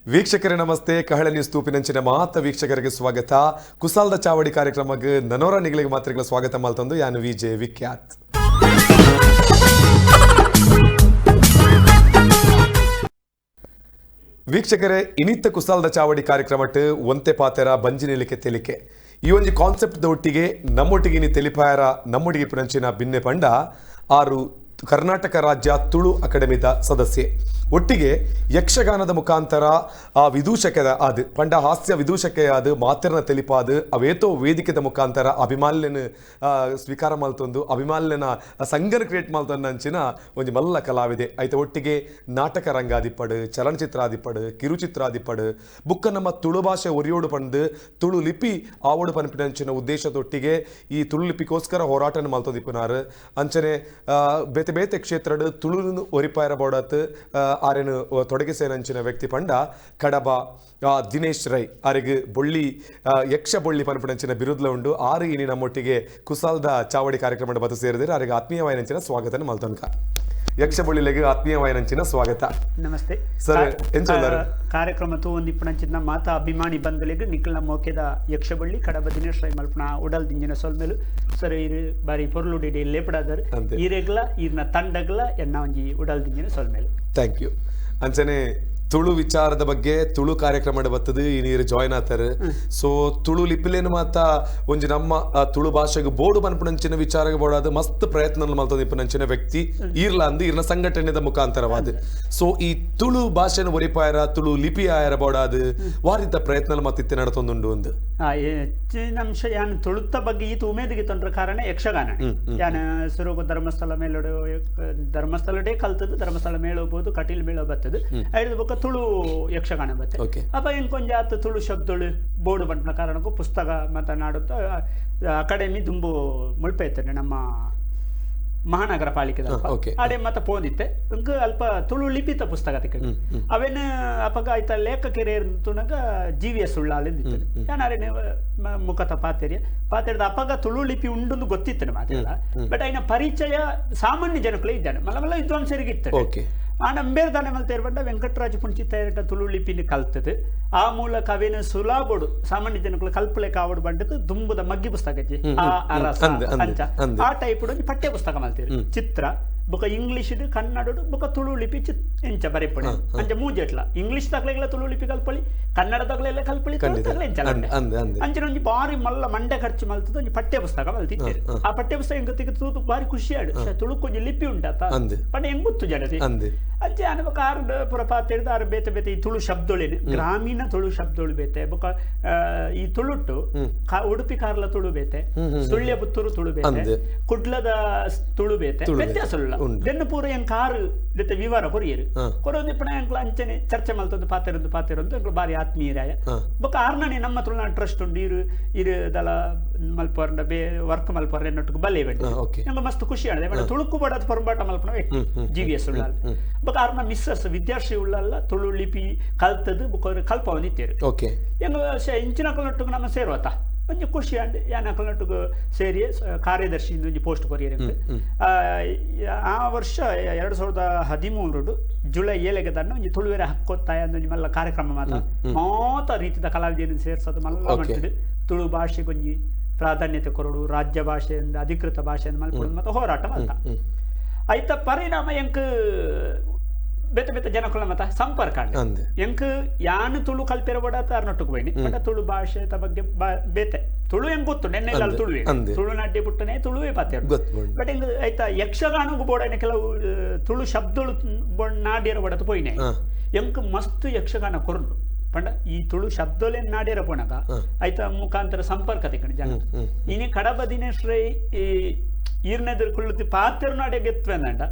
ವೀಕ್ಷಕರೇ ನಮಸ್ತೆ. ಕಹಳೆ ನ್ಯೂಸ್ ತೂಪಿನಂಚಿನ ಮಾತ ವೀಕ್ಷಕರಿಗೆ ಸ್ವಾಗತ. ಕುಸಾಲ್ದ ಚಾವಡಿ ಕಾರ್ಯಕ್ರಮಕ್ಕೆ ನನೋರ ನಿಗಳಿಗೆ ಮಾತ್ರಗಳ ಸ್ವಾಗತ ಮಾಡ್ತಂದು ಯಾನು ವಿಜಯ್ ವಿಖ್ಯಾತ್. ವೀಕ್ಷಕರೇ, ಇನಿತ್ತ ಕುಸಾಲ್ದ ಚಾವಡಿ ಕಾರ್ಯಕ್ರಮಕ್ಕೆ ಒಂತೆ ಪಾತೆರ ಬಂಜಿನಿಲಿಕೆ ತೆಲಿಕೆ ಈ ಒಂದು ಕಾನ್ಸೆಪ್ಟ್ ಒಟ್ಟಿಗೆ ನಮ್ಮೊಟ್ಟಿಗೆ ಇನಿ ತೆಲಿಪಾಯರ ನಮ್ಮೊಟ್ಟಿಗೆ ಪುನಂಚಿನ ಭಿನ್ನೆ ಪಂಡ ಆರು ಕರ್ನಾಟಕ ರಾಜ್ಯ ತುಳು ಅಕಾಡೆಮಿದ ಸದಸ್ಯೆ ಒಟ್ಟಿಗೆ ಯಕ್ಷಗಾನದ ಮುಖಾಂತರ ಆ ವಿದೂಷಕದ ಆದ ಪಂಡ ಹಾಸ್ಯ ವಿದೂಷಕೆಯಾದ ಮಾತಿರನ ತೆಲಿಪಾದ ಅವೇತೋ ವೇದಿಕೆದ ಮುಖಾಂತರ ಅಭಿಮಾಲ್ಯನ ಸ್ವೀಕಾರ ಮಾಡ್ತಂದು ಅಭಿಮಾಲ್ಯನ ಸಂಘನ ಕ್ರಿಯೇಟ್ ಮಾಡ್ತಂದು ಅಂಚಿನ ಒಂದು ಮಲ್ಲ ಕಲಾವಿದೆ ಐತೆ. ಒಟ್ಟಿಗೆ ನಾಟಕ ರಂಗಾದಿಪ್ಪಡು, ಚಲನಚಿತ್ರಾದಿಪ್ಪಡು, ಕಿರುಚಿತ್ರಾದಿಪ್ಪಡು ಬುಕ್ಕ ನಮ್ಮ ತುಳು ಭಾಷೆ ಒರಿಯೋಡು ಪಂದು ತುಳು ಲಿಪಿ ಆವಡು ಪನ್ಪಿನಂಚಿನ ಉದ್ದೇಶದೊಟ್ಟಿಗೆ ಈ ತುಳು ಲಿಪಿಗೋಸ್ಕರ ಹೋರಾಟನ ಮಾಡ್ತಂದಿಪ್ಪುನಾರು ಅಂಚನೆ ಬೇತೆ ಬೇತೆ ಕ್ಷೇತ್ರಡು ತುಳು ಒರಿಪಾಯರ ಬೋಡತ್ ಆರೇನು ತೊಡಗಿಸೇನಂಚಿನ ವ್ಯಕ್ತಿ ಪಂಡ ಕಡಬ ದಿನೇಶ್ ರೈ ಆರಿಗೆ ಬೊಳ್ಳಿ ಯಕ್ಷ ಬೊಳ್ಳಿ ಪನ್ಪುನಂಚಿನ ಬಿರುದ್ಲ ಉಂಡು ಆರು ಇನಿ ನಮ್ಮೊಟ್ಟಿಗೆ ಕುಸಾಲ್ದ ಚಾವಡಿ ಕಾರ್ಯಕ್ರಮ ಬತ್ತು ಸೇರಿದ್ರೆ ಆರಿಗೆ ಆತ್ಮೀಯವಾಯಿನಂಚಿನ ಸ್ವಾಗತ ಮಲ್ತೊನ್ಕ. ಯಕ್ಷ ಬೊಳ್ಳಿಲೆಗೆ ಆತ್ಮೀಯವಾಯಿನಂಚಿನ ಸ್ವಾಗತ. ನಮಸ್ತೆ ಸರ್. ಕಾರ್ಯಕ್ರಮ ತೂಂದಿಪ್ಪುನಂಚಿನ ಮಾತ ಅಭಿಮಾನಿ ಬಂಧುಗಳಿಗೆ ನಿಖಿಲ್ನ ಮೋಕೆದ ಯಕ್ಷ ಬೊಳ್ಳಿ ಕಡಬ ದಿನೇಶ್ ರೈ ಮಲ್ಪನ ಉಡಲ್ ದಿಂಜಿನ ಸೊಲ್ಮೇಲು ಸರ್ ಇರು ಬಾರಿ ಪೊರ್ಲುಡಿ ಲೇಪಡಾದರು ಈರೆಗ್ಲ ಈರ್ನ ತಂಡಗ್ಲ ಎನ್ನ ಒಂಜಿ ಉಡಲ್ ದಿಂಜಿನ ಸೊಲ್ಮೇಲು. Thank you. ಅಂಚನೆ ತುಳು ವಿಚಾರದ ಬಗ್ಗೆ ತುಳು ಕಾರ್ಯಕ್ರಮ ಬರ್ತದೆ ಈ ನೀರು ಜಾಯ್ನ್ ಆತಾರೆ. ಸೊ ತುಳು ಲಿಪಿಲೇನು ಮಾತ ಒಂಜಿ ನಮ್ಮ ತುಳು ಭಾಷೆಗೆ ಬೋರ್ಡು ಪನ್ಪುನಂಚಿನ ವಿಚಾರ ಬೋಡಾದ ಮಸ್ತ್ ಪ್ರಯತ್ನ ಮಾಡ್ತದೆ ಪುನಂಚಿನ ವ್ಯಕ್ತಿ ಇರ್ಲ ಅಂದು ಇರ್ನ ಸಂಘಟನೆದ ಮುಖಾಂತರವಾದ. ಸೊ ಈ ತುಳು ಭಾಷೆನ ಒರಿಪಾಯರ ತುಳು ಲಿಪಿ ಆಯರ ಬೋಡಾದ ವಾರಿತ ಪ್ರಯತ್ನ ಮತ್ತಿತ್ತೆ ನಡತೊಂದುಂಡು ಒಂದು ಹೆಚ್ಚಿನಂಶ ಯಾನ್ ತುಳುತ್ತ ಬಗ್ಗೆ ಈತ ಉಮೇದಿಗೆ ತೊಂದ್ರ ಕಾರಣ ಯಕ್ಷಗಾನ ಯಾನ್ ಸುರೋಗು ಧರ್ಮಸ್ಥಳ ಮೇಲೋಡು ಧರ್ಮಸ್ಥಳಡೇ ಕಲ್ತದ್ದು ಧರ್ಮಸ್ಥಳ ಮೇಳೋಬಹುದು ಕಟೀಲ್ ಮೇಳೋ ಬರ್ತದೆ ಐದು ಬುಕ್ಕ ತುಳು ಯಕ್ಷಗಾನ ಬತ್ತೆ ಅಪ್ಪ ಇನ್ ಕೊಂಚ ಆತ ತುಳು ಶಬ್ದಗಳು ಬೋರ್ಡು ಬಂಟ್ನ ಕಾರಣಕ್ಕೂ ಪುಸ್ತಕ ಮಾತನಾಡುತ್ತಾ ಅಕಾಡೆಮಿ ತುಂಬು ಮುಳ್ಪೆ ಇರ್ತದೆ ನಮ್ಮ ಮಹಾನಗರ ಪಾಲಿಕೆ ಆಡೆ ಮತ್ತ ಪೋದಿತ್ತೆ ಇಂಕ ಅಲ್ಪ ತುಳು ಲಿಪಿತ ಪುಸ್ತಕ ತಿಕ್ಕಿ ಅವೇನ ಅಪಗ ಆಯ್ತ ಲೇಖಕರೇ ತುನಗ GVS ಉಳ್ಳಾಲಿಂದ ಯಾನಾರೇನೆ ಮುಖತ ಪಾತೆರ್ದ ಅಪಗ ತುಳು ಲಿಪಿ ಉಂಡು ಗೊತ್ತಿತ್ತು ಮಾತೆಲ್ಲ ಬಟ್ ಐನ ಪರಿಚಯ ಸಾಮಾನ್ಯ ಜನಕ್ಕೂ ಇದ್ದಾನೆ ಮಲ್ಲ ವಿದ್ವಾಂಸರಿಗೆ ಇತ್ತು. ನಂಬೇರ್ ದಾನೆ ಮಲ್ತ ಇರ್ಬಂಡ ವೆಂಕಟರಾಜ ಪುಂಚಿತ ತುಳು ಲಿಪಿನ ಕಲ್ತದು ಆ ಮೂಲಕ ಅವೇನು ಸುಲಾಬೋಡು ಸಾಮಾನ್ಯ ಜನಗಳು ಕಲ್ಪಲೆ ಕಾವಡು ಬಂಡದು ದುಂಬುದ ಮಗ್ಗಿ ಪುಸ್ತಕ ಆ ಟೈಪ್ ಪಠ್ಯ ಪುಸ್ತಕ ಮಲ್ತೀರಿ ಚಿತ್ರ ಬೊಕ ಇಂಗ್ಲಿಷ್ ಕನ್ನಡ ಬೊಕ ತುಳು ಲಿಪಿ ಎಂಚ ಬರೆಪಣೆ ಅಂಚ ಮೂಜೆಟ್ಲ ಇಂಗ್ಲಿಷ್ ತಗಲೆಲ್ಲ ತುಳು ಲಿಪಿ ಕಲ್ಪಳಿ ಕನ್ನಡ ತಗಲೆಲ್ಲ ಕಲ್ಪಳಿ ಅಂಚಿನ ಒಂಜಿ ಬಾರಿ ಮಲ್ಲ ಮಂಡೆ ಖರ್ಚು ಮಲ್ತದ ಒಂಜಿ ಪಠ್ಯ ಪುಸ್ತಕ ಮಲ್ತಿದ್ದೇವೆ. ಆ ಪಠ್ಯ ಪುಸ್ತಕ ಹೆಂಗ ತೆಗೆದು ಬಾರಿ ಖುಷಿ ಆಡು ತುಳು ಕೊಂಚ ಲಿಪಿ ಉಂಟಾತ ಪಂಡ ಹೆಂಗ್ ಗೊತ್ತು ಜನತೆ ಅಂಚೆ ಅನುಭವ ಆರು ಪುರಪಾತ ಹಿಡಿದು ಆರು ಬೇತೆ ಬೇತೆ ಈ ತುಳು ಶಬ್ದೊಳೇನು ಗ್ರಾಮೀಣ ತುಳು ಶಬ್ದೊಳು ಬೇತೆ ಬೊಕ ಈ ತುಳುಟ್ಟು ಉಡುಪಿ ಕಾರ್ಲ ತುಳು ಬೇತೆ ಸುಳ್ಯ ಪುತ್ತೂರು ತುಳು ಬೇತೆ ಕುಡ್ಲದ ತುಳು ಬೇತೆ ವ್ಯತ್ಯಾಸ ದೆನ್ನು ಪೂರ ಹೆಂಗ್ ಕಾರು ಜೊತೆ ವಿವರ ಕೊರಿಯರು ಕೊರೋದು ಪಣ ಎಂಕ್ಲ ಅಂಚನೆ ಚರ್ಚೆ ಮಲ್ತದ್ದು ಪಾತೆರೊಂದು ಎಂಕ್ಲು ಬಾರಿ ಆತ್ಮೀಯರಾಯ ಬೊಕ ಆರ್ನನೆ ನಮ್ಮ ತುಳುನಾಡು ಟ್ರಸ್ಟ್ ಉಂಡು ಇರು ದಲ ಮಲ್ಪರ್ನ ಬೇ ವರ್ಕ್ ಮಲ್ಪರ್ ಎನ್ನೊಟ್ಟಿಗೆ ಬಲೆ ಬೆಂಡ ಎಂಗ ಮಸ್ತ್ ಖುಷಿ ಆಡಿದೆ ತುಳುಕು ಬಡದ ಪೊರ್ಬಾಟ ಮಲ್ಪನ GVS ಉಳ್ಳಾಲ ಬೊಕ ಆರ್ನ ಮಿಸ್ಸಸ್ ವಿದ್ಯಾರ್ಥಿ ಉಳ್ಳಲ್ಲ ತುಳು ಲಿಪಿ ಕಲ್ತದ್ದು ಬೊಕ ಕಲ್ಪ ಬಂದಿತ್ತೇರು ಎಂಗ ಇಂಚಿನ ಕಲ್ನೊಟ್ಟಿಗೆ ನಮ್ಮ ಸೇರುವತ್ತ ಒಂಜಿ ಖುಷಿ ಅಂಡ್ ಯಾನಕಲ್ನೊಟ್ಟಿಗೆ ಸೇರಿ ಕಾರ್ಯದರ್ಶಿ ಒಂಜಿ ಪೋಸ್ಟ್ ಕೊರಿಯರ್ ಆ ವರ್ಷ 2013 ಜುಲೈ 7 ದನ್ನ ಒಂಜಿ ತುಳುವೆರೆ ಹಕ್ಕೊತ್ತಾಯ ಒಂಜಿ ಮಲ್ಲ ಕಾರ್ಯಕ್ರಮ ಮಾತ ರೀತಿಯ ಕಲಾವಿದೆಯನ್ನು ಸೇರ್ಸೋದು ಮಲ್ಲ ಮಾಡ್ತಿದ್ದು ತುಳು ಭಾಷೆಗೆ ಒಂಜಿ ಪ್ರಾಧಾನ್ಯತೆ ಕೊರಡು ರಾಜ್ಯ ಭಾಷೆಯಿಂದ ಅಧಿಕೃತ ಭಾಷೆಯನ್ನು ಮಲ್ಪಡು ಮತ್ತು ಹೋರಾಟ ಮಲ್ತ ಐತ ಪರಿಣಾಮ ಎಂಕ್ ಬೇತೆ ಬೇತೆ ಜನಕ್ಕಳ ಮತ ಸಂಪರ್ಕ ಎಂಕ್ ಯಾನು ತುಳು ಕಲ್ಪೆರ ಬಡತ ಅರ್ನೊಟ್ಟಿಗೆ ಬೈನಿ ಬಟ್ ತುಳು ಭಾಷೆ ಬಗ್ಗೆ ಬೇತೆ ತುಳು ಹೆಂಗ್ ಗೊತ್ತು ನೆನ್ನೆಲ್ಲ ತುಳುವೆ ತುಳುನಾಟ್ಯ ಪುಟ್ಟನೆ ತುಳುವೆ ಪಾತೆ ಬಟ್ ಹಿಂಗ ಆಯ್ತಾ ಯಕ್ಷಗಾನಗೂ ಬೋಡನೆ ಕೆಲವು ತುಳು ಶಬ್ದಗಳು ನಾಡ್ಯರ ಬಡತ ಪೋಯ್ನೆ ಎಂಕ್ ಮಸ್ತ್ ಯಕ್ಷಗಾನ ಕೊರ್ನು ಪಂಡ ಈ ತುಳು ಶಬ್ದೋಲೆ ನಾಡ್ಯರ ಪೋಣಗ ಆಯ್ತಾ ಮುಖಾಂತರ ಸಂಪರ್ಕ ತಿಕ್ಕಣ ಜನ ಇನಿ ಕಡಬ ದಿನೇಶ್ ರೈ ಈರ್ನೆದುರು ಕುಳ್ಳುತ್ತಿ ಪಾತೆರು ನಾಡ್ಯ ಗೆತ್ವೆಂದಂಡ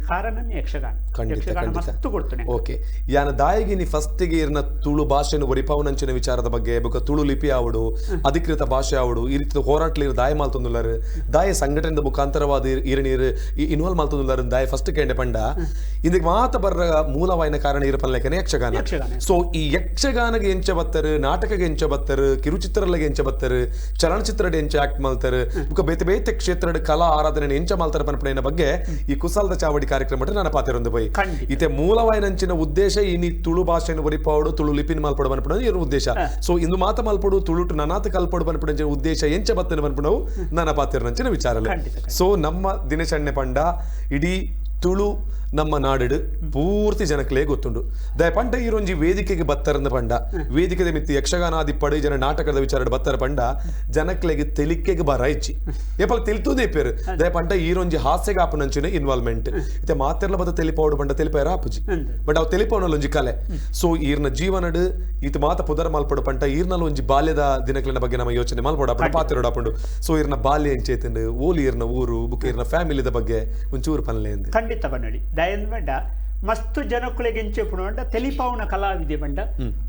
ಕಾರಣ ಯಕ್ಷಗಾನ ಮಸ್ತ್ ಕೊಡ್ತಾನೆ. ಓಕೆ ಯಾನ ದಾಯಿಗೆ ನೀ ಫಸ್ಟಿಗೆ ಇರ್ನ ತುಳು ಭಾಷೆನ ಒರಿಪಾವನಂಚಿನ ವಿಚಾರದ ಬಗ್ಗೆ ಬೊಕ ತುಳು ಲಿಪಿ ಆವಡು ಅಧಿಕೃತ ಭಾಷೆ ಆವಡು ಈ ರೀತಿ ಹೋರಾಟ್ಲಿ ದಾಯ ಮಾಲ್ತೊಂದುಲ್ಲಾರು ದಾಯ ಸಂಘಟನೆದ ಮುಖಾಂತರವಾದ ಈರನೀರು ಇನ್ವಾಲ್ವ್ ಮಾಲ್ತೊಂದುಲ್ಲಾರು ದಾಯ ಫಸ್ಟ್ ಕೇಂಡೆ ಪಂಡ ಇದಕ್ಕೆ ಮಾತ ಬರ್ರ ಮೂಲವಾಯಿನ ಕಾರಣ ಇರಪಲ್ಲೇಕನೆ ಯಕ್ಷಗಾನ. ಸೊ ಈ ಯಕ್ಷಗಾನಗೆ ಎಂಚ ಬತ್ತರು ನಾಟಕಗೆ ಎಂಚ ಬತ್ತರು ಕಿರುಚಿತ್ರಗಳಿಗೆ ಎಂಚ ಬತ್ತರು ಚಲನಚಿತ್ರಡೆ ಎಂಚ ಆಕ್ಟ್ ಮಾಡ್ತಾರೆ ಬೊಕ ಬೇತೆ ಬೇತೆ ಕ್ಷೇತ್ರದ ಕಲಾ ಆರಾಧನೆ ಎಂಚ ಮಾಡ್ತಾರೆ ಪನ್ಪಣೆಯ ಬಗ್ಗೆ ಈ ಕುಸಾಲ್ದ ಚಾವಡಿ ಕಾರ್ಯಕ್ರಮ ನನ್ನ ಪಾತಿರೊಂದು ಬೈ ಖಂಡಿತ. ಇತ್ತೆ ಮೂಲವಾಯಿನಂಚಿನ ಉದ್ದೇಶ ಇನಿ ತುಳು ಭಾಷೆಯನ್ನು ಒರಿಪಾವಡು ತುಳು ಲಿಪಿನ ಮಲ್ಪಡು ಬನ್ಪಡ ಇರೋ ಉದ್ದೇಶ ಸೊ ಇಂದು ಮಾತ ಮಲ್ಪಡು ತುಳುಟು ನನಾತ ಕಲ್ಪಡು ಬನ್ಪಡ ಉದ್ದೇಶ ಎಂಚ ಬತ್ತನ ಬನ್ಪಡವು ನನ್ನ ಪಾತಿರನಂಚಿನ ವಿಚಾರಲ್ಲ. ಸೊ ನಮ್ಮ ದಿನೇಶ್ ಅಣ್ಣೆ ಪಂಡ ಇಡೀ ತುಳು ನಮ್ಮ ನಾಡು ಪೂರ್ತಿ ಜನಕ್ಲೇ ಗೊತ್ತುಂಡು ದಯಪಂಡ ಈರೊಂಜಿ ವೇದಿಕೆಗೆ ಬತ್ತರಂದ ಪಂಡ ವೇದಿಕೆದ ಮಿತ್ತಿ ಯಕ್ಷಗಾನಾದಿ ಪಡೆ ಜನ ನಾಟಕದ ವಿಚಾರ ಬತ್ತರ ಪಂಡ ಜನಕ್ಲೆಗೆ ತೆಲಿಕೆಗೆ ಬರ ಇಚ್ಚಿ ಏಪಲ್ ತಿಳಿತುದೇ ಪೇರು ದಯಪಂಡ ಈರೊಂಜಿ ಹಾಸ್ಯಗ ಆಪನಂಚಿನ ಇನ್ವಾಲ್ವ್ಮೆಂಟ್ ಇತ್ತೆ ಮಾತೆರ್ಲ ಬದ ತೆಲಿಪೌಡು ಪಂಡ ತೆಲಿಪಾರ ಆಪುಜಿ ಬಟ್ ಅವು ತೆಲಿಪವನಲ್ಲೊಂಜಿ ಕಲೆ. ಸೊ ಈರ್ನ ಜೀವನಡು ಈತ ಮಾತ ಪುದರ ಮಲ್ಪಡು ಪಂಡ ಈರ್ನಲ್ಲಿ ಒಂಜಿ ಬಾಲ್ಯದ ದಿನಕ್ಲಿನ ಬಗ್ಗೆ ನಮ್ಮ ಯೋಚನೆ ಮಲ್ಪಡ ಪಂಡ ಪಾತಿರೋಡ ಪಂಡು. ಸೊ ಈರ್ನ ಬಾಲ್ಯ ಎಂಚೇತಂಡು ಓಲಿ ಈರ್ನ ಊರು ಬುಕ್ ಈರ್ನ ಫ್ಯಾಮಿಲಿದ ಬಗ್ಗೆ ಒಂಚೂರು ಪನ್ಲೆ ಎಂದು ಖಂಡಿತ ಬನ್ನಡಿ ದಯನ್ ಬಂಡ ಮಸ್ತ್ ಜನಕ್ಕಳಿಗೆ ಎಂಚೆಪ್ಪುಡು ಅಂಡ ತೆಲಿಪಾವನ ಕಲಾವಿದೆ ಬಂಡ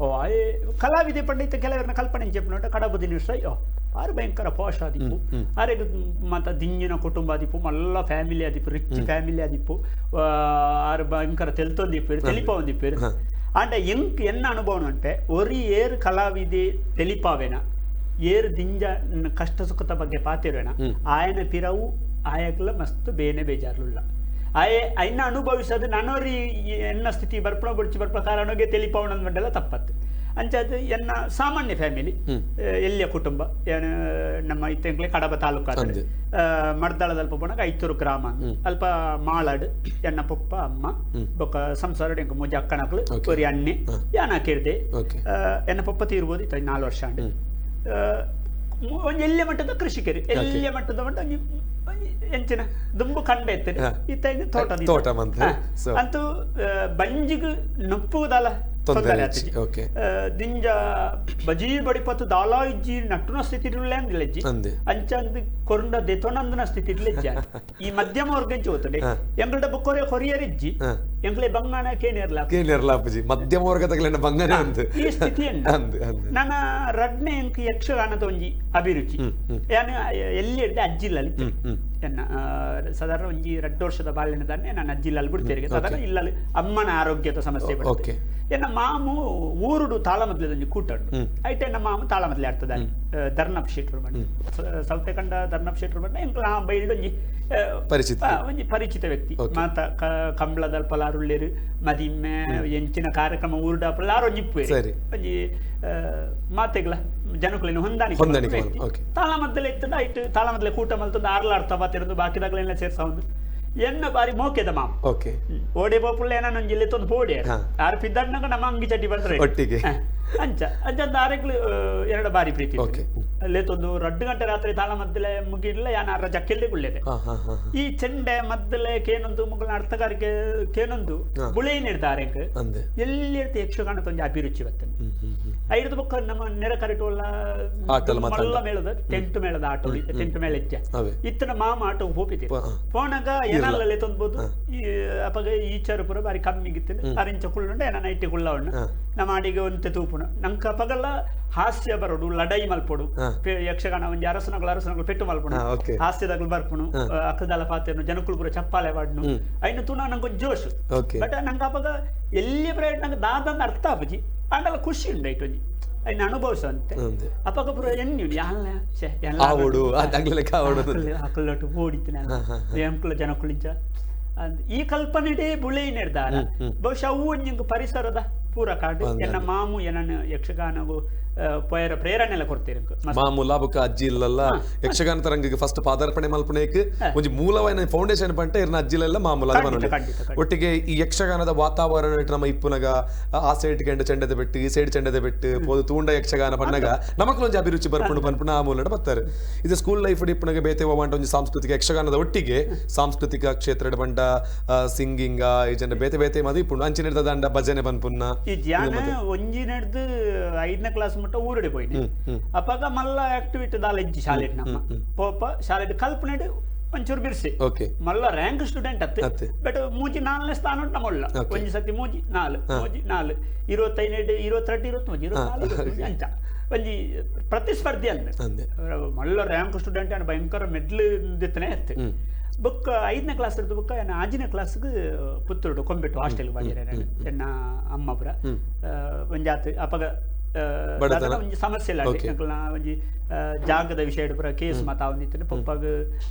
ಓ ಕಲಾವಿದೆ ಪಂಡ ಇತ್ತ ಕೆಲವರನ್ನ ಕಲ್ಪನೆ ಎಂಚೆಪ್ಪುಡು ಅಂಡ ಕಡಬ ದಿನೇಶ್ ರೈ ಆರು ಭಯಂಕರ ಪೋಷ ಆದಿಪ್ಪು ಆರೆಗ್ ಮತ್ತ ದಿಂಜಿನ ಕುಟುಂಬ ಆದಿಪ್ಪು ಮಲ್ಲ ಫ್ಯಾಮಿಲಿ ಆದಿಪ್ಪು ರಿಚ್ ಫ್ಯಾಮಿಲಿ ಆದಿಪ್ಪು ಆರು ಭಯಂಕರ ತೆಲ್ತೊಂದಿಪ್ಪೇರು ತೆಲಿಪಾವಂದಿಪ್ಪೇರು ಅಂಡ ಎಂಕ್ ಎನ್ನ ಅನುಭವ అంటే ಒರಿ ಏರು ಕಲಾವಿದೆ ತೆಲಿಪಾವೆನ ಏರು ದಿಂಜ ಕಷ್ಟ ಸುಖದ ಬಗ್ಗೆ ಪಾತಿರೋಣ ಆಯನ ಪಿರವು ಆಯಗ್ಲ ಮಸ್ತ್ ಬೇನೆ ಬೇಜಾರ್ಲುಲ್ಲ ಅಯ್ನ ಅನುಭವಿಸೋದು ನನ್ನೋರಿ ಎನ್ನ ಸ್ಥಿತಿ ಬರ್ಪಣ ಬುಡ್ಚಿ ಬರ್ಪ ಕಾರಣಗೆ ತೆಲಿಪಾವಣ ಬಂಡೆಲ್ಲ ತಪ್ಪತ್ತು ಅಂಚದು ಎನ್ನ ಸಾಮಾನ್ಯ ಫ್ಯಾಮಿಲಿ ಎಲ್ಲಿಯ ಕುಟುಂಬ ನಮ್ಮ ಇತ್ತಂಕ್ಲೆ ಕಡಬ ತಾಲೂಕು ಮಡ್ದಾಳದಲ್ಪ ಪೋನಾಗ ಐತೂರು ಗ್ರಾಮ ಅಲ್ಪ ಮಾಳಾಡು ಎನ್ನ ಪಪ್ಪ ಅಮ್ಮ ಬೊಕ್ಕ ಸಂಸಾರ ಎಂಕ ಮುಜ ಅಕ್ಕನಕ್ಲು ಒರಿ ಅಣ್ಣೆ ಯಾನ ಕೇಳ್ದೆ ಎನ್ನ ಪಪ್ಪ ತೀರ್ಬೋದು ಇತ್ತ 4 ವರ್ಷ ಅಂಡು ಒಂಜಿ ಎಲ್ಲಿಯ ಮಟ್ಟದ ಕೃಷಿಕರು ಎಲ್ಲಿಯ ಮಟ್ಟದ ಮಟ್ಟ ಎಂಚಿನ ದುಂಬು ಕಂಡ ಎತ್ತನೆ ಇತ್ತ ತೋಟ ಅಂತೂ ಬಂಜಿಗು ನಪ್ಪುದಲ್ಲ ದಿಂಜ ಬಜಿ ಬಡಿಪತ್ತು ದಾಲಾ ಇಜ್ಜಿ ನಟ್ಟುನ ಸ್ಥಿತಿ ಇರಲಿಜ್ಜಿ ಅಂಚಂದು ಕೊರಂಡ ದೆತೊನಂದನ ಸ್ಥಿತಿ ಇರ್ಲಿಜ್ಜ ಈ ಮಧ್ಯಮ ವರ್ಗಂಚು ಹೋತಡೆ ಎಂಗಲ್ಡ ಬುಕ್ಕೋರೆ ಕೊರಿಯರಿಜ್ಜಿ ಎಂಗ್ಲೆ ಬಂಗಾಣ ಕೇನಿರ್ಲಾಪಜಿ ಮಧ್ಯಮ ವರ್ಗದ ಬಂಗಾಣ ಈ ಸ್ಥಿತಿಯನ್ನು ನನ್ನ ರಡ್ನೆ ಎಂಕ್ ಯಕ್ಷಗಾನದ ಒಂಜಿ ಅಭಿರುಚಿ ಎಲ್ಲಿ ಹಿಡ್ದೆ ಅಜ್ಜಿಲ್ಲಲ್ಲಿ ಎನ್ನ ಸಾಧಾರಣ ಒಂಜಿ 2 ವರ್ಷದ ಬಾಲ್ಯನದನ್ನೇ ನಾನು ಅಜ್ಜಿಲ್ಲಲ್ಲಿ ಬಿಡ್ತೇನೆ ಸಾಧಾರಣ ಇಲ್ಲಲ್ಲಿ ಅಮ್ಮನ ಆರೋಗ್ಯದ ಸಮಸ್ಯೆ ಬರ್ತದೆ ಎನ್ನ ಮಾಮು ಊರುಡು ತಾಳಮದ್ಲೆದೊಂಜಿ ಕೂಟಡು ಐಟೆ ಎನ್ನ ಮಾಮು ತಾಳಮದ್ಲೆ ಆಡ್ತದ ಧರ್ನಪ್ ಶೆಟ್ರು ಬಂದು ಸೌತೆ ಕಂಡ ಧರ್ನಪ್ ಶೆಟ್ರು ಬಂದ ಎಂಕ್ಲ ಬೈಲ್ಡೊಂಜಿ ಒಂಜಿ ಪರಿಚಿತ ವ್ಯಕ್ತಿ ಮಾತ ಕಂಬಳದಲ್ಪ ಲಾರುಳ್ಳೇರು ಮದಿಮ್ಮೆ ಎಂಚಿನ ಕಾರ್ಯಕ್ರಮ ಊರುಡಾಪಲ್ಲ ಆರೊಂಜಿಪ್ಪು ಒಂಜಿ ಮಾತೆಗ್ಲ ಜನಕುಲಿನ ಹೊಂದಾಣಿಕೆ ತಾಳಮದ್ದಲೆ ಇತ್ತದ ಐಟ್ ತಾಳಮದ್ದಲೆ ಕೂಟ ಮಲ್ತೊಂದು ಆರ್ಲಾಡ್ತಾ ಬಾತಿರೋದು ಬಾಕಿದಾಗಲೆಲ್ಲ ಸೇರ್ಸ ಒಂದು ಎನ್ನ ಬಾರಿ ಮೋಕೆದ ಮಾಮ ಓಡೆ ಪೋಪುಳ್ಳ ಏನ ಜಿಲ್ಲೆ ತೊಂದು ಪೋಡಿ ಆರು ಪಿದ್ದಣ್ಣಗ ನಮ್ಮ ಅಂಗಿ ಚಟಿ ಬಂದ್ರೆ ಒಟ್ಟಿಗೆ ಅಂಚ ಅಂಚಂದ ಆರೆಗ್ಲು 2 ಬಾರಿ ಪ್ರೀತಿ ಅಲ್ಲೇ ತೊಂದು 2 ಗಂಟೆ ರಾತ್ರಿ ತಾಳ ಮದ್ದಲೆ ಮುಗಿಲ್ಲ ಯಾನ ಅರ ಜಕ್ಕೆಲ್ಲೆ ಗುಳ್ಳೆದೆ ಈ ಚೆಂಡೆ ಮದ್ದಲೆ ಕೇನೊಂದು ಮುಗಲ ಅರ್ಥಗಾರಿಕೆ ಕೇನೊಂದು ಬುಳೆ ನಿರ್ಧಾರ ಎಲ್ಲಿ ಇರ್ತಿ ಯಕ್ಷಗಾನ ತೊಂದು ಅಭಿರುಚಿ ಬರ್ತದೆ ಐದು ಬುಕ್ಕ ನಮ್ಮ ನೆರ ಕರಿಟೋಲ್ಲ ಮಲ್ಲ ಮೇಳದ ಟೆಂಟ್ ಮೇಳದ ಆಟೋ ಟೆಂಟ್ ಮೇಳ ಇಜ್ಜ ಇತ್ತನ ಮಾಮ ಆಟೋ ಹೋಪಿತಿ ಫೋನಾಗ ಏನಲ್ಲೇ ತೊಂದ್ಬೋದು ಈ ಅಪಗ ಈಚಾರು ಪುರ ಬಾರಿ ಕಮ್ಮಿಗಿತ್ತು ಅರಿಂಚ ಕುಳ್ಳುಂಡ ಏನ ನೈಟಿ ಕುಳ್ಳವಣ್ಣ ನಮ್ಮ ಅಡಿಗೆ ಒಂತೆ ತೂಪುಣ ನಂಕ ಅಪಗಲ್ಲ ಹಾಸ್ಯ ಬರೋಡು ಲಡೈ ಮಲ್ಪೊಡು ಯಕ್ಷಗಾನ ಒಂಜಿ ಅರಸನಗಳು ಪೆಟ್ಟು ಮಲ್ಪುಣ ಹಾಸ್ಯದಾಗಲು ಬರ್ಪುಣು ಅಕ್ಕದಲ ಪಾತೆನು ಜನಕುಲು ಪುರ ಚಪ್ಪಾಲೆ ಬಾಡ್ನು ಐನು ತುಣ ನಂಗೆ ಜೋಶು ಬಟ್ ನಂಗೆ ಅಪಗ ಎಲ್ಲಿ ಪ್ರಯತ್ನ ನಂಗೆ ದಾದಂದ ಅರ್ಥ ಆಪಜಿ ಅಂಡಲ್ಲ ಖುಷಿ ಉಂಡು ಐಟೊಂಜಿ ಐನ ಅನುಭವಿಸಂತೆ ಅಪಗ ಪುರ ಎಣ್ಣಿ ಹಕ್ಕಲ್ಲಟ್ಟು ಓಡಿತೀನಿ ಎಂಕುಲ ಜನಕುಲಿಂಚ ಈ ಕಲ್ಪನೆಡೇ ಬುಳೆ ನಿರ್ಧಾರ ಬಹುಶಃ ಅವು ಒಂಜಿ ಪರಿಸರದ ಪೂರ ಕಾಡು ಎನ್ನ ಮಾಮು ಎನ್ನ ಯಕ್ಷಗಾನವು ಪೋಯರ ಪ್ರೇರಣೆ ಎಲ್ಲ ಕೊಡ್ತೀರಿ ಮಾಮು ಲಾಭಕ ಅಜ್ಜಿ ಇಲ್ಲಲ್ಲ ಯಕ್ಷಗಾನ ತರಂಗಿಗೆ ಫಸ್ಟ್ ಪಾದಾರ್ಪಣೆ ಮಲ್ಪನೆಗೆ ಒಂಜಿ ಮೂಲವಾದ ಫೌಂಡೇಶನ್ ಪಂಟ ಇರ್ನ ಅಜ್ಜಿಲೆಲ್ಲ ಮಾಮೂಲ ಒಟ್ಟಿಗೆ ಈ ಯಕ್ಷಗಾನದ ವಾತಾವರಣ ನಮ್ಮ ಇಪ್ಪುನಗ ಆ ಸೈಡ್ ಕೆಂಡ ಚೆಂಡದ ಬೆಟ್ಟು ಈ ಸೈಡ್ ಚೆಂಡದ ಬೆಟ್ಟು ಪೋದು ತೂಂಡ ಯಕ್ಷಗಾನ ಪಣ್ಣಗ ನಮಕ್ಲೊಂಜಿ ಅಭಿರುಚಿ ಬರ್ಪುಂಡು ಪನ್ಪುಣ ಆ ಮೂಲಡ ಬರ್ತಾರೆ ಇದು ಸ್ಕೂಲ್ ಲೈಫ್ ಇಪ್ಪುನಗೆ ಬೇತೆ ಹೋಗುವಂಟ ಒಂದು ಸಾಂಸ್ಕೃತಿಕ ಯಕ್ಷಗಾನದ ಒಟ್ಟಿಗೆ ಸಾಂಸ್ಕೃತಿಕ ಕ್ಷೇತ್ರ ಬಂಡ ಸಿಂಗಿಂಗ ಈ ಜನ ಬೇತೆ ಬೇತೆ ಮದಿ ಇಪ್ಪುಂಡು ಅಂಚಿನ ದಂಡ ಭಜನೆ ಬನ್ಪುನ್ನ ಈ ಜ್ಞಾನ ಒಂಜಿ ನಡೆದು 5ನೇ ಕ್ಲಾಸ್ ಮಟ್ಟ ಊರಡೆ ಪೋಯಿನಿ ಅಪಗ ಮಲ್ಲ ಆಕ್ಟಿವಿಟಿ ದಾಲ ಇಜ್ಜಿ ಶಾಲೆ ನಮ್ಮ ಪೋಪ ಶಾಲೆ ಕಲ್ಪನೆ ಒಂಚೂರು ಬಿರ್ಸಿ ಮಲ್ಲ ರ್ಯಾಂಕ್ ಸ್ಟೂಡೆಂಟ್ ಅತ್ತೆ ಬಟ್ ಮೂಜಿ 4ನೇ ಸ್ಥಾನ ಉಂಟು ನಮ್ಮಲ್ಲ ಒಂಜಿ ಸತಿ ಮೂಜಿ 4 25 22 24 ಅಂಚ ಒಂಜಿ ಪ್ರತಿಸ್ಪರ್ಧಿ ಅಂದೆ ಮಲ್ಲ ರ್ಯಾಂಕ್ ಸ್ಟೂಡೆಂಟ್ ಅನ್ನ ಭಯಂಕರ ಮೆಡ್ಲ್ ದಿತ್ತನೆ ಅತ್ತೆ ಬುಕ್ 5ನೇ ಕ್ಲಾಸ್ ಇರ್ದು ಬುಕ್ಕ ಎನ್ನ 6ನೇ ಕ್ಲಾಸ್ಗೆ ಪುತ್ತೂರು ಕೊಂಬಿಟ್ಟು ಹಾಸ್ಟೆಲ್ ಮಾಡಿರ ಎನ್ನ ಅಮ್ಮಪುರ ಒಂಜಾತ್ ಅಪಗ ಒಂಜಿ ಸಮಸ್ಯೆ ಇಲ್ಲ ಒಂಜಿ ಜಾಗದ ವಿಷಯ ಪೂರ ಕೇಸ್ ಮಾತ ಆವಂದಿತ್ತು ಪಪ್ಪಾಗ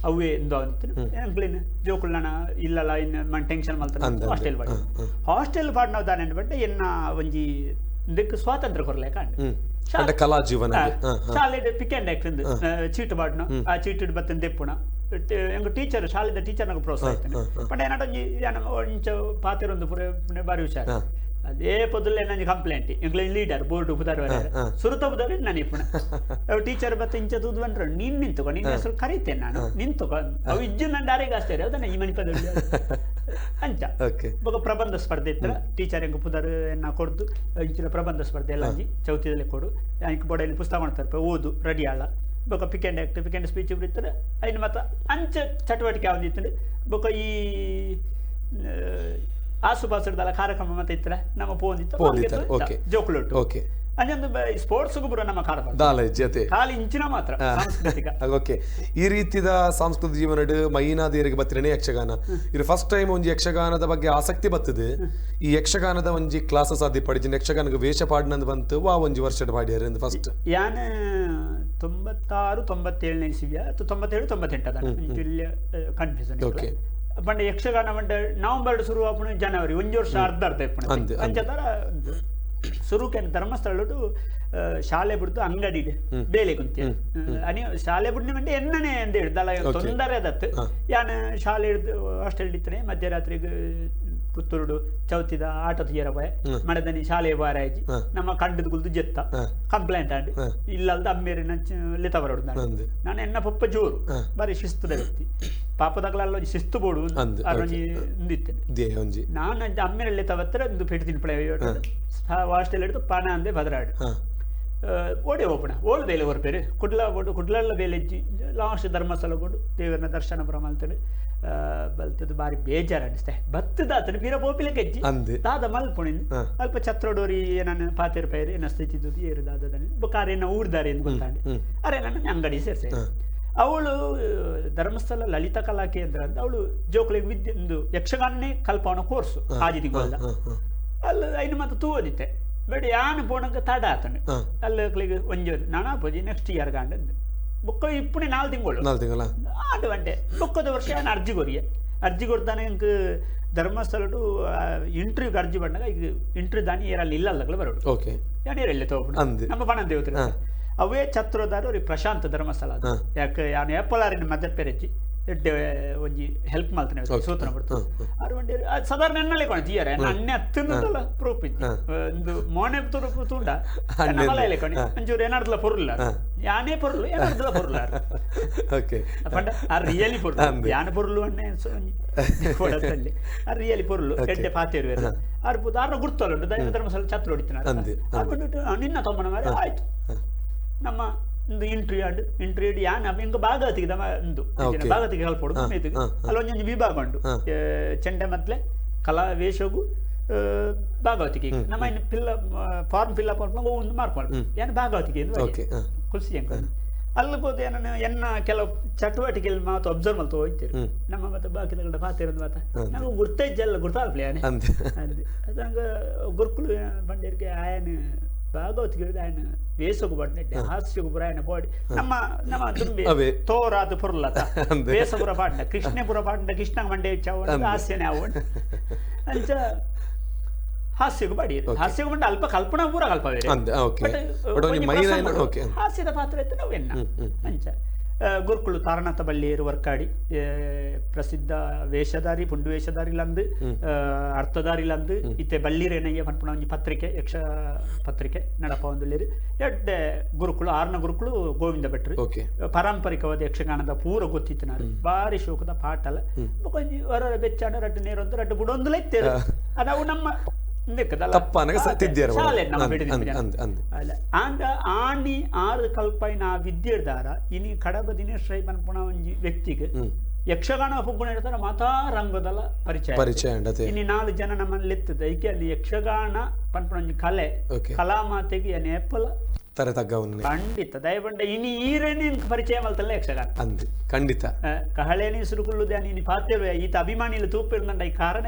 ಅವೇ ಎಂದು ಆವಂದಿತ್ತು ಎಂಕ್ಲಿನ ಜೋಕುಲ್ನ ಇಲ್ಲಲ್ಲ ಇನ್ನು ಮನ್ ಟೆನ್ಷನ್ ಮಲ್ತಾನೆ ಹಾಸ್ಟೆಲ್ ಪಾಡ್ ಹಾಸ್ಟೆಲ್ ಪಾಡ್ನವ್ ದಾನೆ ಬಟ್ಟೆ ಎನ್ನ ಒಂಜಿ ಇದಕ್ಕೆ ಸ್ವಾತಂತ್ರ್ಯ ಕೊರಲೆ ಕಾಂಡ್ ಕಲಾ ಜೀವನ ಶಾಲೆ ಪಿಕ್ ಅಂಡ್ ಆಕ್ಟ್ ಚೀಟ್ ಪಾಡ್ನ ಆ ಚೀಟ್ ಬತ್ತನ್ ದೆಪ್ಪುಣ ಎಂಗ ಟೀಚರ್ ಶಾಲೆದ ಟೀಚರ್ ನಂಗೆ ಪ್ರೋತ್ಸಾಹ ಆಯ್ತು ಬಟ್ ಏನಾಟೊಂಜಿ ಒಂಚ ಪಾತಿರೊಂದು ಪೂರ ಬಾರಿ ಹುಷಾರು ಅದೇ ಪೊದಲ್ಲೇ ನನಗೆ ಕಂಪ್ಲೇಂಟ್ ಎಂಗ್ಲ ಲೀಡರ್ ಬೋರ್ಡ್ ಉಪದಾರ ಸುರುತ ಉಪದಾರ ನಾನು ಇಪ್ಪಣ ಅವು ಟೀಚರ್ ಬತ್ತ ಇಂಚ ತೂದು ಬಂದ್ರು ನೀನ್ ನಿಂತುಕೊ ನಿನ್ನ ಹೆಸರು ಕರೀತೇನೆ ನಾನು ನಿಂತುಕೊ ಅವು ಇಜ್ಜು ನನ್ನ ಡಾರಿಗೆ ಆಸ್ತಾರೆ ಅದನ್ನ ಈ ಮಣಿಪದಲ್ಲಿ ಅಂಚ ಬೊಕ ಪ್ರಬಂಧ ಸ್ಪರ್ಧೆ ಇತ್ತ ಟೀಚರ್ ಹೆಂಗ ಪುದರ್ ಎನ್ನ ಕೊಡ್ದು ಇಂಚಿನ ಪ್ರಬಂಧ ಸ್ಪರ್ಧೆ ಎಲ್ಲ ಅಂಜಿ ಚೌತಿದಲ್ಲಿ ಕೊಡು ಅಂಕ ಬೋರ್ಡಲ್ಲಿ ಪುಸ್ತಕ ಮಾಡ್ತಾರೆ ಓದು ರೆಡಿ ಆಳ ಬೊಕ pick and act pick and speech ಇರ್ತಾರೆ ಐನು ಮತ್ತ ಅಂಚ ಚಟುವಟಿಕೆ ಯಾವ್ದಿತ್ತು ಬೊಕ ಈ ಆಸುಪಾಸದ ಕಾರ್ಯಕ್ರಮ ಮತ್ತೆ ಇತ್ತರ ನಮ್ಮ ಪೋಂದಿತ್ತು ಜೋಕುಲೊಟ್ಟು ಅಂಜೊಂದು ಸ್ಪೋರ್ಟ್ಸ್ ಬರೋ ನಮ್ಮ ಖಾಲಿ ಇಂಚಿನ ಮಾತ್ರ ಸಾಂಸ್ಕೃತಿಕ ಓಕೆ ಈ ರೀತಿದ ಸಾಂಸ್ಕೃತಿಕ ಜೀವನ ಮೈನಾದೇರಿಗೆ ಬತ್ತಿರನೇ ಯಕ್ಷಗಾನ ಇದು ಫಸ್ಟ್ ಟೈಮ್ ಒಂಜಿ ಯಕ್ಷಗಾನದ ಬಗ್ಗೆ ಆಸಕ್ತಿ ಬರ್ತದೆ ಈ ಯಕ್ಷಗಾನದ ಒಂಜಿ ಕ್ಲಾಸಸ್ ಆದಿ ಪಡಿಜಿನ ಯಕ್ಷಗಾನಕ್ಕೆ ವೇಷ ಪಾಡಿನಂದು ಬಂತು ವಾ ಒಂಜಿ ವರ್ಷದ ಪಾಡ್ಯಾರ ಫಸ್ಟ್ ಯಾನ 96-97 ಇಸ್ವಿಯ 97-98 ಕನ್ಫ್ಯೂಷನ್ ಪಂಡ ಯಕ್ಷಗಾನ ಪಂಡ ನವೆಂಬರ್ ಶುರು ಆಪಣ ಜನವರಿ ಒಂಜಿ ವರ್ಷ ಅರ್ಧ ಅಂಚತರ ಶುರುಕ್ಕೆ ಧರ್ಮಸ್ಥಳಟ್ಟು ಶಾಲೆ ಬಿಡ್ತು ಅಂಗಡಿ ಬೇಲೆ ಕುಂತಿ ಅನಿ ಶಾಲೆ ಬಿಡ್ನಿ ಮಂಡೆ ಎಣ್ಣನೆ ಅಂತ ಹಿಡ್ದಲ್ಲ ತೊಂದರೆ ಅದತ್ತು ಯಾನ ಶಾಲೆ ಹಿಡ್ದು ಹಾಸ್ಟೆಲ್ ಇತ್ತನೆ ಮಧ್ಯರಾತ್ರಿಗೆ ಪುತ್ತೂರುಡು ಚೌತಿದ ಆಟ ತೀರ ಬಾಯ್ ಮಡದನಿ ಶಾಲೆ ಬಾರ ಆಯ್ಜಿ ನಮ್ಮ ಕಂಡದ ಕುಲ್ದು ಜೆತ್ತ ಕಂಪ್ಲೇಂಟ್ ಆಡಿ ಇಲ್ಲಲ್ದ ಅಮ್ಮೇರಿನ ಲಿತ ಬರೋಡು ನಾನು ಎನ್ನ ಪಪ್ಪ ಜೋರು ಬಾರಿ ಶಿಸ್ತುದ ವ್ಯಕ್ತಿ ಪಾಪದಾಗಲ್ಲ ಶಿಸ್ತು ಬೋಡು ಅರೊಂಜಿ ಇಂದಿತ್ತೇನೆ ನಾನು ಅಮ್ಮೇರ ಲಿತ ಬತ್ತರ ಒಂದು ಪೆಟ್ಟು ತಿನ್ಪಳೆ ಹಾಸ್ಟೆಲ್ ಹಿಡಿದು ಪಾನ ಅಂದೆ ಭದ್ರಾಡು ಓಡೆ ಓಪಣ ಓಳು ಬೇಲೆ ಹೊರಪೇರು ಕುಡ್ಲಲ್ಲ ಬೇಲೆಜ್ಜಿ ಲಾಸ್ಟ್ ಧರ್ಮಸ್ಥಳ ಬೋಡು ದೇವರನ್ನ ದರ್ಶನ ಬರ ಮಲ್ತಡೆ ಬಲ್ತದ ಬಾರಿ ಬೇಜಾರ ಅನಿಸ್ತೆ ಬತ್ತದ ಆತನ ಪೀರ ಬೋಪಿಲೆ ಗೆಜ್ಜಿ ದಾದ ಮಲ್ಪುಣಿಂದ ಅಲ್ಪ ಛತ್ರೋಡೋರಿ ನಾನು ಪಾತೇರು ಪೈರು ಏನ ಸ್ಥಿತಿ ಏರು ದಾದದನಿ ಬೊಕಾರ ಏನ ಊರ್ದಾರೆ ಎಂದು ಗೊತ್ತಾಂಡೆ ಅರೆ ನನ್ನ ಅಂಗಡಿ ಸೇರ್ಸೆ ಅವಳು ಧರ್ಮಸ್ಥಳ ಲಲಿತ ಕಲಾ ಕೇಂದ್ರ ಅಂತ ಅವಳು ಜೋಕುಳಿಗೆ ವಿದ್ಯೆ ಒಂದು ಯಕ್ಷಗಾನನೇ ಕಲ್ಪವನ ಕೋರ್ಸು ಆದಿತಿಗೋಲ್ದ ಅಲ್ಲಿ ಐನು ಮತ್ತೆ ತೂವದಿತ್ತೆ ಬೇಡ ಯಾನು ಪೋಣಕ್ಕೆ ತಡ ಆತನು ಅಲ್ಲಿ ಒಂಜೋರು ನಾನಾ ಪೋಜಿ ನೆಕ್ಸ್ಟ್ ಇಯರ್ ಕಾಂಡದ್ದು ಬುಕ್ಕ ಇಪ್ಪುಣಿ 4 ತಿಂಗಳು ಆಡು ಗಂಟೆ ಬುಕ್ಕದ ವರ್ಷ ನಾನು ಅರ್ಜಿ ಕೊಡ್ತಾನೆ ಇಂಕ ಧರ್ಮಸ್ಥಳಟು ಇಂಟರ್ವ್ಯೂಗೆ ಅರ್ಜಿ ಬಂದಾಗ ಈಗ ಇಂಟರ್ವ್ಯೂ ದಾನಿ ಏರಲ್ಲಿ ಇಲ್ಲಲ್ಲ ಬರೋಡು ಯಾನು ಏರಲ್ಲೇ ತಗೋಬಿಡು ನಮ್ಮ ಪಣ ದೇವತ್ರ ಅವೇ ಛತ್ರೋದಾರು ಅವ್ರಿಗೆ ಪ್ರಶಾಂತ ಧರ್ಮಸ್ಥಳ ಅದು ಯಾಕೆ ಯಾನು ಏಪಲಾರಿನ ಮಧ್ಯ ಪೇರೆಚ್ಚಿ ಎಡ್ಡೆ ಒಂಜಿ ಹೆಲ್ಪ್ ಮಾಡ್ತಾನೆ ಸೂತ್ರ ಬಿಡ್ತು ಅದು ಒಂದೇ ಸಾಧಾರಣ ಎನ್ನಲೆ ಕೊಣ ತೀಯರೆ ಅನ್ಯ ಹತ್ತಿನದಲ್ಲ ಪ್ರೂಫ್ ಇತ್ತು ಒಂದು ಮೋನೆ ತೂಂಡ ನಮ್ಮಲ್ಲ ಕೊಣಿ ಒಂಚೂರು ಏನಾಡ್ದಲ್ಲ ಪೊರ್ಲ ಯಾನೇ ಪೊರ್ಲು ಏನಾಡ್ದಲ್ಲ ಪೊರ್ಲ ಪಂಡ ಆ ರಿಯಲಿ ಪೊರ್ಲು ಯಾನ ಪೊರ್ಲು ಅನ್ನೆ ಕೊಡತ್ತಲ್ಲಿ ಆ ರಿಯಲಿ ಪೊರ್ಲು ಎಡ್ಡೆ ಪಾತೇರು ಅರ್ಬುದ ಆರ್ನ ಗುರ್ತಲ್ಲ ದೈವ ಧರ್ಮಸ್ಥಳ ಛತ್ರ ಹೊಡಿತಾನೆ ನಿನ್ನ ತಮ್ಮನ ಮಾರೆ ಆಯ್ತು ನಮ್ಮ ಒಂದು ಇಂಟ್ರಿ ಯಾನ ಹಿಂಗ ಭಾಗವತಿಗೆ ಒಂದು ಭಾಗವತಿಗೆ ಹೇಳ್ಕೊಡು ಅಲ್ಲೊಂದು ವಿಭಾಗ ಉಂಟು ಚೆಂಡೆ ಮೊದ್ಲೆ ಕಲಾ ವೇಷಗೂ ಭಾಗವತಿಗೆ ನಮ್ಮ ಇನ್ನು ಫಾರ್ಮ್ ಫಿಲ್ಅಪ್ ಒಂದು ಮಾಡ್ಕೊಂಡು ಏನು ಭಾಗವತಿಗೆ ಕುಲ್ಸಿ ಹೆಂಗ ಅಲ್ಲಿ ಬೋದು ಏನನ್ನ ಎನ್ನ ಕೆಲವು ಚಟುವಟಿಕೆಯಲ್ಲಿ ಮಾತು ಅಬ್ಸರ್ವ್ ಮಾಡ್ತಾ ಹೋಗ್ತೀರಿ ನಮ್ಮ ಮತ್ತೆ ಬಾಕಿದ ಪಾತಿರೋದು ಮಾತ ನಾವು ಗುರ್ತೈಜಲ್ಲ ಗುರ್ತಾಗ್ಲಿ ಅದಂಗ ಗುರುಕುಲು ಬಂಡೇರಿಗೆ ಆಯನ ಭಾಗವತಿಗೆ ఆయన వేసకు పడినట్టు హాస్యకు ఆయన బాడీ ನಮ್ಮ ತುಂಬಿ ತೋರಾದು ಪುರ್ಲತ వేసపుర పాడిన కృష్ణపుర పాడిన కృష్ణ మండే ఇచ్చావు హాస్యనే అవ్వండి అంచ ಹಾಸ್ಯಗೂ ಬಾಡಿ ಹಾಸ್ಯಗೂ ಮಂಡ ಅಲ್ಪ ಕಲ್ಪನಾ ಪೂರ ಕಲ್ಪ ಹಾಸ್ಯದ ಪಾತ್ರ ಇತ್ತು ನಾವು ಎನ್ನ ಅಂಚ ಗುರುಕುಳು ತಾರನಾಥ ಬಳ್ಳಿಯರು ವರ್ಕಾಡಿ ಪ್ರಸಿದ್ಧ ವೇಷಧಾರಿ ಪುಂಡು ವೇಷಧಾರಿಲಂದು ಅರ್ಥಧಾರಿಲಂದು ಇತ್ತೆ ಬಳ್ಳಿರೇನಯ್ಯ ಪನ್ಪುಣ ಒಂಜಿ ಪತ್ರಿಕೆ ಯಕ್ಷ ಪತ್ರಿಕೆ ನಡಪ ಒಂದುಳ್ಳೇರು ಎಡ್ಡೆ ಗುರುಕುಳು 6ನ ಗುರುಕುಳು ಗೋವಿಂದ ಭಟ್ರು ಪಾರಂಪರಿಕವಾದ ಯಕ್ಷಗಾನದ ಪೂರ ಗೊತ್ತಿತ್ತು ನಾನು ಬಾರಿ ಶೋಕದ ಪಾಟಲ ಒಂಜಿ ಹೊರ ಬೆಚ್ಚಾಡ ರಡ್ಡು ನೇರೊಂದು ರಡ್ಡು ಬುಡೊಂದುಲ ಇತ್ತೇರು ಅದಾವು ನಮ್ಮ ಆಂಡಿ 6 ಕಲ್ಪೈನ ವಿದ್ಯೆದಾರ ಇನಿ ಕಡಬ ದಿನೇಶ್ ರೈ ಪನ್ಪುಣ ಒಂಜಿ ವ್ಯಕ್ತಿಗೆ ಯಕ್ಷಗಾನ ಒಪ್ಪುಣ ಹೇಳ್ತಾರೆ ಮಾತಾ ರಂಗದಲ್ಲ ಪರಿಚಯ ಇನ್ನು 4 ಜನ ನಮ್ಮಲ್ಲಿ ಎತ್ತದ ಈಕೆ ಅಲ್ಲಿ ಯಕ್ಷಗಾನ ಪನ್ಪುಣ ಒಂಜಿ ಕಲೆ ಕಲಾ ಮಾತೆಗೆ ಏನ್ ಏಪಲ ತರ ತಗ್ಗ ಉನ್ನೆ ಖಂಡಿತ ದಯಪಂಡ ಇನಿ ಈರೇನಿ ಪರಿಚಯ ಮಲ್ತಲ್ಲ ಯಕ್ಷಗಾನ ಅಂದ್ ಖಂಡಿತ ಕಹಳೆನಿ ಸುರುಕುಲ್ಲುದ ನೀನು ಪಾತ್ರೆ ಈತ ಅಭಿಮಾನಿಲು ತೂಪಿರುದಂಡ ಈ ಕಾರಣ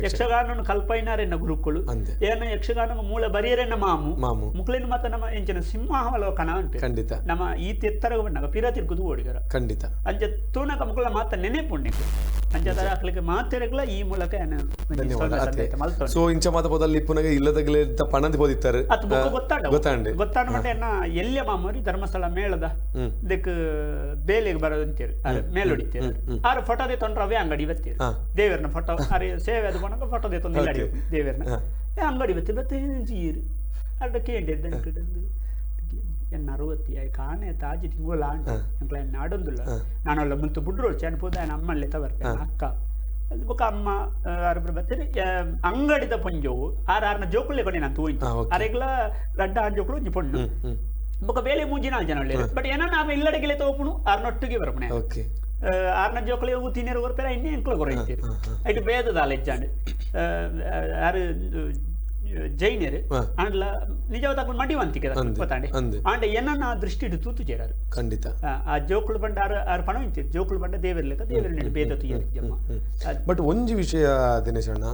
ಯಕ್ಷಗಾನ ಕಲ್ಪೈನಾರೆನ್ನ ಗುರುಕುಲು ಏನ ಯಕ್ಷಗಾನ ಮೂಲ ಬರಿಯರೆನ್ನ ಮಾಮು ಮುಕ್ಲಿನ ಮತ್ತ ನಮ್ಮ ಎಂಚಿನ ಸಿಂಹಾವಲೋಕನ ಅಂತ ಖಂಡಿತ ನಮ್ಮ ಈ ತೆತ್ತರ ಬಣ್ಣಗ ಪಿರ ತಿರ್ಗುದು ಓಡಿಗರ ಖಂಡಿತ ಅಂಚ ತೂನಕ ಮುಕ್ಲ ಮಾತ ನೆನೆ ಪುಣ್ಯಕ್ಕೆ ಅಂಚದ ಹಾಕ್ಲಿಕ್ಕೆ ಮಾತೆರಗ್ಲ ಈ ಮೂಲಕ ಸೊ ಇಂಚ ಮಾತ ಪೊದಲ್ಲಿ ಇಪ್ಪುನಗೆ ಇಲ್ಲದ ಪಣಂದಿ ಪೋದಿತ್ತಾರೆ ಅದು ಗೊತ್ತಾಡ ಮಟ್ಟ ಎಲ್ಲಿಯ ಮಾಮೂರಿ ಧರ್ಮಸ್ಥಳ ಮೇಳದ ಇದಕ್ಕೆ ಬೇಲಿಗೆ ಬರೋದಂತೀರಿ ಮೇಲೊಡಿತೀರಿ ಆರು ಫೋಟೋದೇ ತೊಂಡ್ರೆ ಅವೇ ಅಂಗಡಿ ಬತ್ತೀರಿ ದೇವರನ್ನ ಫೋಟೋ ಅರೆ ಸೇವೆ ಅದು ಬಂದಾಗ ಫೋಟೋದೇ ತೊಂದ್ರೆ ಅಂಗಡಿ ದೇವರನ್ನ ಅಂಗಡಿ ಬತ್ತಿ ಬತ್ತೆ ಜೀರು ಅರ್ಧ ಕೇಂದ್ರ ಎನ್ನ 60 ಕಾಣೆ ತಾಜಿ ತಿಂಗೋಲ ಅಂಕ್ಲ ಎನ್ನ ಆಡೊಂದುಲ್ಲ ನಾನೊಲ್ಲ ಮುಂತು ಬುಡ್ರೋಳು ಚನ್ಪೋದ ಅಮ್ಮಲ್ಲಿ ತವರ್ತೆ ಅಕ್ಕ ಅದು ಬೊಕ ಅಮ್ಮ ಅರಬ್ರು ಬತ್ತೀರಿ ಅಂಗಡಿದ ಪೊಂಜವು ಆರ್ನ ಜೋಕುಳ್ಳೆ ಕೊನೆ ನಾನು ತೂಯಿತು ಅರೆಗ್ಲ ರಡ್ಡ ಆ ಜೋಕುಳು ಒಂಜಿ ಪೊಣ್ಣು ಬೊಕ ಬೇಲೆ ಮೂಜಿ 4 ಜನ ಒಳ್ಳೆ ಬಟ್ ಏನೋ ನಾವು ಇಲ್ಲಡಿಗೆಲೆ ತೋಪುಣು ಆರ್ನೊಟ್ಟಿಗೆ ಬರಪಣೆ ಆರ್ನ ಜೋಕುಳೆ ಹೋಗು ತಿನ್ನರು ಬರ್ಪೇರ ಇನ್ನೇ ಎಂಕ್ಲ ಕೊರೈತೀರಿ ಐಟು ಬೇದದಾಲ ಹೆಜ್ಜಾಂಡು ಆರು ಜೈನರು ಅಂಡ್ಲ ನಿಜವಾದ ಮಡಿವಂತಿಕೆ ಗೊತ್ತಾಂಡೆ ಆಂಡೆ ಏನನ್ನ ದೃಷ್ಟಿ ಇಟ್ಟು ತೂತು ചേരാറ് ಖಂಡಿತ ಆ ಜೋಕುಳು ಬಂಡ ಆರು ಪಣ ಇಂತಿ ಜೋಕುಳು ಬಂಡ ದೇವರ್ಲೆಕ್ಕ ದೇವರ ಬೇದ ತುಯ್ಯಮ್ಮ ಬಟ್ ಒಂಜಿ ವಿಷಯ ದಿನೇಶ್ ಅಣ್ಣ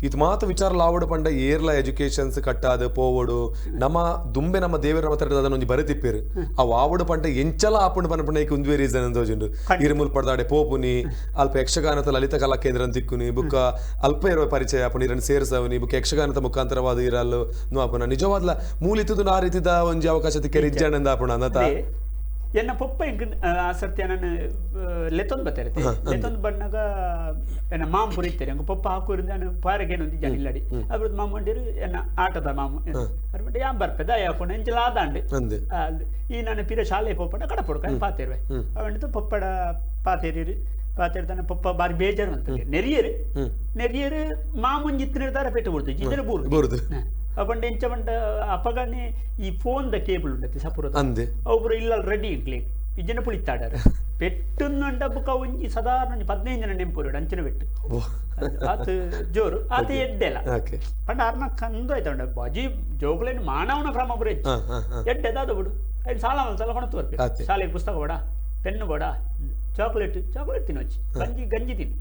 ಇದು ಮಾತ ವಿಚಾರ ಲಾವಡು ಪಂಡ ಏರ್ಲ ಎಜುಕೇಶನ್ಸ್ ಕಟ್ಟಾದ ಪೋವಡು ನಮ್ಮ ದುಂಬೆ ನಮ್ಮ ದೇವರ ಮಾತಾಡಿದ ಅದನ್ನ ಒಂಜಿ ಬರೆತಿಪ್ಪೇರು ಆ ವಾವಡು ಪಂಡ ಎಂಚಲ ಆಪುಂಡು ಪನಪುನ ಈಗ ಒಂದುವೇ ರೀಸನ್ ಅಂತ ಹೋಜುಂಡು ಇರುಮುಲ್ ಪಡ್ದಾಡೆ ಪೋಪುನಿ ಅಲ್ಪ ಯಕ್ಷಗಾನದ ಲಲಿತ ಕಲಾ ಕೇಂದ್ರ ತಿಕ್ಕುನಿ ಬುಕ್ಕ ಅಲ್ಪ ಇರುವ ಪರಿಚಯ ಆಪುನಿ ಇರನ್ನು ಸೇರಿಸವನಿ ಬುಕ್ಕ ಯಕ್ಷಗಾನದ ಮುಖಾಂತರವಾದ ಇರಲ್ಲು ಆಪುನ ನಿಜವಾದ್ಲ ಮೂಲಿತದು ಆ ರೀತಿದ ಒಂಜಿ ಅವಕಾಶ ತಿಕ್ಕ ರಿಜ್ಜಾನಂದ ಆಪುಣ ಅನ್ನತ ಎನ್ನ ಪೊಪ್ಪ ಸರ್ತಿ ನಾನು ಲೆತ್ತೊಂದು ಬತ್ತಿರುತ್ತೆ ಲೆತ್ತೊಂದು ಬಣ್ಣಗ ಎನ್ನ ಮಾಮ್ ಪುರಿತಾರೆ ಹಂಗೆ ಪೊಪ್ಪ ಹಾಕೂರಿಂದ ನಾನು ಪಾರಗೇನು ಒಂದಿದ್ದ ಇಲ್ಲಡಿ ಅದ್ರದ್ದು ಮಾಮ ಹೊಂಡಿರು ಎನ್ನ ಆಟದ ಮಾಮ ಅದ್ಬಿಟ್ಟು ಯಾ ಬರ್ಪೆದ ಯಾಕೊಂಡು ಎಂಚಲ ಆದಾಂಡು ಈ ನಾನು ಪಿರ ಶಾಲೆ ಪೊಪ್ಪಡ ಕಡಪುಡ್ಕ ಪಾತಿರುವೆ ಅವಂಡಿತು ಪೊಪ್ಪಡ ಪಾತೇರಿ ಪಾತಿರ್ತಾನೆ ಪೊಪ್ಪ ಬಾರಿ ಬೇಜಾರು ಅಂತ ನೆರಿಯರು ಮಾಮೂನ್ ಜಿತ್ತಿನಿರ್ತಾರೆ ಪೆಟ್ಟು ಬಿಡ್ತು ಜಿದ್ರೆ ಬೂರ್ದು ಅವಂಡ ಎಂಚ ಬಂಡ ಅಪಗನೆ ಈ ಫೋನ್ ದ ಕೇಬಲ್ ಉಂಡತಿ ಸಪುರ ಒಬ್ರು ಇಲ್ಲ ರೆಡಿ ಇಟ್ಲಿ ಇಜ್ಜನ ಪುಳಿತಾಡಾರ ಪೆಟ್ಟುಂದಂಡ ಬುಕ್ಕ ಒಂಜಿ ಸಾಧಾರಣ 15 ಜನ ನೆಂಪುರು ಅಂಚನ ಬೆಟ್ಟು ಆತ ಜೋರು ಆತ ಎಡ್ಡೆಲ್ಲ ಪಂಡ ಆರ್ನ ಕಂದು ಆಯ್ತಂಡ ಬಾಜಿ ಜೋಗುಲೇನು ಮಾನವನ ಕ್ರಮ ಬರ ಎಡ್ಡೆದಾದ ಬಿಡು ಅಲ್ಲಿ ಸಾಲ ಸಲ ಕೊಣತು ಬರ್ಬೇಕು ಶಾಲೆಗೆ ಪುಸ್ತಕ ಬೇಡ ಪೆನ್ನು ಬೇಡ ಚಾಕ್ಲೇಟ್ ತಿನ್ನೋಚ್ಚಿ ಗಂಜಿ ತಿನ್ನು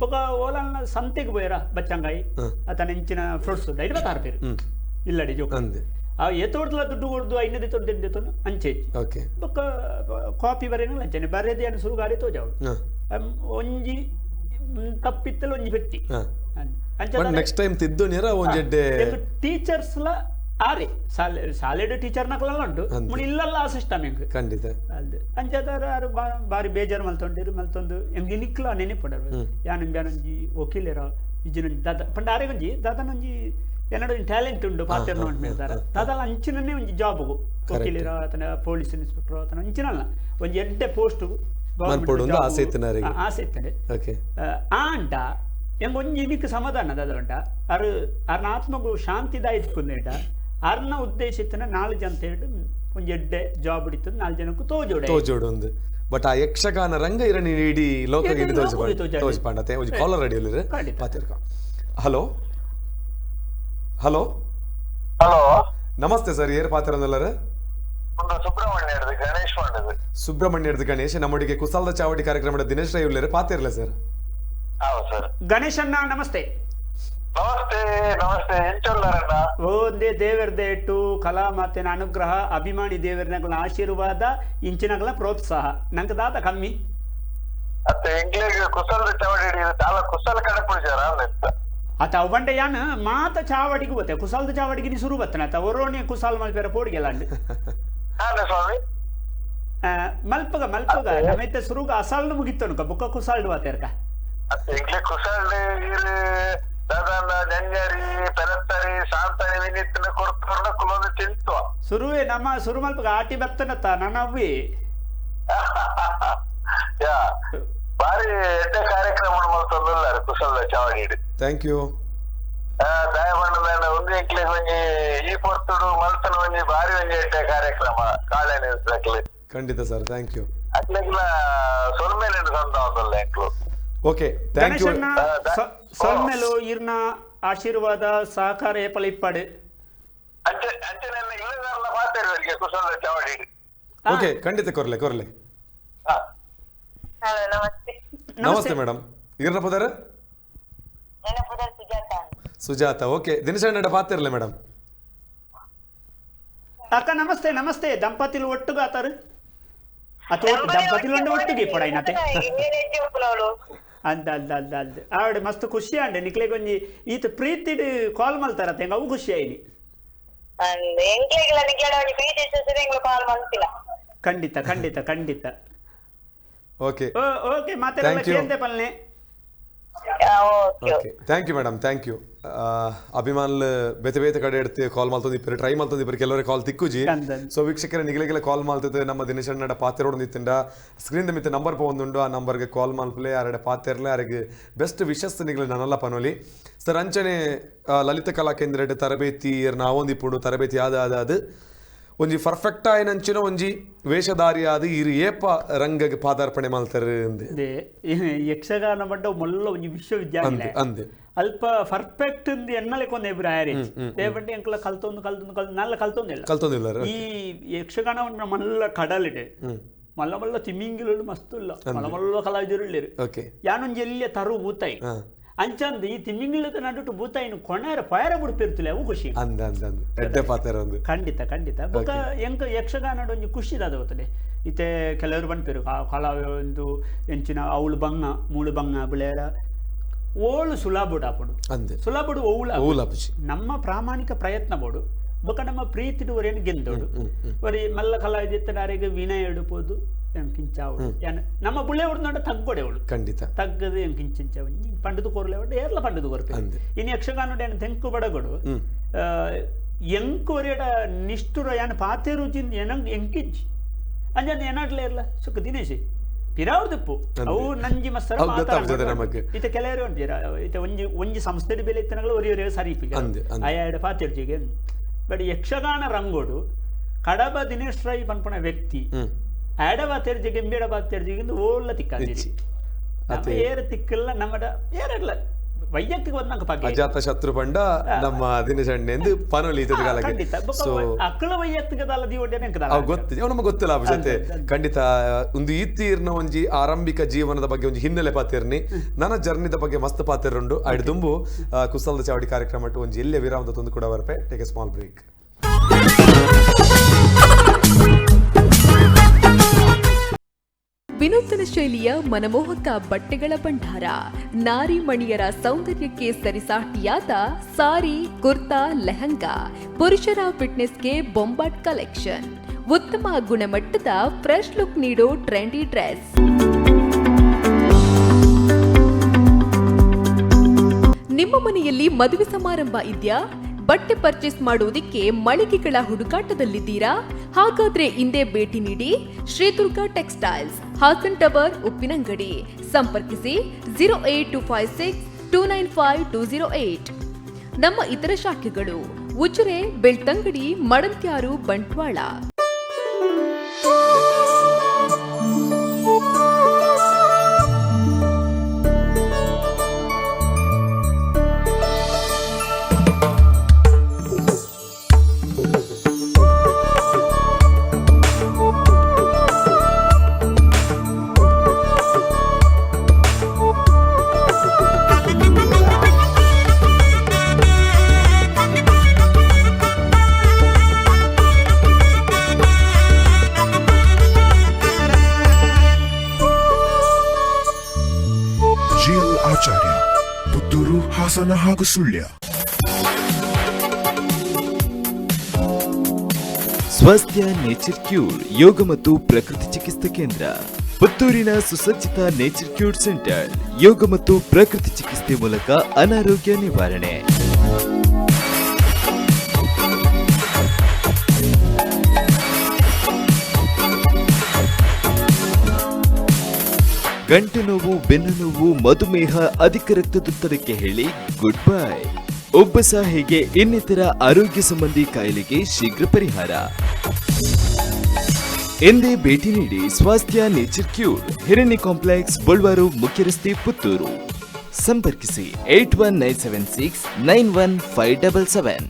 ಬೊಕ ಓಲನ್ನ ಸಂತೆಗೆ ಬೋಯರ ಬಚ್ಚಂಗಾಯಿ ಆತನ ಎಂಚಿನ ಫ್ರೂಟ್ಸ್ ಡೈಲಿ ಬತ್ತಾರ್ಪೇರು ಇಲ್ಲಡಿ ಜೋಕ ಆ ಎತ್ತೋಡ್ಲ ದುಡ್ಡು ಕೊಡ್ದು ಐನದಿ ತೊಂದು ಅಂಚೆಚ್ಚಿ ಬೊಕ್ಕ ಕಾಫಿ ಬರೇನ ಲಂಚನೆ ಬರೆದಿ ಅನ್ನು ಸುರುಗಾರಿ ತೋಜಾವು ಒಂಜಿ ತಪ್ಪಿತ್ತಲ್ಲ ಒಂಜಿ ಬೆಟ್ಟಿ ನೆಕ್ಸ್ಟ್ ಟೈಮ್ ತಿದ್ದು ನೀರ ಒಂಜೆಡ್ಡೆ ಟೀಚರ್ಸ್ಲ ಆರಿ ಸಾಲೆಡ್ ಟೀಚರ್ ನಕಲೆಲ್ಲ ಉಂಟು ಮುಡಿ ಇಲ್ಲಲ್ಲ ಆ ಸಿಸ್ಟಮ್ ಹೆಂಗೆ ಖಂಡಿತ ಅದು ಅಂಚದಾರ ಯಾರು ಬಾರಿ ಬೇಜಾರು ಮಲ್ತೊಂಡು ಹೆಂಗೆ ನಿಕ್ಲ ನೆನೆಪಡರು ಯಾನೊಂಜಿ ವಕೀಲರ ಇಜ್ಜಿನೊಂಜಿ ದಾದ ಪಂಡ ಆರೆಗೊಂಜಿ ದಾದನೊಂಜಿ ಏನೋ ಟ್ಯಾಲೆಂಟ್ ಉಂಡು ಪಾತ್ರ ನೋಡ್ತಾರೆ ದಾದಲ್ಲ ಅಂಚಿನೇ ಒಂಜಿ ಜಾಬ್ಗು ವಕೀಲರ ಆತನ ಪೊಲೀಸ್ ಇನ್ಸ್ಪೆಕ್ಟರ್ ಆತನ ಅಂಚಿನಲ್ಲ ಒಂಜಿ ಎಡ್ಡೆ ಪೋಸ್ಟ್ ಆಸೆ ಇತ್ತಂಡೆ ಆ ಅಂಟ ಹೆಂಗೆ ಒಂಜಿ ಇದಕ್ಕೆ ಸಮಾಧಾನ ದಾದ ಅರು ಅರ್ನ ಆತ್ಮಗೂ ಶಾಂತಿದಾಯಿತ್ಕೊಂಡ ಅರ್ನ ಉದ್ದೇಶಿತನ 4 ಜನ ಹೇಳಿ ಒಂಜಿ ಎಡ್ಡೆ ಜಾಬ್ ಹಿಡಿತದ 4 ಜನಕ್ಕೂ ತೋಜೋಡು ಒಂದು ಬಟ್ ಆ ಯಕ್ಷಗಾನ ರಂಗ ಇರನಿ ಇಡೀ ಲೋಕಕ್ಕೆ ತೋಜಿಪಾಂಡತೆ ಒಂಜಿ ಕಾಲರ್ ರೆಡಿ ಪಾತಿರ್ಕ ಹಲೋ ಹಲೋ ಹಲೋ ನಮಸ್ತೆ ಸರ್ ಏರ್ ಪಾತಿರಂದಲ್ಲರ ಸುಬ್ರಹ್ಮಣ್ಯರ್ದು ಗಣೇಶ್ ನಮ್ಮೊಟ್ಟಿಗೆ ಕುಸಲ್ದ ಚಾವಡಿ ಕಾರ್ಯಕ್ರಮದ ದಿನೇಶ್ ರೈ ಉಳ್ಳರೆ ಪಾತಿರ್ಲ ಸರ್ ಗಣೇಶ್ ಅಣ್ಣ ನಮಸ್ತೆ ನಮಸ್ತೆ ಒಂದೇ ದೇವರದೇ ಇಟ್ಟು ಕಲಾ ಮಾತೆನ ಅನುಗ್ರಹ ಅಭಿಮಾನಿ ದೇವರನಗಳ ಆಶೀರ್ವಾದ ಇಂಚಿನಗಳ ಪ್ರೋತ್ಸಾಹ ನಂಗೆ ದಾದ ಕಮ್ಮಿ ಆತ ಅವಂಡೆ ಯಾನ್ ಮಾತ ಚಾವಡಿಗೂ ಬತ್ತೆ ಕುಸಲ್ದ ಚಾವಡಿಗೆ ನೀ ಶುರು ಬತ್ತನ ಆತ ಒರೋಣಿ ಕುಸಾಲ್ ಮಲ್ಪೇರ ಪೋಡಿಗೆಲ್ಲ ಮಲ್ಪಗ ನಮ್ಮೈತೆ ಶುರುಗ ಅಸಾಲ್ನು ಮುಗಿತ್ತನು ಬುಕ್ಕ ಕುಸಾಲ್ಡು ಆತೇರ್ಕ ಕುಸಲ್ಡೆ ಸುರುವೆ ನಮ್ಮ ಸುರು ಮಲ್ಪಗ ಆಟಿ ಬತ್ತನತ್ತ ನನ್ನವ್ವಿ ಬಾರಿ ಎಡ್ಡೆ ಕಾರ್ಯಕ್ರಮ ಮಾಡ್ತಂದ್ರೆ ಕುಸಲ್ದ ಚಾವಡಿ ಥ್ಯಾಂಕ್ ಯು ದಯಮಾಡ ಒಂದು ಎಂಕ್ಲಿಗೆ ಒಂಜಿ ಈ ಪೊರ್ತುಡು ಮಲ್ತನ ಒಂಜಿ ಬಾರಿ ಒಂಜಿ ಎಡ್ಡೆ ಕಾರ್ಯಕ್ರಮ ಕಾಳೆ ಖಂಡಿತ ಸರ್ ಥ್ಯಾಂಕ್ ಯು ಅಕ್ಲೆಗ್ಲ ಸೊಲ್ಮೇಲೆ ಸಂತ ಒಂದಲ್ಲ ಎಂಕ್ಲು ಓಕೆ ಥ್ಯಾಂಕ್ ಯು ಸೊಲ್ಮೆಲು ಇರ್ನ ಆಶೀರ್ವಾದ ಸಹಕಾರ ಏಪಲ ಇಪ್ಪಡು ಅಂಚೆ ಪಾತೇರವರಿಗೆ ಕುಸಲ್ದ ಚಾವಡಿ. ಓಕೆ, ಖಂಡಿತ ಕೊರ್ಲೆ. ಹಲೋ, ನಮಸ್ತೆ. ನಮಸ್ತೆ ಮೇಡಮ್. ಇರ್ನ ಪುದರ್ ನನ್ನ ಪುದರ್ ಸುಜಾತ. ಓಕೆ, ದಿನಶಣ್ಣ ಪಾತಿರ್ಲೆ ಮೇಡಮ್. ಅಕ್ಕ ನಮಸ್ತೆ. ನಮಸ್ತೆ. ದಂಪತಿಲು ಒಟ್ಟುగా ಆತಾರು ಅಥವಾ ದಂಪತಿಲು ಒಟ್ಟಿಗೆ ಪಡಾಯಿನತೆ ಅಂದ ಅಂದ ಅಂದ ಅಂದ ಆవిడ ಮಸ್ತ್ ಖುಷಿ ಅಂಡೆ ನಿಕ್ಲೆ ಕೊಂಜಿ ಈತ ಪ್ರೀತಿಡ್ ಕಾಲ್ ಮಲ್ತಾರತ್ತೆ ಹೆಂಗ ಅವು ಖುಷಿ ಆಯ್ನಿ. ಖಂಡಿತ ಖಂಡಿತ ಖಂಡಿತ. ಓಕೆ ಓಕೆ, ಮಾತೆಲ್ಲ ಕೇಳ್ತೆ ಪಲ್ನೆ. Okay, thank you madam, thank you. ಅಭಿಮಾನ್ಲು ಬೇತೆ ಬೇತೆ ಕಡೆ ಇಡ್ತಿ ಕಾಲ್ ಮಾಡ್ತಂದಿಪ್ಪರು, ಟ್ರೈ ಮಾಡ್ತಂದಿಪ್ಪರು, ಕೆಲವರೇ ಕಾಲ್ ತಿಕ್ಕುಜಿ. ಸೊ ವೀಕ್ಷಕರ ನಿಗಲಿಗೆಲ್ಲ ಕಾಲ್ ಮಾಡ್ತಿದ್ದೆ ನಮ್ಮ ದಿನೇಶಣ್ಣ ಪಾತೆರೋಡು ನಿಂತಿಂಡ ಸ್ಕ್ರೀನ್ ಮಿತ್ತ ನಂಬರ್ ಪೋಂದುಂಡು ಆ ನಂಬರ್ಗೆ ಕಾಲ್ ಮಾಡ್ಪಲೆ ಯಾರಡೆ ಪಾತೆರ್ಲೆ ಯಾರಿಗೆ ಬೆಸ್ಟ್ ವಿಶಸ್ ನಿಗಲಿ ನನ್ನಲ್ಲ ಪನೋಲಿ ಸರ್. ಅಂಚನೆ ಲಲಿತ ಕಲಾ ಕೇಂದ್ರ ತರಬೇತಿ ನಾವೊಂದಿಪ್ಪುಡು ತರಬೇತಿ ಅದು ಒಂಜಿ ಪರ್ಫೆಕ್ಟ್ ಆಯ್ನಂಚಿನ ಒಂಜಿ ವೇಷಧಾರಿ ಆದ ಇರು ಏಪ ರಂಗಗೆ ಪಾದಾರ್ಪಣೆ ಮಾಡ್ತಾರೆ ಅಂದೆ. ಯಕ್ಷಗಾನ ಮಡ್ಡ ಮೊಲ್ಲ ಒಂಜಿ ವಿಶ್ವವಿದ್ಯಾಲಯ ಅಂದೆ ಅಲ್ಪ ಪರ್ಫೆಕ್ಟ್ ಎನ್ನಲೆಕೊಂದು ಎಬ್ರಾಯರಿ ದೇವಡ್ಡೆ ಎಂಕಲ ಕಲ್ತೊಂದು ನಲ್ಲ ಕಲ್ತೊಂದಿಲ್ಲ. ಈ ಯಕ್ಷಗಾನ ಮಲ್ಲ ಕಡಲಿಡೆ ಮಲ್ಲ ಮಲ್ಲ ತಿಮಿಂಗಿಲು ಮಸ್ತುಲ್ಲ ಮಲ್ಲ ಮಲ್ಲ ಕಲಾವಿದರು ಯಾನೊಂಜಿ ಎಲ್ಲಿಯ ತರು ಬೂತಾಯಿ ಅಂಚಂದ ಈ ತಿಮಿಂಗಿಲದ ನಡುಟು ಬೂತಾಯಿನ ಕೊನೆರ ಪಯರ ಬುಡ್ಪಿರ್ತಿಲ್ಲ ಅವು ಖುಷಿ. ಖಂಡಿತ ಖಂಡಿತ. ಬೊಕ ಎಂಕ ಯಕ್ಷಗಾನ ಒಂಜಿ ಖುಷಿದಾದ ಹೋಗ್ತದೆ. ಇತ್ತೆ ಕೆಲವರು ಬಂದ್ಪೇರು ಕಲಾವ ಒಂದು ಎಂಚಿನ ಅವಳು ಬಂಗ ಮೂಳು ಬಂಗ ಬಿಳೇರ ಓಳು ಸುಲಭುಡು ಆಪಡು ಸುಲಭುಡು ಓಳು ನಮ್ಮ ಪ್ರಾಮಾಣಿಕ ಪ್ರಯತ್ನ ಬೋಡು ಬೊಕ ನಮ್ಮ ಪ್ರೀತಿಡು ಒರೇನು ಗೆಂದೋಡು ಒರಿ ಮಲ್ಲ ಕಲಾವಿದಿತ್ತನಾರಿಗೆ ವಿನಯ ಎಡುಪೋದು ಎಂಕಿಂಚಾವಳು ನಮ್ಮ ಬುಳ್ಳೆ ಹೊಡ್ ನೋಡ ತಗ್ಗೊಡೆ ಅವಳು ಖಂಡಿತ ತಗ್ಗದು ಎಂಕಿಂಚಾವ ಪಂಡದು ಕೋರ್ಲೆ ಹೊಡ್ ಏರ್ಲ ಪಂಡದು ಕೊರ್ಪೆ ಇನ್ನು ಯಕ್ಷಗಾನ ಏನು ತೆಂಕು ಬಡಗೊಡು ಎಂಕು ಒರೇಡ ನಿಷ್ಠುರ ಯಾನ ಪಾತೆ ರುಚಿಂದ ಏನಂಗ್ ಎಂಕಿಂಚ್ ಅಂಜನ್ ಏನಾಡ್ಲೇ ಇರ್ಲ ಸುಖ ದಿನೇಶಿ ಪಿರಾವ್ದಿಪ್ಪು ಅವು ನಂಜಿ ಮಸ್ತರ ಇತ ಕೆಲವರು ಉಂಟು ಇತ ಒಂಜಿ ಸಂಸ್ಥೆ ಬೆಲೆ ಇತ್ತನಗಳು ಒರಿಯೊರೆ ಸರಿಪಿ ಆಯಾಡ ಪಾತಿರ್ಜಿಗೆ ಬಟ್ ಯಕ್ಷಗಾನ ರಂಗೋಡು ಕಡಬ ದಿನೇಶ್ ರೈ ಪನ್ಪುಣ ವ್ಯಕ್ತಿ ಆಡವ ತೆರ್ಜಿಗೆ ಎಂಬೇಡವ ತೆರ್ಜಿಗೆ ಓಲ್ಲ ತಿಕ್ಕಾದಿರಿ ಏರು ತಿಕ್ಕಲ್ಲ ನಮ್ಮಡ ಏರಲ್ಲ ವೈಯಕ್ತಿಕ ಬಂದಂಗ ಅಜಾತ ಶತ್ರು ಪಂಡ ನಮ್ಮ ದಿನಚರಣೆ ಪನೋಲಿ ಅಕ್ಕಳ ವೈಯಕ್ತಿಕದಲ್ಲ ದಿವಡ್ಡೆ ಗೊತ್ತಿದೆ ನಮಗೆ ಗೊತ್ತಿಲ್ಲ ಅವ ಜೊತೆ ಖಂಡಿತ ಒಂದು ಈತೀರ್ನ ಒಂಜಿ ಆರಂಭಿಕ ಜೀವನದ ಬಗ್ಗೆ ಒಂದು ಹಿನ್ನೆಲೆ ಪಾತಿರ್ನಿ ನನ್ನ ಜರ್ನಿದ ಬಗ್ಗೆ ಮಸ್ತ್ ಪಾತಿರುಂಡು ಐಡ್ ತುಂಬು ಕುಸಲ್ದ ಚಾವಡಿ ಕಾರ್ಯಕ್ರಮ ಒಂಜಿ ಎಲ್ಲೇ ವಿರಾಮದ ತಂದು ಕೂಡ ಬರ್ಪೆ. Take a small break. ವಿನೂತನ ಶೈಲಿಯ ಮನಮೋಹಕ ಬಟ್ಟೆಗಳ ಭಂಡಾರ, ನಾರಿ ಮಣಿಯರ ಸೌಂದರ್ಯಕ್ಕೆ ಸರಿಸಾಟಿಯಾದ ಸಾರಿ, ಕುರ್ತಾ, ಲೆಹಂಗಾ, ಪುರುಷರ ಫಿಟ್ನೆಸ್ಗೆ ಬೊಂಬಾಟ್ ಕಲೆಕ್ಷನ್, ಉತ್ತಮ ಗುಣಮಟ್ಟದ ಫ್ರೆಶ್ ಲುಕ್ ನೀಡೋ ಟ್ರೆಂಡಿ ಡ್ರೆಸ್. ನಿಮ್ಮ ಮನೆಯಲ್ಲಿ ಮದುವೆ ಸಮಾರಂಭ ಇದೆಯಾ? ಬಟ್ಟೆ ಪರ್ಚೇಸ್ ಮಾಡುವುದಕ್ಕೆ ಮಳಿಗೆಗಳ ಹುಡುಕಾಟದಲ್ಲಿದ್ದೀರಾ? ಹಾಗಾದ್ರೆ ಇಂದೇ ಭೇಟಿ ನೀಡಿ ಶ್ರೀ ದುರ್ಗಾ ಟೆಕ್ಸ್ಟೈಲ್ಸ್, ಹಾಸನ್ ಟವರ್, ಉಪ್ಪಿನಂಗಡಿ. ಸಂಪರ್ಕಿಸಿ 08256295208. ನಮ್ಮ ಇತರ ಶಾಖೆಗಳು ಉಜಿರೆ, ಬೆಳ್ತಂಗಡಿ, ಮಡಂತ್ಯಾರು, ಬಂಟ್ವಾಳ. ಪುತ್ತೂರು, ಹಾಸನ ಹಾಗೂ ಸುಳ್ಯ. ಸ್ವಾಸ್ಥ್ಯ ನೇಚರ್ ಕ್ಯೂರ್ ಯೋಗ ಮತ್ತು ಪ್ರಕೃತಿ ಚಿಕಿತ್ಸಾ ಕೇಂದ್ರ, ಪುತ್ತೂರಿನ ಸುಸಜ್ಜಿತ ನೇಚರ್ ಕ್ಯೂರ್ ಸೆಂಟರ್. ಯೋಗ ಮತ್ತು ಪ್ರಕೃತಿ ಚಿಕಿತ್ಸೆ ಮೂಲಕ ಅನಾರೋಗ್ಯ ನಿವಾರಣೆ. ಗಂಟು ನೋವು, ಬೆನ್ನು ನೋವು, ಮಧುಮೇಹ, ಅಧಿಕ ರಕ್ತದೊತ್ತಡಕ್ಕೆ ಹೇಳಿ ಗುಡ್ ಬೈ. ಉಬ್ಬಸ ಹೀಗೆ ಇನ್ನಿತರ ಆರೋಗ್ಯ ಸಂಬಂಧಿ ಕಾಯಿಲೆಗೆ ಶೀಘ್ರ ಪರಿಹಾರ. ಎಂದೇ ಭೇಟಿ ನೀಡಿ ಸ್ವಾಸ್ಥ್ಯ ನೇಚರ್ ಕ್ಯೂರ್, ಹಿರಣ್ಯ ಕಾಂಪ್ಲೆಕ್ಸ್, ಬೊಳ್ವಾರು, ಮುಖ್ಯ ರಸ್ತೆ, ಪುತ್ತೂರು. ಸಂಪರ್ಕಿಸಿ 8197691577.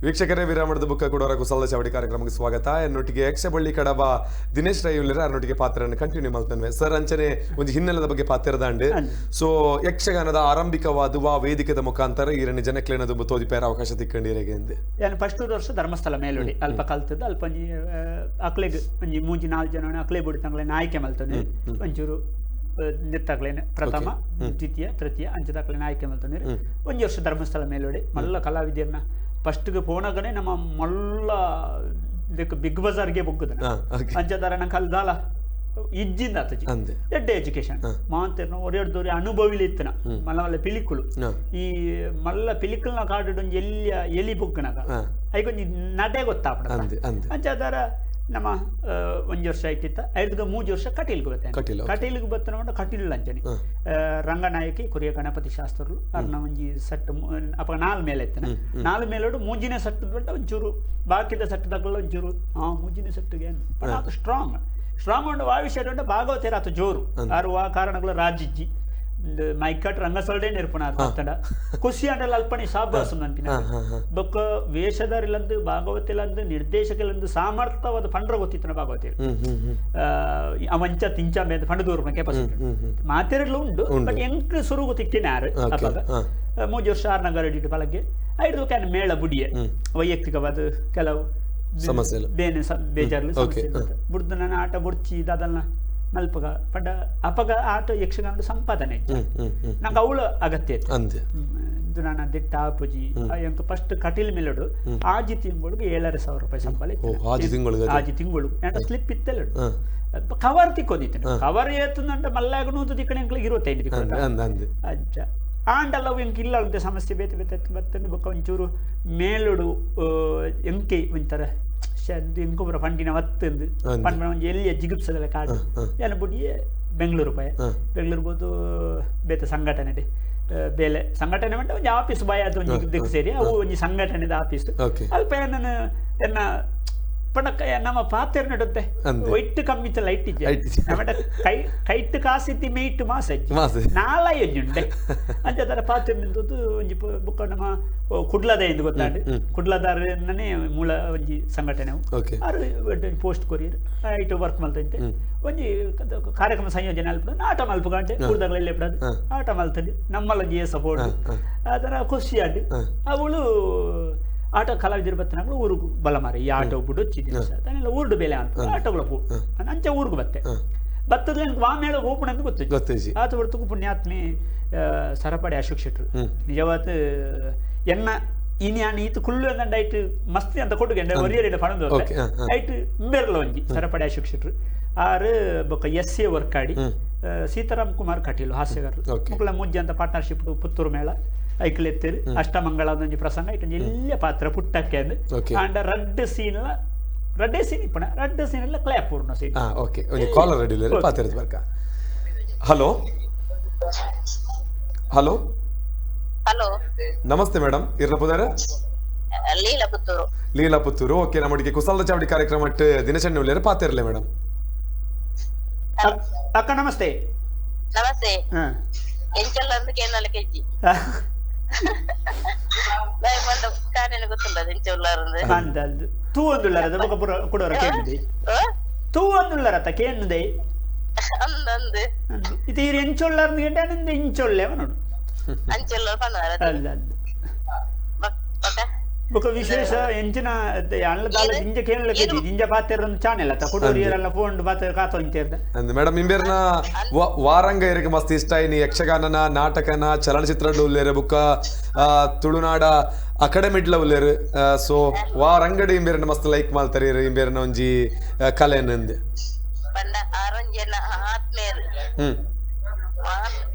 ವೀಕ್ಷಕರೇ, ವಿರಾಮದ ಬುಕ್ಕ ಕೊಡೋರ ಕುಸಲ್ದ ಚಾವಡಿ ಕಾರ್ಯಕ್ರಮಕ್ಕೆ ಸ್ವಾಗತ. ಎನ್ನೊಟ್ಟಿಗೆ ಯಕ್ಷಬಳ್ಳಿ ಕಡಬ ದಿನೇಶ್ ರೈ ಉಳ್ಳರ ಅವರೊಟ್ಟಿಗೆ ಪಾತ್ರವನ್ನು ಕಂಟಿನ್ಯೂ ಮಾಡ್ತಾನೆ. ಸರ್ ಅಂಚನೆ ಒಂದು ಹಿನ್ನೆಲೆದ ಬಗ್ಗೆ ಪಾತ್ರದಾಂಡ್ ಸೊ ಯಕ್ಷಗಾನದ ಆರಂಭಿಕವಾದುವ ವೇದಿಕೆದ ಮುಖಾಂತರ ಈರಣ್ಣ ಜನಕ್ಲೇನದು ತೋದಿಪೇರ ಅವಕಾಶ ತಿಕ್ಕೊಂಡಿರೆಗೆ ಅಂದೆ. ನಾನು ಫಸ್ಟ್ ವರ್ಷ ಧರ್ಮಸ್ಥಳ ಮೇಲೋಡಿ ಅಲ್ಪ ಕಲ್ತದ್ದು ಅಲ್ಪ ಅಕ್ಲೆಗ್ ಒಂಜಿ 3-4 ಜನ ಅಕ್ಲೆ ಬಿಡ್ತಂಗ್ಲೇನ ಆಯ್ಕೆ ಮಲ್ತಾನೆ. ಒಂಚೂರು ನಿತ್ತಕ್ಲೇನೆ ಪ್ರಥಮ ದ್ವಿತೀಯ ತೃತೀಯ ಅಂಚದಾಕ್ಲೇನ ಆಯ್ಕೆ ಮಲ್ತಾನೆ. ಒಂಜಿ ವರ್ಷ ಧರ್ಮಸ್ಥಳ ಮೇಲೋಡಿ ಮಲ್ಲ ಕಲಾವಿದ್ಯರನ್ನ ಫಸ್ಟ್ಗೆ ಪೋಣಗನೆ ನಮ್ಮ ಮಲ್ಲ ಬಿಗ್ ಬಜಾರ್ಗೆ ಬುಗ್ಗದ ಅಂಚದಾರ ನಂಗೆ ಕಲ್ದಾಲ ಇಜ್ಜಿಂದ ಆತಜಿ ಎಡ್ಡೆ ಎಜುಕೇಶನ್ ಮಾಂತೇರ್ನ ಒರೆಡ್ದೋರಿ ಅನುಭವಿಲಿ ಇತ್ತನ ಮಲ್ಲ ಮಲ್ಲ ಪಿಲಿಕುಳು ಈ ಮಲ್ಲ ಪಿಲಿಕುಲ್ನ ಕಾಡು ಒಂಜಿ ಎಲಿ ಬುಗ್ಗನಾಗ ಐಗೊಂಜಿ ನಡೆ ಗೊತ್ತಾಪಡ ಅಂಚದಾರ ನಮ್ಮ ಒಂಜಿ ವರ್ಷ ಆಯ್ತಿತ್ತ 5-3 ವರ್ಷ ಕಟೀಲ್ಗೆ ಬರ್ತೇನೆ. ಕಟೀಲ್ಗೆ ಬರ್ತನ ಕಟೀಲ್ ಅಂಚನೆ ರಂಗನಾಯಕಿ ಕೊರಿಯ ಗಣಪತಿ ಶಾಸ್ತ್ರರು ಅರ್ನ ಒಂಜಿ ಸಟ್ಟು ಅಪ್ಪ 4 ಮೇಲೆ ಇತ್ತನ 4 ಮೇಲೋಡು ಮೂಜಿನ ಸಟ್ಟದ ಬಟ್ಟ ಒಂಚೂರು ಬಾಕಿದ ಸಟ್ಟದಾಗಲ್ಲ ಒಂಚೂರು ಮೂಜಿನ ಸಟ್ಟಿಗೆ ಅದು ಸ್ಟ್ರಾಂಗ್ ಉಂಡು ವಾವಿಷ್ಯ ಉಂಟು ಭಾಗವತೇರ ಆತ ಜೋರು ಆರು ಆ ಕಾರಣಗಳು ರಾಜಿಜ್ಜಿ ಮೈಕಟ್ ರಂಗಸೊಲ್ಡೆ ನಿರ್ಪಣ ಆತಡ ಖುಷಿ ಅಂಡಲ್ಲ ಅಲ್ಪಣಿ ಸಾಭಾಸು ನಂಪಿನ ಬೊಕ್ಕ ವೇಷದಾರಿಲಂದು ಭಾಗವತಿಲಂದು ನಿರ್ದೇಶಕಲಂದು ಸಾಮರ್ಥ್ಯವಾದ ಪಂಡ್ರ ಗೊತ್ತಿತ್ತನ ಭಾಗವತಿ ಅವಂಚ ತಿಂಚ ಬೇದ ಪಂಡದೂರ್ನ ಕೆಪಾಸಿಟಿ ಮಾತೆರಲು ಉಂಡು ಬಟ್ ಎಂಕ್ ಸುರುಗು ತಿಕ್ಕಿನ ಯಾರು ಅಪ್ಪಾಗ 3 ವರ್ಷ 6 ನಗರ ಪಳಗ್ಗೆ 5 ಕ್ಯಾನ್ ಮೇಳ ಬುಡಿಯೆ ವೈಯಕ್ತಿಕವಾದ ಕೆಲವು ಸಮಸ್ಯೆ ಬೇನೆ ಬೇಜಾರ್ಲು ಬುಡ್ದು ನನ್ನ ಆಟ ಬುಡ್ಚಿ ಅದನ್ನ ಮಲ್ಪಗ ಪಂಡ ಅಪಗ ಆಟ ಯಕ್ಷಗಾನದ ಸಂಪಾದನೆ ನಂಗೆ ಅವಳು ಅಗತ್ಯ ಇತ್ತು. ಇದು ನಾನು ದಿಟ್ಟ ಆಪುಜಿ ಎಂಕ ಫಸ್ಟ್ ಕಟೀಲ್ ಮೇಲಡು ಆಜಿ ತಿಂಗಳಿಗೆ 7,500 ರೂಪಾಯಿ ಸಂಬಳ ಇತ್ತು. ಆಜಿ ತಿಂಗಳು ಸ್ಲಿಪ್ ಇತ್ತೆಲ್ಲ ಕವರ್ ತಿಕ್ಕೋದಿತ್ತು ಕವರ್ ಏತಂದಂಟ ಮಲ್ಲಾಗನೂದು ತಿಕ್ಕಣೆ ಎಂಕ್ಲಿಗೆ 25 ಅಜ್ಜ ಆಂಡಲ್ಲ ಎಂಕ್ ಇಲ್ಲ ಅಂತ ಸಮಸ್ಯೆ ಬೇತೆ ಬತ್ತಂದು ಬೊಕ್ಕ ಒಂಚೂರು ಮೇಲುಡು ಎಂಕೆ ಒಂಥರ ಇಂಕೊಬ್ಬರ ಫಂಡಿನ ಒತ್ತಂದು ಪಂಡ ಒಂಜಿ ಎಲ್ಲಿಯ ಜಿಗುಪ್ಸದಲ್ಲ ಕಾಡು ಏನು ಬುಡಿ ಬೆಂಗಳೂರು ಬೋದು ಬೇತೆ ಸಂಘಟನೆ ಬೇಲೆ ಸಂಘಟನೆ ಮಂಟ ಒಂಜಿ ಆಫೀಸ್ ಬಾಯ್ ಅದು ಒಂಜಿ ಇದಕ್ಕೆ ಸೇರಿ ಅವು ಒಂಜಿ ಸಂಘಟನೆದ ಆಫೀಸ್ ಅಲ್ಪ ಏನನ್ನು ಎನ್ನ ಪಂಡ ನಮ್ಮ ಪಾತ್ರ ನಡುತ್ತೆ ಒಟ್ಟು ಕಮ್ಮಿತ್ತ ಲೈಟ್ ಕೈಟ್ ಕಾಸಿತ್ತಿ ಮೇಯ್ಟ್ ಮಾಸಜ್ಜಿ ನಾಲಯ್ಯುಂಡೆ ಅಂಚದರ ಪಾತ್ರ ನಿಂತದ್ದು ಒಂಜಿ ಬುಕ್ಕ ನಮ್ಮ ಕುಡ್ಲದ ಎಂದು ಗೊತ್ತಾಂಡು ಕುಡ್ಲದಾರನೇ ಮೂಲ ಒಂಜಿ ಸಂಘಟನೆ ಆರು ಪೋಸ್ಟ್ ಕೊರಿಯರ್ ಐಟ್ ವರ್ಕ್ ಮಲ್ತಂತೆ ಒಂಜಿ ಕಾರ್ಯಕ್ರಮ ಸಂಯೋಜನೆ ಅಲ್ಪ ಆಟ ಮಲ್ಪಗಂಟೆ ಕುಡ್ದಾಗಲೇ ಬಿಡೋದು ಆಟ ಮಲ್ತದೆ ನಮ್ಮಲ್ಲೊಂಜಿ ಸಪೋರ್ಟ್ ಅದರ ಖುಷಿ ಆಡು ಅವಳು ಆಟ ಕಲಾವಿದರು ಬತ್ತನಾಗ್ಲು ಊರಿಗೆ ಬಲ ಮಾರಿ ಈ ಆಟ ಬಿಟ್ಟು ಚಿನ್ನ ಊರ್ಡು ಬೆಲೆ ಅಂತ ಆಟಗಳ ಪೂ ಅಂಚೆ ಊರಿಗೆ ಬತ್ತೆ ಬತ್ತದ ವಾಮೇಳ ಓಪಣ ಅಂತ ಗೊತ್ತಿತ್ತು ಆತ ಹೊರತು ಪುಣ್ಯಾತ್ಮಿ ಸರಪಡಿ ಅಶೋಕ್ ಶೆಟ್ರು ನಿಜವಾದ ಎನ್ನ ಇನ್ಯಾನ್ ಈತ ಕುಳ್ಳು ಅಂದಂಡ ಐಟ್ ಮಸ್ತಿ ಅಂತ ಕೊಟ್ಟುಗೆ ಒರಿಯರಿಡ ಪಣದು ಐಟ್ ಬೇರ್ಲ ಒಂಜಿ ಸರಪಡಿ ಅಶೋಕ್ ಶೆಟ್ರು ಆರು ಬೊಕ್ಕ ಎಸ್.ಎ ವರ್ಕ್ ಆಡಿ ಸೀತಾರಾಮ್ ಕುಮಾರ್ ಕಟೀಲು ಹಾಸ್ಯಗಾರರು ಮಕ್ಕಳ ಮುಜ್ಜಿ ಅಂತ ಪಾರ್ಟ್ನರ್ಶಿಪ್ ಪುತ್ತೂರು ಮೇಳ ಐಕ್ಲು ಎತ್ತೇರು ಅಷ್ಟಮಂಗಳದೊಂಜಿ ಪ್ರಸಂಗ ಇಟ್ಟೊಂಜಿ ಎಲ್ಲ ಪಾತ್ರ ಪುಟ್ಟಕ್ಕೆ ಅಂದು ಆಂಡ ರಡ್ಡ್ ಸೀನ್ ಇಪ್ಪಣ ರಡ್ಡ್ ಸೀನ್ ಎಲ್ಲ ಕ್ಲಾಪೂರ್ಣ ಸೀನ್ ಓಕೆ ಒಂಜಿ ಕಾಲರ್ ರೆಡಿ ಪಾತಿರದು ಬರ್ಕ. ಹಲೋ ಹಲೋ ಹಲೋ ನಮಸ್ತೆ ಮೇಡಮ್ ಇರ್ನ ಪುದಾರ ಲೀಲಾ ಪುತ್ತೂರು ಓಕೆ ನಮ್ಮೊಟ್ಟಿಗೆ ಕುಸಲ್ದ ಚಾವಡಿ ಕಾರ್ಯಕ್ರಮ ದಿನಚರಣೆ ಉಳ್ಳೇರು ಪಾತಿರಲೇ ಮೇಡಮ್. ಅಕ್ಕ ನಮಸ್ತೆ. ನಮಸ್ತೆ ಎಂಚಲ್ಲ ಅಂದು ಕೇನಲ್ಲ ಕೆಜಿ ತೂ ಒಂದುಳ್ಳರದ ಕೊಡೋರ ಕೇಳಿದೆ ತೂ ಒಂದುಳ್ಳರತ ಕೇಳಿದೆ ಇದು ಇರು ಎಂಚೊಳ್ಳರ್ದು ಗಂಟೆ ಇಂಚೊಳ್ಳೆ ನೋಡು ಬೊಕ ವಿಶೇಷ ಎಂಚಿನ ಅಲ್ಲದಾಲ ಜಿಂಜ ಕೇಳಲಿಕ್ಕೆ ಜಿಂಜ ಪಾತ್ರ ಒಂದು ಚಾನೆಲ್ ಅತ್ತ ಕೊಡೋರಿಯರೆಲ್ಲ ಫೋನ್ ಪಾತ್ರ ಕಾತೊಂಚೇರ್ದ ಅಂದ್ ಮೇಡಮ್ ಇಂಬೇರ್ನ ವಾರಂಗ ಇರಕ್ಕೆ ಮಸ್ತ್ ಇಷ್ಟ ಇನಿ ಯಕ್ಷಗಾನನ ನಾಟಕನ ಚಲನಚಿತ್ರಗಳು ಉಲ್ಲೇರು ಬುಕ್ಕ ತುಳುನಾಡ ಅಕಾಡೆಮಿಡ್ಲ ಉಲ್ಲೇರು ಸೊ ವಾರಂಗಡಿ ಇಂಬೇರ್ನ ಮಸ್ತ್ ಲೈಕ್ ಮಾಡ್ತಾರೆ ಇಂಬೇರ್ನ ಒಂಜಿ ಕಲೆನಂದ್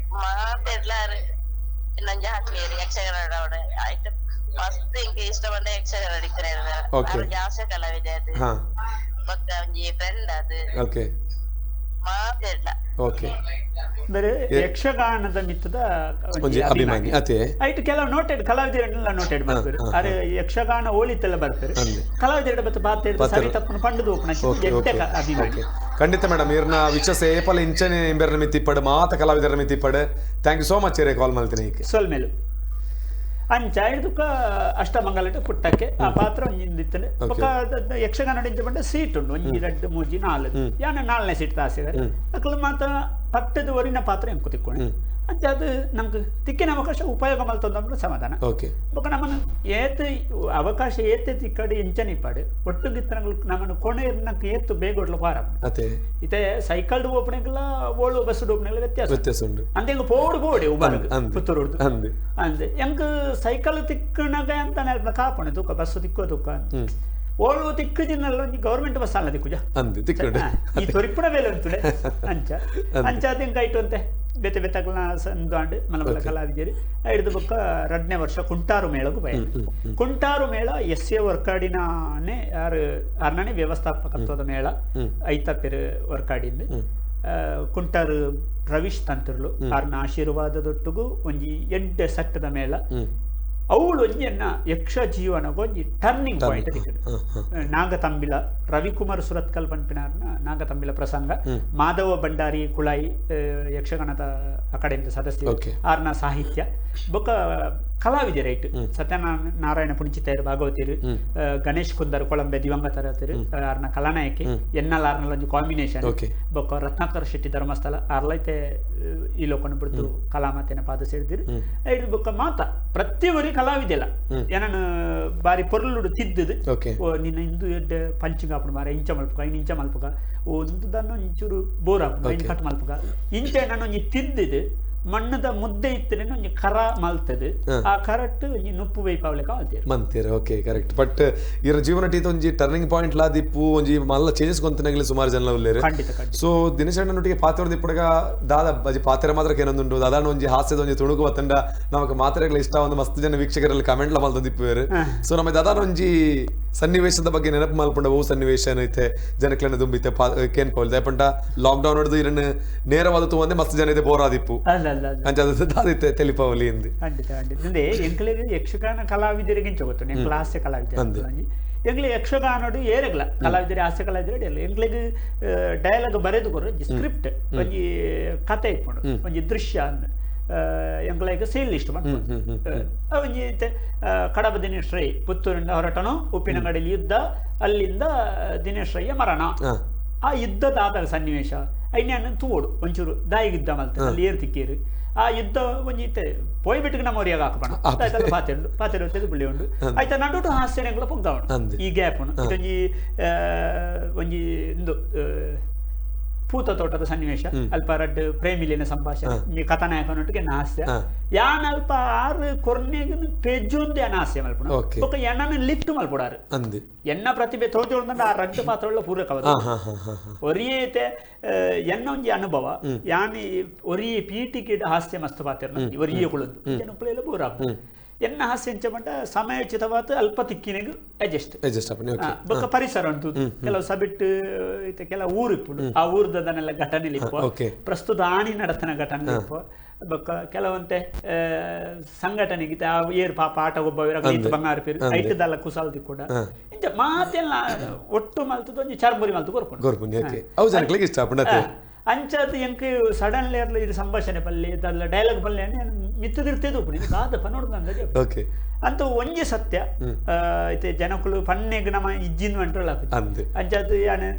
ಮಸ್ತ್ ಇಂಕ ಇಷ್ಟ ಬಂದ ಯಕ್ಷಗಾನ ಅಡಿಕ್ತಾರೆ ಜಾಸ್ತಿ ಕಲಾವಿದೆ ಅದು ಮತ್ತೆ ಒಂಜಿ ಫ್ರೆಂಡ್ ಅದು ಮಾತಿಲ್ಲ ಓಕೆ ಬೇರೆ ಯಕ್ಷಗಾನದ ಮಿತ್ತದ ಅಭಿಮಾನಿ ಅದೇ ಐಟ್ ಕೆಲವು ನೋಟೆಡ್ ಕಲಾವಿದರೆಲ್ಲ ನೋಟೆಡ್ ಬರ್ತಾರೆ ಅರೆ ಯಕ್ಷಗಾನ ಓಲಿತೆಲ್ಲ ಬರ್ತಾರೆ ಕಲಾವಿದರ ಬತ್ತ ಪಾತ್ರ ಸರಿ ತಪ್ಪು ಪಂಡದು ಓಪನ್ ಅಭಿಮಾನಿ ಖಂಡಿತ ಮೇಡಮ್ ಇರ್ನ ವಿಶೇಷ ಏಪಲ್ ಇಂಚನೆ ಇಂಬೆರ್ನ ಮಿತ್ತಿಪ್ಪಡು ಮಾತ ಕಲಾವಿದರ ಮಿತ್ತಿಪ್ಪಡು thank you so much call ಮಾಡ್ತೀನಿ ಸೊಲ್ ಮೇಲು ಅಂಚ ಹಿಡ್ದುಕ ಅಷ್ಟಮಂಗಲ ಪುಟ್ಟಕ್ಕೆ ಆ ಪಾತ್ರ ಒಂಜಿಂದಿತ್ತನೆ ಬೊಕ ಯಕ್ಷಗಾನ ಬಂಡ ಸೀಟ್ ಉಂಡು ಒಂಜಿ 2 3 4 ಯಾನ 4ನೇ ಸೀಟ್ ತಾಸಿಗ ಅಕ್ಲು ಮಾತ ಪಟ್ಟದ ಒರಿನ ಪಾತ್ರ ಎಂಕು ತಿಕ್ಕೊಂಡು ಅಂಚ ಅದು ನಮ್ಗೆ ತಿಕ್ಕಿನ ಅವಕಾಶ ಉಪಯೋಗ ಮಲ್ತೊಂದು ಸಮಾಧಾನ ಬೊಕ ನಮ್ಮನ್ನು ಏತ್ ಅವಕಾಶ ಏತೆ ತಿಕ್ಕಡಿ ಎಂಚನಿಪಾಡು ಒಟ್ಟು ಗಿತ್ತನಗಳು ನಮ್ಮನ್ನು ಕೊನೆ ಏತ್ತು ಬೇಗ ಒಡ್ಲು ಪಾರ ಇತ್ತೆ ಸೈಕಲ್ ಓಪನೆಲ್ಲ ಓಳು ಬಸ್ ಓಪನೆಲ್ಲ ವ್ಯತ್ಯಾಸ ಉಂಟು ಅಂದೆ ಎಂಗ ಪೋಡಿ ಉಬಾರ್ಗ್ ಪುತ್ತೂರು ಅಂದೆ ಎಂಗ್ ಸೈಕಲ್ ತಿಕ್ಕಣಗ ಅಂತ ಕಾಪಣೆ ತೂಕ ಬಸ್ ತಿಕ್ಕೋ ತೂಕ ಓಳು ತಿಕ್ಕಜಿನಲ್ಲ ಗೌರ್ಮೆಂಟ್ ಬಸ್ ಅಲ್ಲ ತಿಕ್ಕುಜ ಈ ತೊರಿಪುಣ ಬೇಲೆ ಅಂತುಡೆ ಅಂಚ ಅಂಚಾದ ಎಂಗ ಆಯ್ತು ಅಂತೆ ಬೇತೆ ಬೆತ್ತಗಳನ್ನ ಸಂದಾಂಡು ಮಲಮಲ ಕಲಾವಿದರು ಹಿಡಿದು ಬೊಕ್ಕ 2ನೇ ವರ್ಷ ಕುಂಟಾರು ಮೇಳಗೂ ಬಯ ಕುಂಟಾರು ಮೇಳ ಎಸ್ಎ ವರ್ಕಾಡಿನೇ ಆರ್ನೇ ವ್ಯವಸ್ಥಾಪಕತ್ವದ ಮೇಳ ಐತಪ್ಪೆರು ವರ್ಕಾಡಿಂದು ಕುಂಟಾರು ರವೀಶ್ ತಂತ್ರಲು ಆರ್ನ ಆಶೀರ್ವಾದದೊಟ್ಟಿಗೂ ಒಂಜಿ 8 ಸಟ್ಟದ ಮೇಳ ಅವಳು ಒಂಜಿಯನ್ನ ಯಕ್ಷ ಜೀವನಗ ಒಂಜಿ ಟರ್ನಿಂಗ್ ಪಾಯಿಂಟ್ ನಾಗತಂಬಿಲ ರವಿಕುಮಾರ್ ಸುರತ್ಕಲ್ ಪಂಪಿನಾರ್ನ ನಾಗತಂಬಿಲ ಪ್ರಸಂಗ ಮಾಧವ ಭಂಡಾರಿ ಕುಳಾಯಿ ಯಕ್ಷಗಾನದ ಅಕಾಡೆಮಿದ ಸದಸ್ಯ ಆರ್ನ ಸಾಹಿತ್ಯ ಬೊಕ ಕಲಾವಿದರು ಐಟ್ ಸತ್ಯನಾರಾಯಣ ಪುಣಿಚಿತರು ಭಾಗವತಿರು ಗಣೇಶ್ ಕುಂದರ್ ಕೊಳಂಬೆ ದಿವಂಗತರತಿರು ಆರ್ನ ಕಲಾನಾಯಕಿ ಎನ್ನಲ್ ಆರ್ನಲ್ ಒಂಜಿ ಕಾಂಬಿನೇಷನ್ ಬೊಕ ರತ್ನಾಕರ್ ಶೆಟ್ಟಿ ಧರ್ಮಸ್ಥಳ ಆರ್ಲೈತೆ ಈ ಲೋಕನ ಬಿಡ್ತು ಕಲಾಮತೆನ ಪಾದ ಸೇರಿದಿರು ಐದು ಬೊಕ ಮಾತ ಪ್ರತಿಯೊರಿ ಕಲಾವಿದೆಲ್ಲ ಏನನ್ನು ಬಾರಿ ಪೊರ್ಲುಡು ತಿದ್ದುದು ನಿನ್ನ ಇಂದು ಎಡ್ಡೆ ಪಂಚಿಂಗ್ ಹಾಪುಡು ಮಾರ ಇಂಚ ಮಲ್ಪುಗ ಇನ್ನು ಇಂಚ ಮಲ್ಪುಗ ಒಂದು ದನ್ನು ಇಂಚೂರು ಬೋರ್ ಹಾಪುಗ ಇನ್ನು ಕಟ್ ಮಲ್ಪುಗ ಇಂಚೆ ನಾನು ಒಂಜಿ ತಿದ್ದುದು ಮಣ್ಣದ ಮುದ್ದೆ ಇತ್ತನೆ ಒಂಜಿ ಕರ ಮಲ್ತದು ಆ ಕರೆಕ್ಟ್ ಒಂಜಿ ನುಪ್ಪು ವೈಪಾವಲೆಕ ಮಂತೀರ ಓಕೆ ಕರೆಕ್ಟ್ ಬಟ್ ಇರ ಜೀವನ ಟೀತ ಒಂಜಿ ಟರ್ನಿಂಗ್ ಪಾಯಿಂಟ್ ಲಾ ದಿಪ್ಪು ಒಂಜಿ ಮಲ್ಲ ಚೇಂಜಸ್ ಕೊಂತನಾಗಲಿ ಸುಮಾರು ಜನ ಉಳ್ಳೇರು ಸೊ ದಿನೇಶ್ ಅಣ್ಣನೊಟ್ಟಿಗೆ ಪಾತ್ರ ದಿಪ್ಪುಡಗ ದಾದ ಅಜಿ ಪಾತ್ರ ಮಾತ್ರ ಏನೊಂದುಂಟು ದಾದಾನ ಒಂಜಿ ಹಾಸ್ಯದ ಒಂಜಿ ತುಣುಕು ಬತ್ತಂಡ ನಮಗೆ ಮಾತ್ರೆಗಳ ಇಷ್ಟ ಒಂದು ಮಸ್ತ್ ಜನ ವೀಕ್ಷಕರಲ್ಲಿ ಕಮೆಂಟ್ ಲ ಮಲ್ತ ದಿಪ್ಪುವೇರು ಸೊ ನಮ್ಮ ದಾದಾನ ಒಂಜಿ ಸನ್ನಿವೇಶದ ಬಗ್ಗೆ ನೆನಪು ಮಲ್ಪಂಡ ಓ ಸನ್ನಿವೇಶ ಏನೈತೆ ಜನಕ್ಲೆನ ದುಂಬಿತೆ ಕೇನ್ ಪೌಲ್ ದಯಪಂಟ ಲಾಕ್ ಡೌನ್ ಹೊಡೆದು ಇರನ್ನು ನೇರವಾದ ತೂವಂದೆ ಮಸ್ತ್ ಜನ ಇದೆ ಬೋರ್ ಆದಿಪ್ಪು ಅಂಚಾದಿತ್ತೆ ತೆಲಿಪಾವಲಿ ಎಂದು ಖಂಡಿತ ಖಂಡಿತ ಎಂಕ್ಲೆಗ್ ಯಕ್ಷಗಾನ ಕಲಾವಿದರಿಗೆ ಗೊತ್ತು ಎಂಕ್ಲ ಹಾಸ್ಯ ಕಲಾವಿದರು ಎಂಗ್ಲೆ ಯಕ್ಷಗಾನಡು ಏರೆಗ್ಲ ಕಲಾವಿದರಿ ಹಾಸ್ಯ ಕಲಾವಿದರು ಎಲ್ಲ ಎಂಗ್ಲೆಗ್ ಡಯಲಾಗ್ ಬರೆದು ಕೊರ ಸ್ಕ್ರಿಪ್ಟ್ ಒಂಜಿ ಕತೆ ಇಟ್ಕೊಂಡು ಒಂಜಿ ದೃಶ್ಯ ಅಂದ್ ಎಂಗ್ಲೈಗ ಸೇಲ್ ಲಿಸ್ಟ್ ಒಂಜಿ ಕಡಬ ದಿನೇಶ್ ರೈ ಪುತ್ತೂರಿಂದ ಹೊರಟನು ಉಪ್ಪಿನಂಗಡಿಯಲ್ಲಿ ಯುದ್ಧ ಅಲ್ಲಿಂದ ದಿನೇಶ್ ರೈಯ ಮರಣ ಆ ಯುದ್ಧದಾದ ಸನ್ನಿವೇಶ ಐನ್ಯಾನ ತೂಡು ಒಂಚೂರು ದಾಯಿಗಿದ್ದ ಮಲ್ತ ಅಲ್ಲಿ ಏರು ತಿಕ್ಕೇರು ಆ ಯುದ್ಧ ಒಂಜಿ ಪೋಯ್ ಬಿಟ್ಟಿಗೆ ನಮ್ಮ ಒರಿಯಾಗ ಹಾಕಬೇಡ ಆಯ್ತಲ್ಲ ಪಾತೆರು ಹೊತ್ತದು ಬುಳ್ಳಿ ಉಂಡು ಆಯ್ತಾ ನಡುಟು ಹಾಸ್ಯನೆಗಳ ಪುಗ್ಗ ಉಂಡು ಈ ಗ್ಯಾಪ್ ಉಂಡು ಇದೊಂಜಿ ಒಂಜಿ ಇಂದು ಪೂತ ತೋಟದ ಸನ್ನಿವೇಶ ಅಲ್ಪ ರಡ್ಡು ಪ್ರೇಮಿಲಿನ ಸಂಭಾಷಣೆ ಕಥಾನಾಯಕನೊಟ್ಟಿಗೆ ಹಾಸ್ಯ ಯಾನ್ ಅಲ್ಪ ಆರು ಕೊರ್ನೆಗ್ ಪೆಜ್ಜೊಂದು ಎನ್ನ ಹಾಸ್ಯ ಮಲ್ಪುಣ ಬೊಕ ಎಣ್ಣನ ಲಿಫ್ಟ್ ಮಲ್ಪುಡಾರು ಎನ್ನ ಪ್ರತಿಭೆ ತೋಜೊಂಡ ಆ ರಡ್ಡು ಪಾತ್ರಗಳ ಪೂರಕವಾದ ಒರಿಯೇತೆ ಎನ್ನ ಒಂಜಿ ಅನುಭವ ಯಾನ್ ಒರಿಯೇ ಪೀಟಿಗೆ ಹಾಸ್ಯ ಮಸ್ತ್ ಪಾತ್ರ ಒರಿಯೇ ಕುಳಂದು ಜನಪ್ಪಳೆಲ್ಲ ಬೋರ ಎನ್ನ ಹಾಸ್ಯ ಎಂಚಮಂಟ ಸಮಯೋಚಿತವಾದ ಅಲ್ಪ ತಿಕ್ಕಿನೆಗ್ ಅಡ್ಜಸ್ಟ್ ಬೊಕ್ಕ ಪರಿಸರ ಉಂಟು ಕೆಲವು ಸಬಿಟ್ಟು ಕೆಲವು ಊರು ಇಪ್ಪುಡು ಆ ಊರ್ದನೆಲ್ಲ ಘಟನೆ ಪ್ರಸ್ತುತ ಆಣಿ ನಡತನ ಘಟನೆ ಬೊಕ್ಕ ಕೆಲವಂತೆ ಸಂಘಟನೆಗೆ ಏರು ಪಾಪ ಆಟ ಒಬ್ಬ ಬಂಗಾರ ಪೇರು ಐಟದಲ್ಲ ಕುಸಾಲ್ದಿ ಕೂಡ ಇಂಚ ಮಾತೆಲ್ಲ ಒಟ್ಟು ಮಲ್ತದ ಒಂಜಿ ಚರ್ಮುರಿ ಮಲ್ತು ಕೊರ್ಪುಂಡು ಅಂಚದ ಎಂಕ್ ಸಡನ್ಲಿ ಅರ್ಲ ಇದು ಸಂಭಾಷಣೆ ಪಲ್ಲೆ ಇದಲ್ಲ ಡೈಲಾಗ್ ಪಲ್ಲೆ ಮಿತ್ತದಿರ್ತೇದು ಗಾದಪ್ಪ ನೋಡ್ದಂದ್ರೆ ಅಂತ ಒಂಜಿ ಸತ್ಯ ಐತೆ ಜನಕುಲು ಪನ್ನೆಗ್ ನಮ್ಮ ಇಜ್ಜಿನ ಅಂಟಲ್ಲ ಅಂಚದ ಯಾನೆ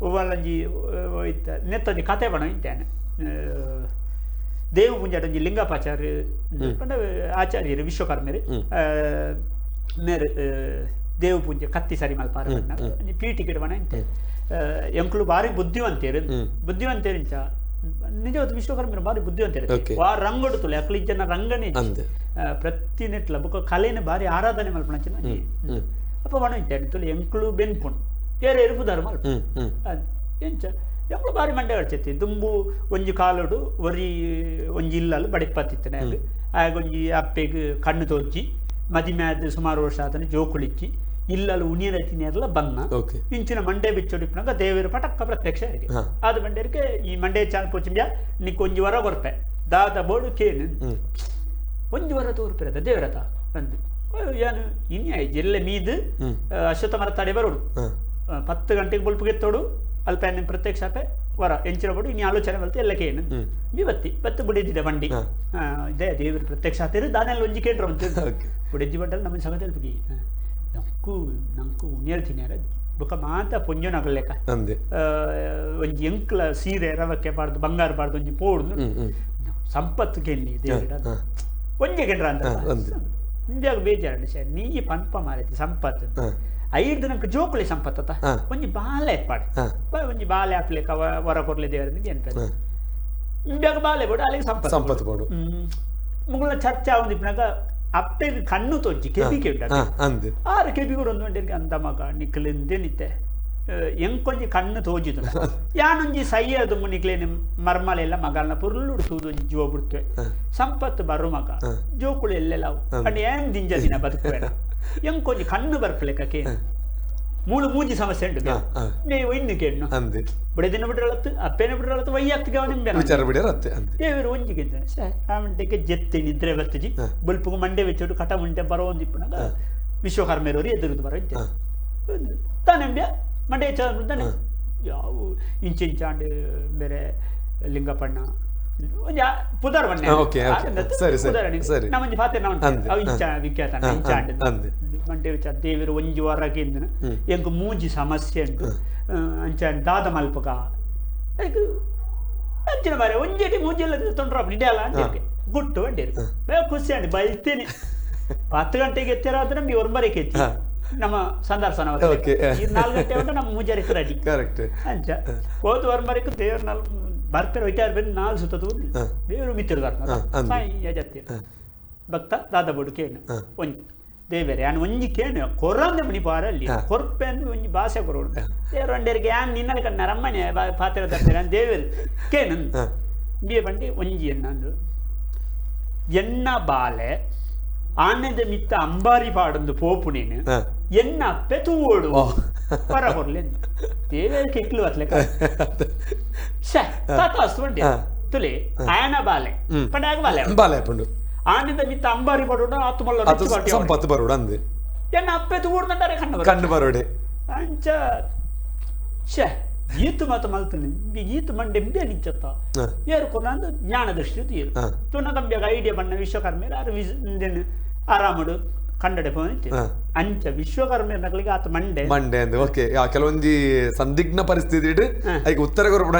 ಒವ್ವಲಂಜಿ ನೆತ್ತೊಂಜಿ ಕತೆ ಬಣ ಇಂತೇನೆ ದೇವು ಮುಂಜಾಟ ಒಂಜಿ ಲಿಂಗಪಾಚಾರ್ಯ ಆಚಾರ್ಯರು ವಿಶ್ವಕರ್ಮರು ಮೇರೆ ದೇವು ಪೂಜೆ ಕತ್ತಿ ಸರಿ ಮಲ್ಪಾರ ಪೀಟಿ ಗಿಡ ಬಣ ಇಂತೆ ಎಂಕ್ಲು ಬಾರಿ ಬುದ್ಧಿವಂತೇರು ಇಂಚ ನಿಜವಾದ ವಿಶ್ವಕರ್ಮರು ಬಾರಿ ಬುದ್ಧಿವಂತೇರು ಆ ರಂಗಡು ತುಲೆ ಅಕ್ಲಿ ಜನ ರಂಗನೇ ಪ್ರತಿ ನೆಟ್ಲ ಬುಕ್ಕ ಕಲೆನ ಬಾರಿ ಆರಾಧನೆ ಮಲ್ಪಣ ಅಪ್ಪ ಬಣ ಇಂತೇನೆ ತುಲೆ ಎಂಕ್ಲು ಬೆನ್ಪುಣ್ ಏರು ಎರುಪುದಾರು ಮಲ್ಪ ಎಂಚ ಎಂಕ್ಲು ಬಾರಿ ಮಂಡೆ ಅಡ್ಚತಿ ದುಂಬು ಒಂಜಿ ಕಾಲುಡು ಒರಿ ಒಂಜಿ ಇಲ್ಲಲು ಬಡಿಪ್ಪತ್ತಿತ್ತನೆ ಆಗ ಒಂಜಿ ಅಪ್ಪೆಗ್ ಕಣ್ಣು ತೋಜ್ಜಿ ಮದಿಮ್ಯಾದ ಸುಮಾರು ವರ್ಷ ಆತನ ಜೋಕುಳಿಚ್ಚಿ ಇಲ್ಲಲು ಉಣಿಯನ ತಿನ್ನೆಲ್ಲ ಬನ್ನ ಇಂಚಿನ ಮಂಡೆ ಬಿಚ್ಚೊಡಿಪ್ನಾಗ ದೇವರು ಪಟಕ್ಕ ಪ್ರತ್ಯಕ್ಷ ಆದ ಮಂಡ್ಯರಿಗೆ ಈ ಮಂಡೆ ಚಾಲ್ ಪೋಚಿಂಬ್ಯಾ ನಿಕ್ ಒಂಜಿ ವರ ಕೊರ್ಪೆ ದಾದ ಬೋಡು ಕೇನು ಒಂಜಿ ವರ ತೋರ್ಪಿರದ ದೇವರತ ಅಂದು ಏನು ಇನ್ಯ ಜಿಲ್ಲೆ ಮೀದು ಅಶ್ವತ್ಥ ಮರ ತಡೆ ಬರೋಡು 10 ಗಂಟೆಗೆ ಬುಲ್ಪು ಗೆತ್ತೋಡು ಅಲ್ಪ ಪ್ರತ್ಯಕ್ಷ ಆಪೆ ವರ ಎಂಚಿನ ಇನ್ನು ಆಲೋಚನೆ ಬಲ್ತು ಎಲ್ಲ ಕೇನು ಬಿವತ್ತಿ ಬತ್ತು ಬುಡಿದಿದೆ ಬಂಡಿ ಇದೇ ದೇವರು ಪ್ರತ್ಯಕ್ಷ ಆಗ್ತಿರು ದಾನೆಲ್ಲ ಒಂಜಿ ಕೇಂದ್ರ ಬುಡಿದ್ದಿ ಬಂಡಲ್ಲಿ ನಮ್ಮ ಸಂಗತಿ ಅಲ್ಪಗಿ ನಂಕು ಉಣ್ಯಲ್ತೀನಿ ಬೊಕ ಮಾತ ಪೊಂಜೊನಗಲೆಕ ಒಂಜಿ ಎಂಕ್ಲ ಸೀರೆ ರವಕ್ಕೆ ಪಾಡ್ದು ಬಂಗಾರ ಪಾಡ್ದು ಒಂಜಿ ಪೋಡ್ದು ಸಂಪತ್ತು ಕೆನ್ನಿ ದೇವರ ಒಂಜೆ ಕೆಂಡ್ರ ಅಂತ ಇಂಡಿಯಾಗ ಬೇಜಾರು ಸರ್ ನೀ ಪನ್ಪ ಮಾರೈತಿ ಸಂಪತ್ತು 5 ದಿನಕ್ಕೆ ಜೋಕುಳಿ ಸಂಪತ್ತ ಒಂಜಿ ಬಾಲೆ ಪಾಡು ಒಂಜಿ ಬಾಲೆ ಹಾಕ್ಲಿಕ್ಕ ಹೊರ ಕೊಡ್ಲಿ ದೇವರ ಎಂತ ಇಂಡಿಯಾಗ ಬಾಲೆ ಬೋಡು ಅಲ್ಲಿಗೆ ಸಂಪತ್ತು ಬೋಡು ಮುಗಳ ಚರ್ಚೆ ಒಂದಿಪ್ಪಿನಾಗ ಅಪ್ಪೆಗೆ ಕಣ್ಣು ತೊಜ್ಜಿ ಕೆಬಿಗೆ ಉಂಟು 6 ಕೆಬಿಗಳು ಒಂದು ಗಂಟೆಗೆ ಅಂದ ಮಗ ನಿಕ್ಲಿಂದೆ ನಿತ್ತೆ ಎಂಕೊಂಜಿ ಕಣ್ಣು ತೋಜಿದು ಯಾನೊಂಜಿ ಸೈಯದು ನಿಕ್ಲೇನೆ ಮರ್ಮಲೆಲ್ಲ ಮಗಲ್ನ ಪುರ್ಲುಡು ತೂದು ಒಂಜಿ ಜೀವ ಬಿಡ್ತವೆ ಸಂಪತ್ತು ಬರು ಮಗ ಜೋಕುಳು ಎಲ್ಲೆಲ್ಲ ಅಂಡ್ ಏನ್ ದಿಂಜ ದಿನ ಬದುಕುವೇನ ಎಂಕೊಂಜಿ ಕಣ್ಣು ಬರ್ಪಲೆಕ್ಕೆ ಮೂಳು ಮೂಜಿ ಸಮಸ್ಯೆ ಉಂಟು ನೀವು ಇನ್ನು ಕೇಳು ಬಿಡದಿನ ಬಿಡ್ರಳತ್ತು ಅಪ್ಪೇನ ಬಿಡ್ರಳತ್ತು ವೈಯಕ್ತಿಕ ದೇವರು ಒಂಜಿಗಿದ್ದ ಆಮೆಂಟಕ್ಕೆ ಜೆತ್ತೆ ನಿದ್ರೆ ಬರ್ತಜಿ ಬಲ್ಪು ಮಂಡೆ ವೆಚ್ಚು ಕಟ ಮುಂಟೆ ಬರೋ ಒಂದಿಪ್ಪನಾಗ ವಿಶ್ವಕರ್ಮೇರವರು ಎದುರುದು ಬರೋ ಇದ್ದೆ ತಾನೆಂಬ್ಯ ಮಂಡೆ ಹೆಚ್ಚಾನೆ ಯಾವ ಇಂಚಾಂಡು ಬೇರೆ ಲಿಂಗಪ್ಪಣ್ಣ ಪುದರ್ ನಮ್ಮಂಜಿ ಪಾತ್ರೆ ನಾವು ಇಂಚ ವಿಖ್ಯಾತ ಮಂಡೆ ವಿಚಾರ ದೇವರು ಒಂಜಿ ಹೊರಗಿಂದ ಎಂಕ್ ಮೂಜಿ ಸಮಸ್ಯೆ ಉಂಟು ಅಂಚ ದಾದ ಮಲ್ಪಕ ಅಂಚಿನ ಬಾರಿ ಒಂಜೇಟಿ ಮೂಜಿ ಎಲ್ಲ ತೊಂಡ್ರ ಇಡಲ್ಲ ಅಂತ ಗುಟ್ಟು ಬಂಡೇರು ಖುಷಿ ಅಂಡಿ ಬೈತೇನೆ 10 ಗಂಟೆಗೆ ಎತ್ತರಾದ್ರೆ ನಮ್ಗೆ ಹೊರಬರಕ್ಕೆ ಎತ್ತಿ ನಮ್ಮ ಸಂದರ್ಶನ 4 ಗಂಟೆ ಉಂಟು ನಮ್ಮ ಮೂಜಾರಿಕ ರೆಡಿ ಅಂಚ ಹೋದ್ ಹೊರಬರಕ್ಕೆ ದೇವ್ರ ಬರ್ತಾರೆ ವಿಚಾರ ಬಂದು 4 ಸುತ್ತದು ದೇವರು ಮಿತ್ತಿರ್ದಾರ ಯಜತ್ತಿ ಭಕ್ತ ದಾದ ಬೋಡು ಕೇನು ಒಂಜಿ ದೇವರೇ ನಾನು ಒಂಜಿ ಕೇನು ಕೊರಂದೆ ಮನಿ ಪಾರಲ್ಲಿ ಕೊರ್ಪೆ ಅಂದ್ರೆ ಒಂಜಿ ಭಾಷೆ ಕೊರೋಡು ದೇವರು ಒಂಡೇರಿಗೆ ಯಾನ್ ನಿನ್ನ ಕಣ್ಣ ರಮ್ಮನೆ ಪಾತ್ರ ತರ್ತಾರೆ ದೇವರು ಕೇನು ಬಿಯ ಬಂಡಿ ಒಂಜಿ ಎನ್ನಂದು ಎನ್ನ ಬಾಲೆ ಆನೆದ ಮಿತ್ತ ಅಂಬಾರಿ ಪಾಡೊಂದು ಪೋಪು ನೀನು ಎನ್ನ ಅಪ್ಪೆ ತೂವೋಡು ಹೊರ ಹೊರ್ಲೆ ದೇವರ ಕೆಕ್ಲು ಅತ್ಲೆ ತಾತಾಸ್ತು ಬಂಡಿ ತುಲಿ ಆಯನ ಬಾಲೆ ಪಂಡಾಗ ಬಾಲೆ ಪಂಡು ಆನೆದ ಮಿತ್ತ ಅಂಬಾರಿ ಪಾಡೋಡು ಆತು ಮಲ್ಲ ಸಂಪತ್ತು ಬರೋಡು ಅಂದೆ ಎನ್ನ ಅಪ್ಪೆ ತೂವೋಡ್ದಂಡಾರೆ ಕಣ್ಣು ಬರೋಡೆ ಅಂಚ ಶೇ ಈತು ಮಾತು ಮಲ್ತಾನೆ ಈತು ಮಂಡೆ ನಿಚ್ಚತ್ತ ಏರ್ಕೊಂಡು ಅಂದು ಜ್ಞಾನ ದೃಷ್ಟಿ ತೀರು ತುನಗಂಬ್ಯಾಗ ಐಡಿಯಾ ಬಣ್ಣ ವಿಶ್ವಕರ್ಮೇರ ಆರಾಮಡು ಕನ್ನಡ ಅಂಚ ವಿಶ್ವಕರ್ಮ ನಕಲಿಗೆ ಆತ ಮಂಡೆ ಮಂಡೆ ಅಂದ್ ಓಕೆ ಕೆಲವೊಂದು ಸಂದಿಗ್ಧ ಪರಿಸ್ಥಿತಿ ಅದಕ್ಕೆ ಉತ್ತರ ಕೊರಪಡ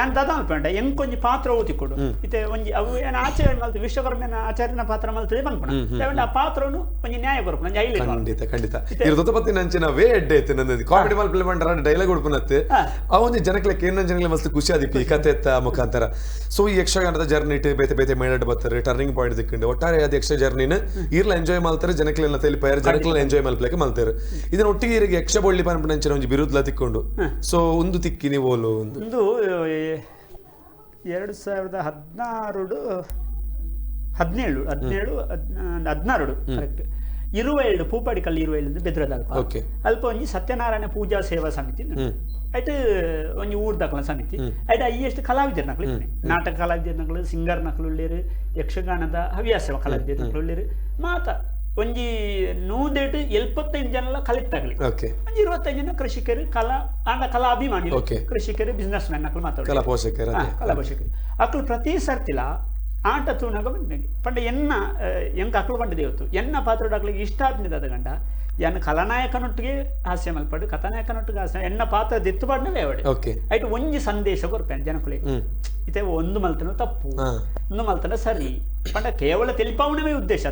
ಎಂತ ಅನ್ಕೊಂಡ ಎಂಕೊಂಜಿ ಪಾತ್ರ ಓದಿಕೊಡು ಇತ್ತೆ ಒಂಜಿ ಅವು ಏನು ಆಚರಣೆ ಮಲ್ತು ವಿಶ್ವಕರ್ಮನ ಆಚರಣೆ ಪಾತ್ರ ಮಲ್ತದೆ ಬಂದ್ಕೊಂಡ ಆ ಪಾತ್ರನು ಒಂಜಿ ನ್ಯಾಯ ಕೊರಪಡ ಖಂಡಿತ ಖಂಡಿತ ಇರ್ದೊತ್ತ ಪತ್ತಿ ನಂಚಿನ ವೇ ಎಡ್ಡೆ ಐತೆ ನಂದು ಕಾಮಿಡಿ ಮಾಲ್ ಪ್ಲೇ ಮಾಡ್ರ ಡೈಲಾಗ್ ಉಡ್ಪನತ್ತೆ ಆ ಒಂದು ಜನಕ್ಕೆ ಇನ್ನೊಂದು ಜನಕ್ಕೆ ಮಸ್ತ್ ಖುಷಿ ಆದಿಪ್ಪು ಈ ಕತೆ ಎತ್ತ ಮುಖಾಂತರ ಸೊ ಈ ಯಕ್ಷಗಾನದ ಜರ್ನಿ ಇಟ್ಟು ಬೇತೆ ಬೇತೆ ಮೇಡಡ್ ಬರ್ತಾರೆ ಟರ್ನಿಂಗ್ ಪಾಯಿಂಟ್ ದಿಕ್ಕಿಂಡು ಒಟ್ಟಾರೆ ಅದು ಯಕ್ಷ ಜರ್ನಿನ ಇರ್ಲ ಎಂಜಾಯ್ ಮಾಡ್ತಾರೆ ಜನಕ್ಲೆಲ್ಲ ತಲಿಪಾರ ಜನಕ್ಲೆಲ್ಲ ಎಂಜಾಯ್ ಮಾಡ್ಲಿಕ್ಕೆ ಮಲ್ತಾರೆ ಇದನ್ನ ಒಟ್ಟಿಗೆ ಇರಿಗೆ ಯಕ್ಷ ಬೊಳ್ಳಿ ಪಂಪನಂಚಿನ ಒಂದು ಬಿರುದ್ಲ ತಿಕ್ಕೊಂಡು ಸೊ ಒಂದು ತಿಕ್ಕಿ ನೀವು ಒಂದು 2016 ಕರೆಕ್ಟ್ 27 ಪೂಪಾಡಿಕಲ್ಲಿ 27 ಬೆದ್ರದಲ್ಪ ಅಲ್ಪ ಒಂಜಿ ಸತ್ಯನಾರಾಯಣ ಪೂಜಾ ಸೇವಾ ಸಮಿತಿ ಐಟ್ ಒಂಜಿ ಊರ್ದಕ್ಲ ಸಮಿತಿ ಐಟ್ ಎಷ್ಟು ಕಲಾವಿದರು ನಕಲು ನಾಟಕ ಕಲಾವಿದರು ನಕಲು ಸಿಂಗರ್ ನಕಲು ಉಳ್ಳೇರು ಯಕ್ಷಗಾನದ ಹವ್ಯಾಸ ಕಲಾವಿದರು ನಕಲು ಉಳ್ಳೇರು ಮಾತ ಒಂಜಿ 175 ಜನ ಕಲಿತಾಗ್ಲಿ ಒಂಜಿ 25 ಜನ ಕೃಷಿಕರು ಕಲಾಭಿಮಾನಿ ಕೃಷಿಕರು ಬಿಸ್ನೆಸ್ ಮ್ಯಾನ್ ನಕಲು ಮಾತಾಡ ಕಲಾ ಪೋಷಕರು ಅಕ್ಲು ಪ್ರತಿ ಸರ್ತಿಲ ಆಟ ತೂನಾಗ ಪಂಡ ಎನ್ನ ಎಂಕ ಅಕ್ಲು ಪಂಡ ದೇವತ್ತು ಎನ್ನ ಪಾತ್ರಡಾಗ್ಲಿಗೆ ಇಷ್ಟ ಆದ್ನಿದ ಗಂಡ ಎನ್ನ ಕಲಾನಾಯಕನೊಟ್ಟಿಗೆ ಹಾಸ್ಯ ಮಲ್ಪಡು ಕಥಾನಾಯಕನೊಟ್ಟಿಗೆ ಹಾಸ್ಯ ಎನ್ನ ಪಾತ್ರ ದಿತ್ತು ಪಾಡ್ನವೇ ಅವಡೆ ಐಟು ಒಂಜಿ ಸಂದೇಶ ಕೊರ್ಪೇನೆ ಜನಕುಲಿಗೆ ಇತ್ತೆ ಒಂದು ಮಲ್ತನ ತಪ್ಪು ಒಂದು ಮಲ್ತನ ಸರಿ ಪಂಡ ಕೇವಲ ತೆಲಿಪಾವಣವೇ ಉದ್ದೇಶ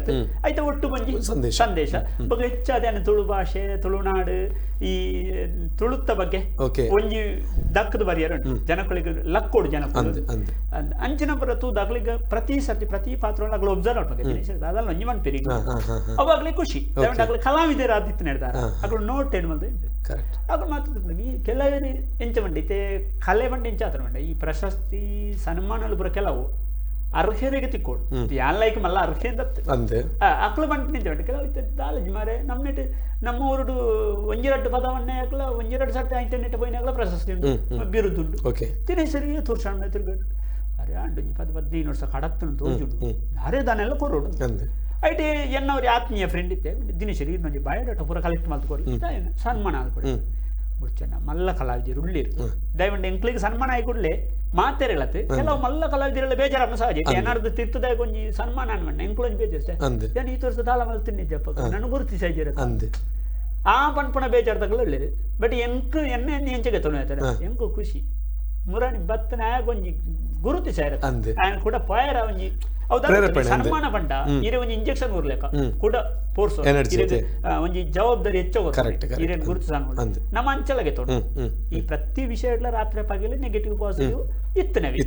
ಆಯ್ತಾ ಒಟ್ಟು ಬಂಜಿ ಸಂದೇಶ ಬಗ್ಗೆ ಹೆಚ್ಚಾದ ತುಳು ಭಾಷೆ ತುಳುನಾಡು ಈ ತುಳುತ್ತ ಬಗ್ಗೆ ಒಂಜಿ ದಕ್ಕದ ಬರಿಯರು ಜನಕುಲಿಗೆ ಲಕ್ಕೋಡು ಜನಕುಲು ಅಂಚಿನ ಬರ ತೂದಾಗ್ಲಿಗೆ ಪ್ರತಿ ಸರ್ತಿ ಪ್ರತಿ ಪಾತ್ರ ಆಗ್ಲಿ ಒಬ್ಸರ್ವ್ ಮಾಡ್ಬೇಕು ಅದಲ್ಲ ಒಂಜಿ ಮನ್ಪಿರಿ ಅವಾಗ್ಲಿ ಖುಷಿ ಆಗ್ಲಿ ಕಲಾವಿದರು ಆದಿತ್ತು ನಡೆದಾರ ಅಗ್ಳು ನೋಟ್ ಏನು ಬಂದು ಅಗ್ಳು ಮಾತಾಡ್ತಾರೆ ಈ ಕೆಲವರಿ ಎಂಚ ಮಂಡೈತೆ ಕಲೆ ಬಂಡಿ ಎಂಚ ಆತರ ಮಂಡ ಈ ಪ್ರಶಸ್ತಿ ಸನ್ಮಾನಗಳು ಬರೋ ಕೆಲವು ಅರ್ಹರಿಗೆ ತಿಕ್ಕೋಡು ಯಾನ್ ಲೈಕ್ ಮಲ್ಲ ಅರ್ಹೆ ಅಂತೆ ಅಕ್ಲು ಬಂಟಿ ನಿಂತ ಕೆಲವು ದಾಲಜಿ ಮಾರೆ ನಮ್ನೆಟ್ ನಮ್ಮ ಊರುಡು ಒಂಜೆರಡು ಪದವನ್ನೇ ಆಗ್ಲ ಒಂಜೆರಡು ಸರ್ತಿ ಇಂಟರ್ನೆಟ್ ಪೋಯಿನಾಗ್ಲ ಪ್ರಶಸ್ತಿ ಉಂಟು ಬಿರುದುಂಡು ತಿನೇಸರಿ ತೋರ್ಸಣ್ಣ ತಿರುಗಾಡು ಅರೆ ಅಂಡು 10-15 ವರ್ಷ ಕಡತ್ತನು ತೋಜುಡು ಅರೆ ದಾನೆಲ್ಲ ಕೊರೋಡು ಐಟೆ ಎನ್ನವ್ರಿ ಆತ್ಮೀಯ ಫ್ರೆಂಡ್ ಇತ್ತೆ ದಿನೇಶರಿ ಇನ್ನೊಂದು ಬಯೋಡಾಟಾ ಪೂರ ಕಲೆಕ್ಟ್ ಮಾಡ್ಕೊಡಿ ಸನ್ಮಾನ ಆದ್ಕೊಡಿ ಮುಡ್ಚನ ಮಲ್ಲ ಕಲಾವಿದರು ಉಳ್ಳಿರು ದಯವಿಟ್ಟು ಎಂಕ್ಲಿಗೆ ಸನ್ಮಾನ ಆಯ್ಕೊಡ್ಲೆ ಮಾತೇರೆ ಹೇಳತ್ತೆ ಕೆಲವು ಮಲ್ಲ ಕಲಾವಿದರೆಲ್ಲ ಬೇಜಾರನ್ನು ಸಹಜ ಏನಾದ್ರು ತಿರ್ತದಾಗ ಒಂಜಿ ಸನ್ಮಾನ ಅನ್ಮಣ್ಣ ಎಂಕ್ಲೊಂಜಿ ಬೇಜಾರ ನಾನು ಈ ತೋರಿಸ ತಾಳ ಮಲ್ ತಿನ್ನಿದ್ದಪ್ಪ ನನಗೆ ಗುರುತಿಸಿರ ಆ ಪನ್ಪಣ ಬೇಜಾರ್ದಾಗಲ್ಲ ಒಳ್ಳೆರು ಬಟ್ ಎಂಕು ಎಣ್ಣೆ ಹೆಂಚಗೆ ತೊಗೊಂಡು ಎಂಕು ಖುಷಿ ಮುರಾಣಿ ಬತ್ತನ ಒಂಜಿ ಗುರುತಿಸಾರ ఆయన కూడా పోయారా ಒಂಜಿ ಸನ್ಮಾನ ಪಂಡ ಇರೆ ಒಂಜಿ ಇಂಜೆಕ್ಷನ್ ಕೊರ್ಲೇಕ ಕೂಡ ಪೋರ್ಸೋ ಒಂಜಿ ಜವಾಬ್ದಾರಿ ಹೆಚ್ಚೋಗ ಇರೇನು ಗುರುತು ಸಾಂಗ್ ನಮ್ಮ ಅಂಚಲಗೆ ತೊಂಡು ಈ ಪ್ರತಿ ವಿಷಯಗಳ ರಾತ್ರಿ ಪಗಲು ನೆಗೆಟಿವ್ ಪಾಸಿಟಿವ್ ಇತ್ತನವಿ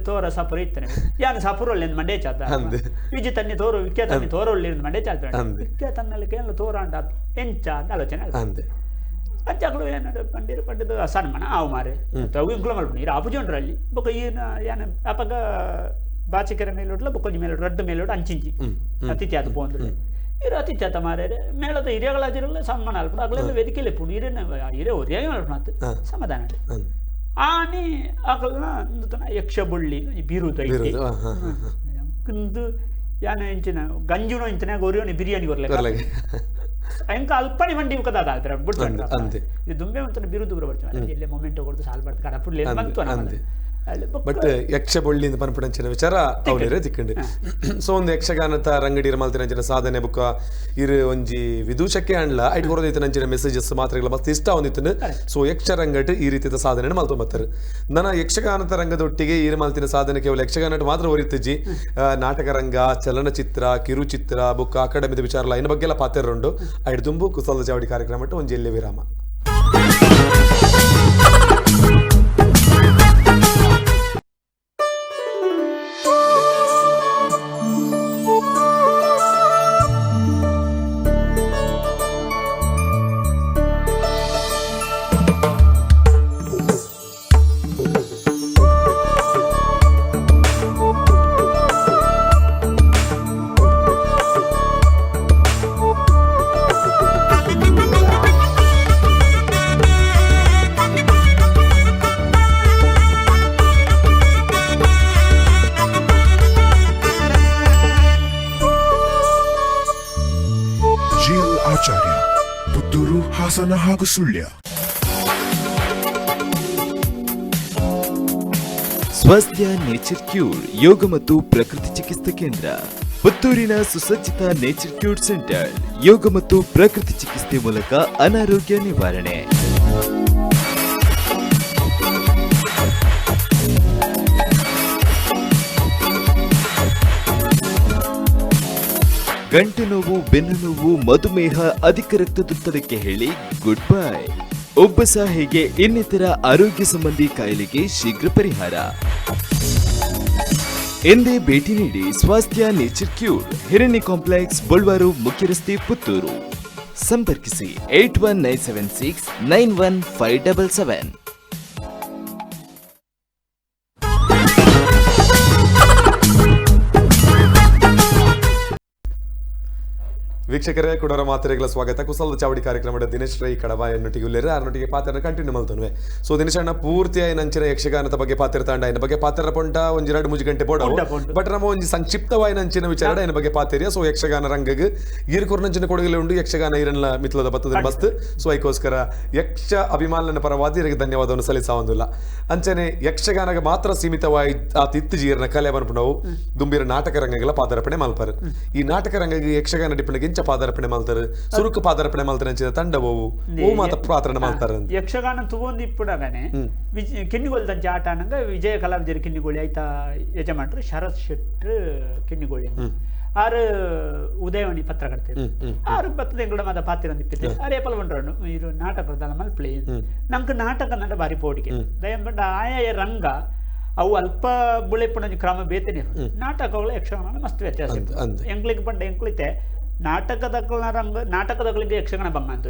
ತೋರ ಸಪುರ ಇತ್ತನವಿ ಯಾನು ಸಪುರ ಮಂಡೇ ಚಾದ ವಿಜಿ ತನ್ನಿ ತೋರು ವಿಖ್ಯಾ ತನ್ನಿ ತೋರ ಒಳ್ಳೆ ಮಂಡೇ ಚಾದ ವಿಖ್ಯಾ ತನ್ನಲ್ಲಿ ಕೇಳಲು ತೋರ ಅಂಡ ಎಂಚ ಅಂತ ಆಲೋಚನೆ ಅಂಚಾಗಳು ಏನಾದ್ರು ಪಂಡಿರು ಪಂಡಿದು ಸನ್ಮಾನ ಆವು ಮಾರೆ ಇಂಕ್ಲ ಮಲ್ಪಣಿ ಇರು ಅಪುಜೊಂಡ್ರಲ್ಲಿ ಬೊಕ್ಕ ಈನ ಯಾನ ಅಪಗ ಬಾಚಿಕೆರ ಮೇಲೋಡ್ಲ ಬೊಕ್ಕೊಂಜಿ ಮೇಲೋಡ್ ರಡ್ಡು ಮೇಲೋಡ್ ಅಂಚಿಂಚಿ ಅತಿಥಿ ಆತ ಪೋಂದುಲೆ ಇರು ಅತಿಥಿ ಆತ ಮಾರೆ ಮೇಲದ ಹಿರಿಯಗಳಾದಿರಲ್ಲ ಸನ್ಮಾನ ಅಲ್ಪಡು ಅಗಲೆಲ್ಲ ವೇದಿಕೆಲೆ ಪುಡು ಇರೇನ ಹಿರಿಯ ಒರಿಯಾಗಿ ಮಲ್ಪಣಾತ್ ಸಮಾಧಾನ ಆನಿ ಅಗಲ್ನ ಯಕ್ಷ ಬುಳ್ಳಿ ಬೀರುದು ಐತಿ ಕುಂದು ಯಾನ ಇಂಚಿನ ಗಂಜುನೋ ಇಂಚಿನ ಗೋರಿಯೋನಿ ಬಿರಿಯಾನಿ ಕೊರ್ಲೆ ಎಂಕ ಅಲ್ಪಣಿ ಮಂಡಿ ಮುಖದ ಬಿಟ್ಟು ಇದು ದುಂಬೆ ಅಂತ ಬಿರುದು ಬರ್ತಾರೆ ಎಲ್ಲೇ ಮೊಮೆಂಟೋ ಕೊಡ್ತು ಸಾಲ್ ಬರ್ತಾರೆ ಕಡಪುಡ್ಲಿ ಬಂತು ಬಟ್ ಯಕ್ಷ ಬೊಳ್ಳಿಂದ ಪನ್ಪಡಂಚಿನ ವಿಚಾರ ಅವರೇ ತಿಕ್ಕಂಡು ಸೊ ಒಂದು ಯಕ್ಷಗಾನತ ರಂಗಡಿರ ಮಾಲ್ತಿನಂಚಿನ ಸಾಧನೆ ಬುಕ್ಕ ಇರು ಒಂಜಿ ವಿದೂಷಕ್ಕೆ ಅಂಡ್ಲ ಐಟ್ ಹೊರದೈತೆ ನಂಚಿನ ಮೆಸೇಜಸ್ ಮಾತ್ರಗಳ ಮಸ್ತ್ ಇಷ್ಟ ಹೊಂದಿತ್ತು ಸೊ ಯಕ್ಷ ರಂಗಟ್ ಈ ರೀತಿಯ ಸಾಧನೆ ಮಲ್ತೊಂಬತ್ತಾರೆ ನನ್ನ ಯಕ್ಷಗಾನದ ರಂಗದೊಟ್ಟಿಗೆ ಈ ಮಾಲ್ತಿನ ಸಾಧನೆ ಕೇವಲ ಯಕ್ಷಗಾನಟ್ ಮಾತ್ರ ಹೊರಿತಜ್ಜಿ ನಾಟಕ ರಂಗ ಚಲನಚಿತ್ರ ಕಿರುಚಿತ್ರ ಬುಕ್ಕ ಅಕಾಡೆಮಿದ ವಿಚಾರ ಇನ್ನ ಬಗ್ಗೆ ಎಲ್ಲ ಪಾತ್ರರುಂಡು ಐಟ್ ತುಂಬು ಕುಸಲ್ದ ಚಾವಡಿ ಕಾರ್ಯಕ್ರಮ ಒಂಜಿ ಎಲ್ಲಿ ವಿರಾಮ. ಹಾಸನ ಹಾಗೂ ಸುಳ್ಯ. ಸ್ವಾಸ್ಥ್ಯ ನೇಚರ್ ಕ್ಯೂರ್ ಯೋಗ ಮತ್ತು ಪ್ರಕೃತಿ ಚಿಕಿತ್ಸಾ ಕೇಂದ್ರ ಪುತ್ತೂರಿನ ಸುಸಜ್ಜಿತ ನೇಚರ್ ಕ್ಯೂರ್ ಸೆಂಟರ್ ಯೋಗ ಮತ್ತು ಪ್ರಕೃತಿ ಚಿಕಿತ್ಸೆ ಮೂಲಕ ಅನಾರೋಗ್ಯ ನಿವಾರಣೆ. ಗಂಟು ನೋವು, ಬೆನ್ನು ನೋವು, ಮಧುಮೇಹ, ಅಧಿಕ ರಕ್ತದೊತ್ತಡಕ್ಕೆ ಹೇಳಿ ಗುಡ್ ಬೈ. ಉಬ್ಬಸ ಹೀಗೆ ಇನ್ನಿತರ ಆರೋಗ್ಯ ಸಂಬಂಧಿ ಕಾಯಿಲೆಗೆ ಶೀಘ್ರ ಪರಿಹಾರ. ಎಂದೇ ಭೇಟಿ ನೀಡಿ ಸ್ವಾಸ್ಥ್ಯ ನೇಚರ್ ಕ್ಯೂರ್, ಹಿರಣ್ಯ ಕಾಂಪ್ಲೆಕ್ಸ್, ಬೊಳ್ವಾರು, ಮುಖ್ಯ ರಸ್ತೆ, ಪುತ್ತೂರು. ಸಂಪರ್ಕಿಸಿ 81976 91577. ವೀಕ್ಷಕರೇ ಕೊಡೋರ ಮಾತ್ರೆಗಳ ಸ್ವಾಗತ. ಕುಸಲ್ದ ಚಾವಡಿ ಕಾರ್ಯಕ್ರಮದ ದಿನೇಶ್ ರೈ ಕಡಬ ಎನ್ನೊಟ್ಟಿಗೆ ಉಳ್ಳೇರೆ ಆರನೊಟ್ಟಿಗೆ ಪಾತ್ರ ಕಂಟಿನ್ಯೂ ಮಲ್ತನ್ವೆ. ಸೊ ದಿನೇಶ್ ಅಣ್ಣ ಪೂರ್ತಿ ನಂಚಿನ ಯಕ್ಷಗಾನದ ಬಗ್ಗೆ ಪಾತ್ರ ತಾಂಡ ಇನ್ನ ಬಗ್ಗೆ ಪಾತ್ರ ಪೊಂಟ ಒಂಜಿ 2-3 ಗಂಟೆ ಬೋಡವು ಬಟ್ ನಮ್ಮ ಒಂಜಿ ಸಂಕ್ಷಿಪ್ತವಾಯಿ ನಂಚಿನ ವಿಚಾರ ಇನ್ನ ಬಗ್ಗೆ ಪಾತೆರಿಯ. ಸೊ ಯಕ್ಷಗಾನ ರಂಗಗ್ ಈರ್ಕೂರ್ ನಂಚಿನ ಕೊಡುಗಲೆ ಉಂಡು ಯಕ್ಷಗಾನ ಈರನ್ಲ ಮಿತ್ಲದ ಬತ್ತದ ಮಸ್ತ್. ಸೊ ಅದಕ್ಕೋಸ್ಕರ ಯಕ್ಷ ಅಭಿಮಾನನ ಪರವಾದಿ ಇವರಿಗೆ ಧನ್ಯವಾದವನ್ನು ಸಲ್ಲಿಸಾವಂದಿಲ್ಲ. ಅಂಚನೆ ಯಕ್ಷಗಾನಗ ಮಾತ್ರ ಸೀಮಿತವಾಗಿ ಆ ತಿತ್ತು ಜೀರ್ನ ಕಲೆ ಬನ್ಪುಣವು ದುಂಬಿರ ನಾಟಕ ರಂಗಗಳ ಪಾದಾರ್ಪಣೆ ಮಲ್ಪರು. ಈ ನಾಟಕ ರಂಗಗೆ ಯಕ್ಷಗಾನ ಡಿಪಣೆಗೆ ಪಾದಾರ್ಪಣೆ ಮಾಡ್ತಾರೆ, ಸುರುಕು ಪಾದಾರ್ಪಣೆ ಮಾಡ್ತಾರೆ ಅಂಚಿನ ತಂಡವು ಮಾತ ಪಾತ್ರನ ಮಾಡ್ತಾರೆ. ಯಕ್ಷಗಾನ ತಗೊಂಡು ಇಪ್ಪಡಾಗನೆ ಕಿನ್ನಿಗೋಲ್ದಂಚ ಆಟ ಅನ್ನಂಗ ವಿಜಯ ಕಲಾವಿದರು ಕಿನ್ನಿಗೋಳಿ ಆಯ್ತಾ ಯಜಮಾನ್ರು ಶರತ್ ಶೆಟ್ರು ಕಿನ್ನಿಗೋಳಿ ಆರು ಉದಯವಾಣಿ ಪತ್ರಕರ್ತೆ ಆರು ಬತ್ತದ ಎಂಗಳ ಮಾತ ಪಾತ್ರ ಅಂದಿಪ್ಪಿದ್ದೆ ಆರು ಏಪಲ್ ಬಂಡ್ರಣ್ಣು ಇರು ನಾಟಕದ ಮಲ್ಪ್ಲೇ ನಮ್ಗೆ ನಾಟಕ ನಡ ಬಾರಿ ಪೋಟಿಗೆ ದಯಂಬಂಡ ಆಯಾಯ ರಂಗ ಅವು ಅಲ್ಪ ಬುಳೆಪುಣ ಕ್ರಮ ಬೇತೇನೆ ನಾಟಕಗಳು ಯಕ್ಷಗಾನ ಮಸ್ತ್ ವ್ಯತ್ಯಾಸ ಎಂಕ್ಲಿಗೆ ಬಂಡ ಎಂಕ್ಲಿತೆ ನಾಟಕದ ರಂಗ ನಾಟಕದಗಳಿಗೆ ಯಕ್ಷಗಾನ ಬಂಗ ಅಂತ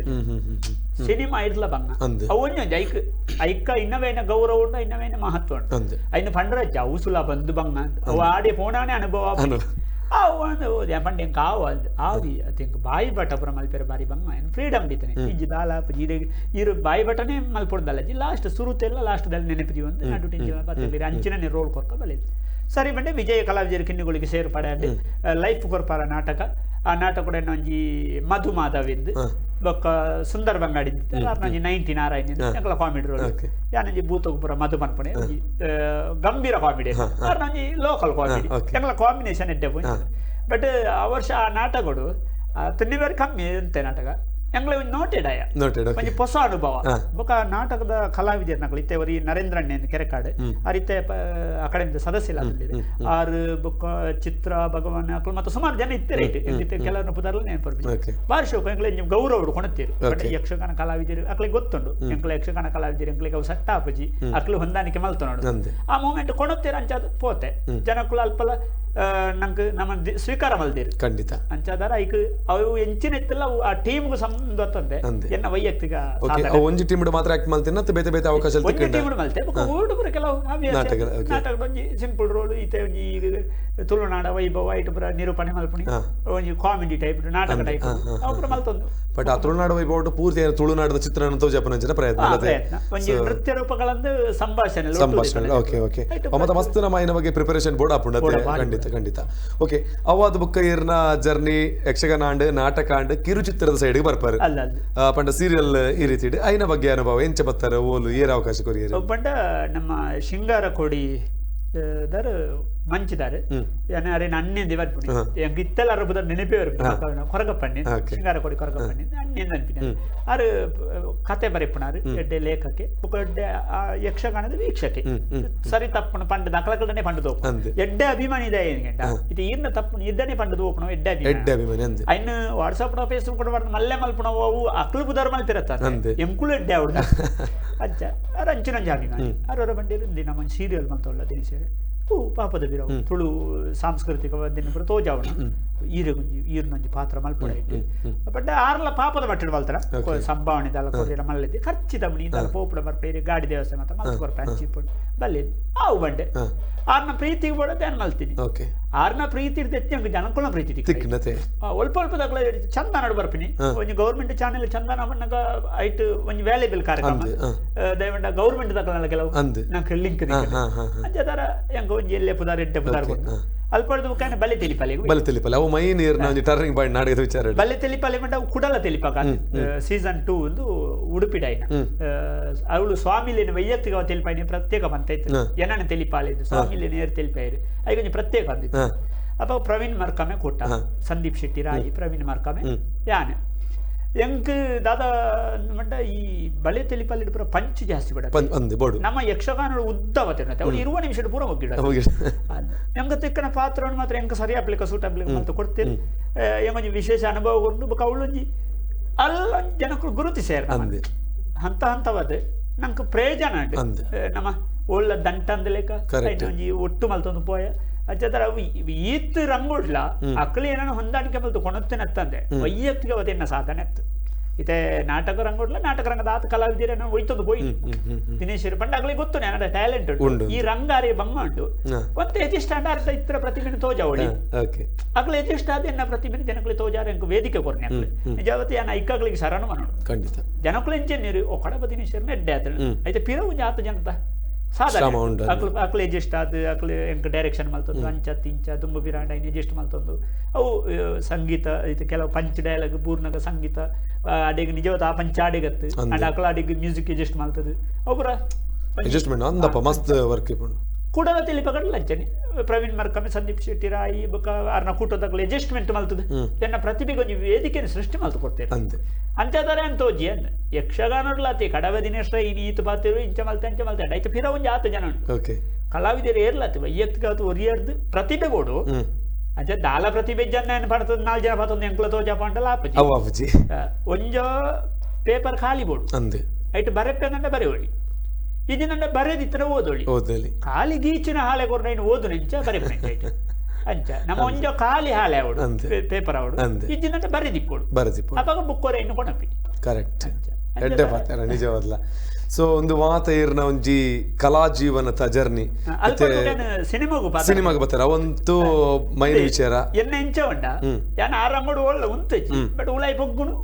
ಸಿನಿಮಾ ಇರ್ಲ ಬಂಗ ಅವನ್ಯ ಐಕ್ ಐಕ್ಕ ಇನ್ನವೇನ ಗೌರವ ಉಂಡ ಇನ್ನವೇನ ಮಹತ್ವ ಉಂಟು ಐನ ಪಂಡ್ರಜ್ಜ ಉಸುಲ ಬಂದು ಬಂಗ ಅವು ಆಡಿ ಪೋಣಾನೆ ಅನುಭವ ಪಂಡ ಎಂಕ ಆವಿ ಅದಿಂಕ ಬಾಯಿ ಬಟ ಪುರ ಮಲ್ಪೆರ ಬಾರಿ ಬಂಗ ಫ್ರೀಡಮ್ ದಿತಾನೆ ಇಜ್ಜಿ ದಾಲ ಜೀರೆ ಇರು ಬಾಯಿ ಬಟನೆ ಮಲ್ಪೊಡ್ದಲ್ಲ ಜಿ ಲಾಸ್ಟ್ ಸುರುತೆಲ್ಲ ಲಾಸ್ಟ್ದಲ್ಲಿ ನೆನಪಿದೀವಿ ಅಂತ ನಡು ಟಿಂಜಿ ಅಂಚಿನ ರೋಲ್ ಕೊರ್ಕ ಬಲೆ ಸರಿ ಬಂಡೆ ವಿಜಯ ಕಲಾವಿದರು ಕಿನ್ನಿಗಳಿಗೆ ಸೇರ್ಪಡೆ ಲೈಫ್ ಕೊರ್ಪಾರ ನಾಟಕ ಆ ನಾಟಕ ಕೂಡ ಒಂಜಿ ಮಧು ಮಾಧವಿಂದು ಬೊಕ್ಕ ಸುಂದರ ಬಂಗಾಡಿ ನಂಜಿ 99 ಎಂಕಲ ಕಾಮಿಡಿ ರೋಲ್ ಯಾನಂಜಿ ಭೂತೋಪುರ ಮಧು ಪನ್ಪಣೆ ಗಂಭೀರ ಕಾಮಿಡಿ ನಂಜಿ ಲೋಕಲ್ ಕಾಮಿಡಿ ಎಂಕಲ ಕಾಂಬಿನೇಷನ್ ಎಡ್ಡೆ ಪೋಯಿ ಬಟ್ ಆ ವರ್ಷ ಆ ನಾಟಕಗಳು ತಿನ್ನಿವೇರು ಕಮ್ಮಿ ಅಂತೆ ನಾಟಕ ಎಂಗ್ಲ ನೋಟೆಡ್ ಆಯ ಒಂಜಿ ಹೊಸ ಅನುಭವ ಬೊಕ ನಾಟಕದ ಕಲಾವಿದರು ನಕಲು ಇತ್ತೆ ನರೇಂದ್ರಣ್ಣ ಕೆರೆಕಾಡು ಆ ರೀತಿ ಅಕಾಡೆಮಿ ಸದಸ್ಯ ಆರು ಬೊಕ್ಕ ಚಿತ್ರ ಭಗವಾನ್ ಅಕಲು ಮತ್ತೆ ಸುಮಾರು ಜನ ಇತ್ತೇರೆ ಇತ್ತೆ ಕೆಲವರನ್ನ ಪುದಾರ್ಲ ನೆನಪು ಬಾರಿ ಶೋಕ ಎಂಕ್ಲೆ ಗೌರವರು ಕೊಣತೀರು ಬಟ್ ಯಕ್ಷಗಾನ ಕಲಾವಿದರು ಅಕ್ಲಿಗೆ ಗೊತ್ತುಂಡು ಎಂಕ್ಲ ಯಕ್ಷಗಾನ ಕಲಾವಿದರು ಎಂಕ್ಲಿಗೆ ಅವು ಸಟ್ಟ ಆಪಜಿ ಅಕ್ಲು ಹೊಂದಾಣಿಕೆ ಮಲ್ತನೋಡು ಆ ಮೂಮೆಂಟ್ ಕೊಣತೀರ ಅಂಚಾದ ಪೋತೆ ಜನಕ್ಕೂ ಅಲ್ಪಲ ನಂಗೆ ನಮ್ಮ ಸ್ವೀಕಾರ ಮಲ್ದಿರು ಖಂಡಿತ ಅಂಚಾದಾರ ಐಕ್ ಅವು ಎಂಚಿನ ಇತ್ತಲ್ಲ ಆ ಟೀಮ್ಗೂ ಸಂಬಂಧತ್ತಂತೆ ಎನ್ನ ವೈಯಕ್ತಿಕ ಒಂಜಿ ಟೀಮ್ ಮಾತ್ರ ಆಕ್ಟ್ ಮಾಡ್ತೀನಿ ಬೇತೆ ಬೇತೆ ಅವಕಾಶ ಟೀಮ್ ಮಲ್ತೆ ಊಟ ಪುರ ಕೆಲವು ನಾಟಕ ಒಂಜಿ ಸಿಂಪಲ್ ರೋಲ್ ಈತೆ ಒಂಜಿ ತುಳುನಾಡ ವೈಭವ ಐಟ್ ಪುರ ನಿರೂಪಣೆ ಮಲ್ಪಣಿ ಒಂಜಿ ಕಾಮಿಡಿ ಟೈಪ್ ನಾಟಕ ಟೈಪ್ ಅವು ಪುರ ಮಲ್ತೊಂದು ಬಟ್ ಆ ತುಳುನಾಡ ವೈಭವ ಪೂರ್ತಿ ತುಳುನಾಡದ ಚಿತ್ರಣ ತೋಜಪ್ಪನ ಪ್ರಯತ್ನ ಒಂಜಿ ನೃತ್ಯ ರೂಪಗಳಂದು ಸಂಭಾಷಣೆ ಓಕೆ ಓಕೆ ಮತ್ತೆ ಮಸ್ತ್ ನಮ್ಮ ಐನ ಬಗ್ಗೆ ಪ್ರಿಪರೇಷನ್ ಬೋರ್ಡ್ ಆಪುಂಡತೆ ಖಂಡಿತ ಖಂಡಿತ ಓಕೆ ಅವಾದ ಬುಕ್ಕ ಇರ್ನ ಜರ್ನಿ ಯಕ್ಷಗಾನ ಆಂಡ್ ನಾಟಕ ಆಂಡ್ ಕಿರುಚಿತ್ರದ ಸೈಡ್ಗೆ ಬರ್ಪಾರು ಪಂಡ ಸೀರಿಯಲ್ ಈ ರೀತಿ ಐನ ಬಗ್ಗೆ ಅನುಭವ ಎಂಚ ಬತ್ತಾರ ಓಲು ಏರ ಅವಕಾಶ ಕೊರಿಯರು ಪಂಡ ನಮ್ಮ ಶಿಂಗಾರ ಕೋಡಿ ದರ್ ಮಂಚಿದಾರೆ ಅರೆ ಅಣ್ಣೆಂದು ಬರ್ಪುಣಿ ಎಂಗೆ ಇತ್ತೆಲ್ಲಾರ ಬುದ ನೆನಪೇ ಬರ್ಪುಣಿ ಕೊರಗಪ್ಪಣ್ಣಿ ಶಿಂಗಾರ ಕೊಡಿ ಕೊರಗಪ್ಪಣ್ಣಿ ಅಣ್ಣೆಂದು ಅನ್ಪಿನಿ ಆರು ಕತೆ ಬರೆಪುಣಾರು ಎಡ್ಡೆ ಲೇಖಕ್ಕೆ ಎಡ್ಡೆ ಯಕ್ಷಗಾನದ ವೀಕ್ಷಕೆ ಸರಿ ತಪ್ಪಣ ಪಂಡ ದಕಲಕಲ್ಡನೆ ಪಂಡ ತೋಪು ಎಡ್ಡೆ ಅಭಿಮಾನಿ ಇದೆ ಏನ್ಗೆಂಡ ಇದು ಈರ್ನ ತಪ್ಪು ಇದ್ದನೆ ಪಂಡ ತೋಪಣ ಎಡ್ಡೆ ಅಭಿಮಾನಿ ಅಯ್ನ ವಾಟ್ಸಾಪ್ ಫೇಸ್ಬುಕ್ ಕೂಡ ಮಲ್ಲೆ ಮಲ್ಪುಣವು ಅವು ಅಕ್ಲು ಬುದಾರ ಮಲ್ತಿರತ್ತ ಎಂಕುಲು ಎಡ್ಡೆ ಅವಡು ಅಜ್ಜ ಅವ್ರು ಅಂಚಿನಂಜ ಅಭಿಮಾನಿ ಅವ್ರವರ ಬಂಡಿರು ನಮ್ಮ ಸೀರಿಯಲ್ ಮಂತೊಳ್ಳ ದಿನಸೇರೆ ಪಾಪದ ಬಿರವು ತುಳು ಸಾಂಸ್ಕೃತಿಕ ದಿನ ತೋಜಾವಣ ಈರ್ನೊಂಜಿ ಪಾತ್ರ ಮಲ್ಪೊಡ ಇಟ್ಟು ಬಟ್ ಆರ್ಲ ಪಾಪದ ಮಟ್ಟಿನ ಮಲ್ತಾರ ಸಂಭಾವನೆ ದಲ ಕೊಡಿರ ಮಲ್ಲದಿ ಖರ್ಚಿದ ಮಣಿ ದಲ ಪೋಪುಡ ಬರ್ಪೇರಿ ಗಾಡಿ ದೇವಸ್ಥಾನ ಅಂತ ಮಲ್ತು ಬರ್ಪ ಹಂಚಿಪುಡು ಬಲ್ಲಿದ್ದು ಆವು ಬಂಡೆ ಆರ್ನ ಪ್ರೀತಿಗೆ ಬೋಡ ಧ್ಯಾನ ಮಲ್ತೀನಿ ಆರ್ನ ಪ್ರೀತಿ ಇರ್ದೆತ್ತಿ ಹಂಗೆ ಜನಕ್ಕೂ ಪ್ರೀತಿ ಒಲ್ಪ ಒಲ್ಪದಾಗ್ಲ ಚಂದ ನಡು ಬರ್ಪಿನಿ ಒಂಜಿ ಗೌರ್ಮೆಂಟ್ ಚಾನೆಲ್ ಚಂದ ಬಣ್ಣಗ ಐಟ್ ಒಂಜಿ ವ್ಯಾಲ್ಯೂಬಲ್ ಕಾರ್ಯಕ್ರಮ ದಯವಂಡ ಗೌರ್ಮೆಂಟ್ ದಾಖಲ ಕೆಲವು ನಂಗೆ ಲಿಂಕ್ ಅಂಜದಾರ ಹೆಂಗ ಒಂಜಿ ಎಲ್ಲೇ ಪುದಾರ ಎಡ್ಡೆ ಪುದಾರ ಅಲ್ಪಡ್ದು ಮುಖಾನ ಬಲ್ಲೆ ತೆಲಿಪಾಲೆ ಅವು ಮೈ ನೀರ್ನ ಒಂಜಿ ಟರ್ನಿಂಗ್ ಪಾಯಿಂಟ್ ನಾಡಿದ ವಿಚಾರ ಬಲ್ಲೆ ತೆಲಿಪಾಲೆ ಮಂಡ ಕುಡಲ ತೆಲಿಪಾಕ ಸೀಸನ್ 2 ಒಂದು ಉಡುಪಿಡೈನ ಅವಳು ಸ್ವಾಮಿಲಿನ ವೈಯಕ್ತಿಕ ತೆಲಿಪಾಯಿನ ಪ್ರತ್ಯೇಕ ಬಂತ ಇತ್ತು ಏನನ್ನ ತೆಲಿಪಾಲೆ ಸ್ವಾಮಿಲಿನ ಏರ್ ತೆಲಿಪಾಯಿರು ಐಗೊಂಜಿ ಪ್ರತ್ಯೇಕ ಅಂದಿತ್ತು ಅಪ್ಪ ಪ್ರವೀಣ್ ಮರ್ಕಮೆ ಕೊಟ್ಟ ಸಂದೀಪ್ ಶೆಟ್ಟಿ ರಾಜಿ ಪ್ರವೀಣ್ ಮರ್ಕಮೆ ಯಾನೆ ಎಂಕ್ ದಾದ ಮಂಡ ಈ ಬಲೆ ತೆಲಿಪಲ್ಲಿ ಪೂರ ಪಂಚ್ ಜಾಸ್ತಿ ಬಿಡ ನಮ್ಮ ಯಕ್ಷಗಾನ ಉದ್ದವತ್ತೆ ಅವಳು 20 ನಿಮಿಷ ಪೂರ ಹೋಗಿಡ ಎಂಗ ತಿಕ್ಕನ ಪಾತ್ರವನ್ನು ಮಾತ್ರ ಎಂಕ ಸರಿ ಅಪ್ಲಿಕ ಸೂಟ್ ಅಪ್ಲಿಕ ಅಂತ ಕೊಡ್ತೇನೆ ಎಂಗೊಂಜಿ ವಿಶೇಷ ಅನುಭವ ಕೊಂಡು ಬೊಕ ಅವಳೊಂಜಿ ಅಲ್ಲ ಜನಕ್ಕಳು ಗುರುತಿ ಸೇರ್ ಹಂತ ಹಂತವದೆ ನಂಗೆ ಪ್ರಯೋಜನ ನಮ್ಮ ಒಳ್ಳ ದಂಟ ಅಂದಲೇಕ ಒಂಜಿ ಒಟ್ಟು ಮಲ್ತೊಂದು ಪೋಯ ಅಜ್ಜದರ ಈತ್ ರಂಗೋಡ್ಲ ಅಕ್ಕಳು ಏನೋ ಹೊಂದಾಣಿಕೆ ಮಲ್ತು ಕೊಣತ್ತೇನತ್ತಂದೆ ವೈಯಕ್ತಿಕ ಅವತೆನ್ನ ಸಾಧನೆ ಅತ್ತು ಇತ್ತೆ ನಾಟಕ ರಂಗೋಡ್ಲ ನಾಟಕ ರಂಗದ ಆತ ಕಲಾವಿದಿರ ಒಯ್ತೊಂದು ಹೋಯಿ ದಿನೇಶ್ ಪಂಡ ಅಗ್ಲಿಗೆ ಗೊತ್ತು ನನ್ನ ಟ್ಯಾಲೆಂಟ್ ಉಂಟು ಈ ರಂಗಾರಿ ಬಂಗ ಉಂಟು ಮತ್ತೆ ಎಜಿಸ್ಟ್ ಆಡ ಅರ್ಧ ಇತರ ಪ್ರತಿಭೆನ ತೋಜಾವಳಿ ಅಗ್ಲ ಎಜಿಸ್ಟ್ ಆದ ಎನ್ನ ಪ್ರತಿಭೆನ ಜನಕ್ಲಿ ತೋಜಾರ ಎಂಕ ವೇದಿಕೆ ಕೊರ್ನೆ ಅಗ್ಲಿ ನಿಜಾವತಿ ಯಾನ ಐಕ್ಕಾಗ್ಲಿಗೆ ಸರಣ ಮನೋಡು ಖಂಡಿತ ಜನಕ್ಲು ಎಂಚೆನ್ನೀರು ಓ ಕಡಬ ದಿನೇಶ್ ಎಡ್ಡೆ ಆತ ಐತೆ ಪಿರವು ಜಾತ ಜನತ ಸಾಧಾರಣ ಅಕ್ಲು ಎಜೆಸ್ಟ್ ಆದ ಅಕ್ಲು ಎಂಕ್ ಡೈರೆಕ್ಷನ್ ಮಲ್ತೊಂದು ಅಂಚ ತಿಂಚ ದುಂಬ ಬಿರಾಂಡ ಇನ್ನು ಎಜೆಸ್ಟ್ ಮಲ್ತೊಂದು ಅವು ಸಂಗೀತ ಇದು ಕೆಲವು ಪಂಚ್ ಡೈಲಾಗ್ ಪೂರ್ಣಗ ಸಂಗೀತ ಅಡಿಗೆ ನಿಜವತ್ತ ಆ ಪಂಚ ಆಡಿಗತ್ತು ಅಂಡ್ ಅಕ್ಲ ಅಡಿಗೆ ಮ್ಯೂಸಿಕ್ ಎಜೆಸ್ಟ್ ಮಲ್ತದು ಅವರ ಅಡ್ಜಸ್ಟ್ಮೆಂಟ್ ಅಂದಪ್ಪ ಮಸ್ತ್ ವರ್ಕ್ ಕೂಡಲ ತಿಳಿಪಗಡ್ಲ ಅಂಚನೆ ಪ್ರವೀಣ್ ಮರ್ಕಮೆ ಸಂದೀಪ್ ಶೆಟ್ಟಿ ರಾಯಿ ಬೊಕ ಅರ್ನ ಕೂಟದಾಗ್ಲ ಅಡ್ಜಸ್ಟ್ಮೆಂಟ್ ಮಲ್ತದು ಎನ್ನ ಪ್ರತಿಭೆಗೆ ಒಂಜಿ ವೇದಿಕೆಯನ್ನು ಸೃಷ್ಟಿ ಮಲ್ತು ಕೊಡ್ತೇನೆ ಅಂಚದಾರೆ ಅಂತೋಜಿ ಅಂದ ಯಕ್ಷಗಾನಡ್ಲಾತಿ ಕಡಬ ದಿನೇಶ್ ರೈ ಈತು ಪಾತಿರು ಇಂಚ ಮಲ್ತೆ ಐತೆ ಪಿರ ಒಂಜಿ ಆತ ಜನ ಉಂಟು ಕಲಾವಿದರು ಏರ್ಲಾತಿ ವೈಯಕ್ತಿಕ ಅದು ಒರಿಯರ್ದು ಪ್ರತಿಭೆ ಬೋಡು ಅಂಚ ದಾಲ ಪ್ರತಿಭೆ ಜನ ಏನು ಪಡ್ತದ 4 ಜನ ಪತ್ತೊಂದು ಎಂಕ್ಲ ತೋಜ ಪಾಂಟಲ್ಲ ಆಪಜಿ ಒಂಜ ಪೇಪರ್ ಖಾಲಿ ಬೋಡು ಐಟ್ ಬರೆಪ್ಪೆನಂಡ ಬರೆ ಓಡಿ ಇದನ್ನ ಬರೆದಿತ್ರ ಓದೋಳಿ ಖಾಲಿ ಗೀಚಿನ ಹಾಳೆ ಕೊರ ಇನ್ನು ಓದು ನೆಂಚ ಬರೆಪು ಅಂಚ ನಮ್ಮ ಒಂಜ ಖಾಲಿ ಹಾಳೆ ಅವಡು ಪೇಪರ್ ಅವಡು ಇಜ್ಜಿನಂತ ಬರೆದಿಪ್ಪೋಡು ಅವಾಗ ಬುಕ್ಕೋರೆ ಇನ್ನು ಕೊಣಪಿ ಕರೆಕ್ಟ್ ಎಡ್ಡೆ ಪಾತ್ರ ನಿಜವಲ್ಲ ಸೊ ಒಂದು ಮಾತ ಇರ್ನ ಒಂಜಿ ಕಲಾ ಜೀವನದ ಜರ್ನಿ ಸಿನಿಮಾಗ ಬರ್ತಾರ ಅವಂತೂ ಮೈನ ವಿಚಾರ ಎನ್ನ ಎಂಚ ಉಂಡ ಯಾನ ಆರಂಗೋಡು ಒಳ್ಳೆ ಉಂತಜ್ಜಿ ಬಟ್ ಉಳಾಯಿ ಬೊಗ್ಗುನು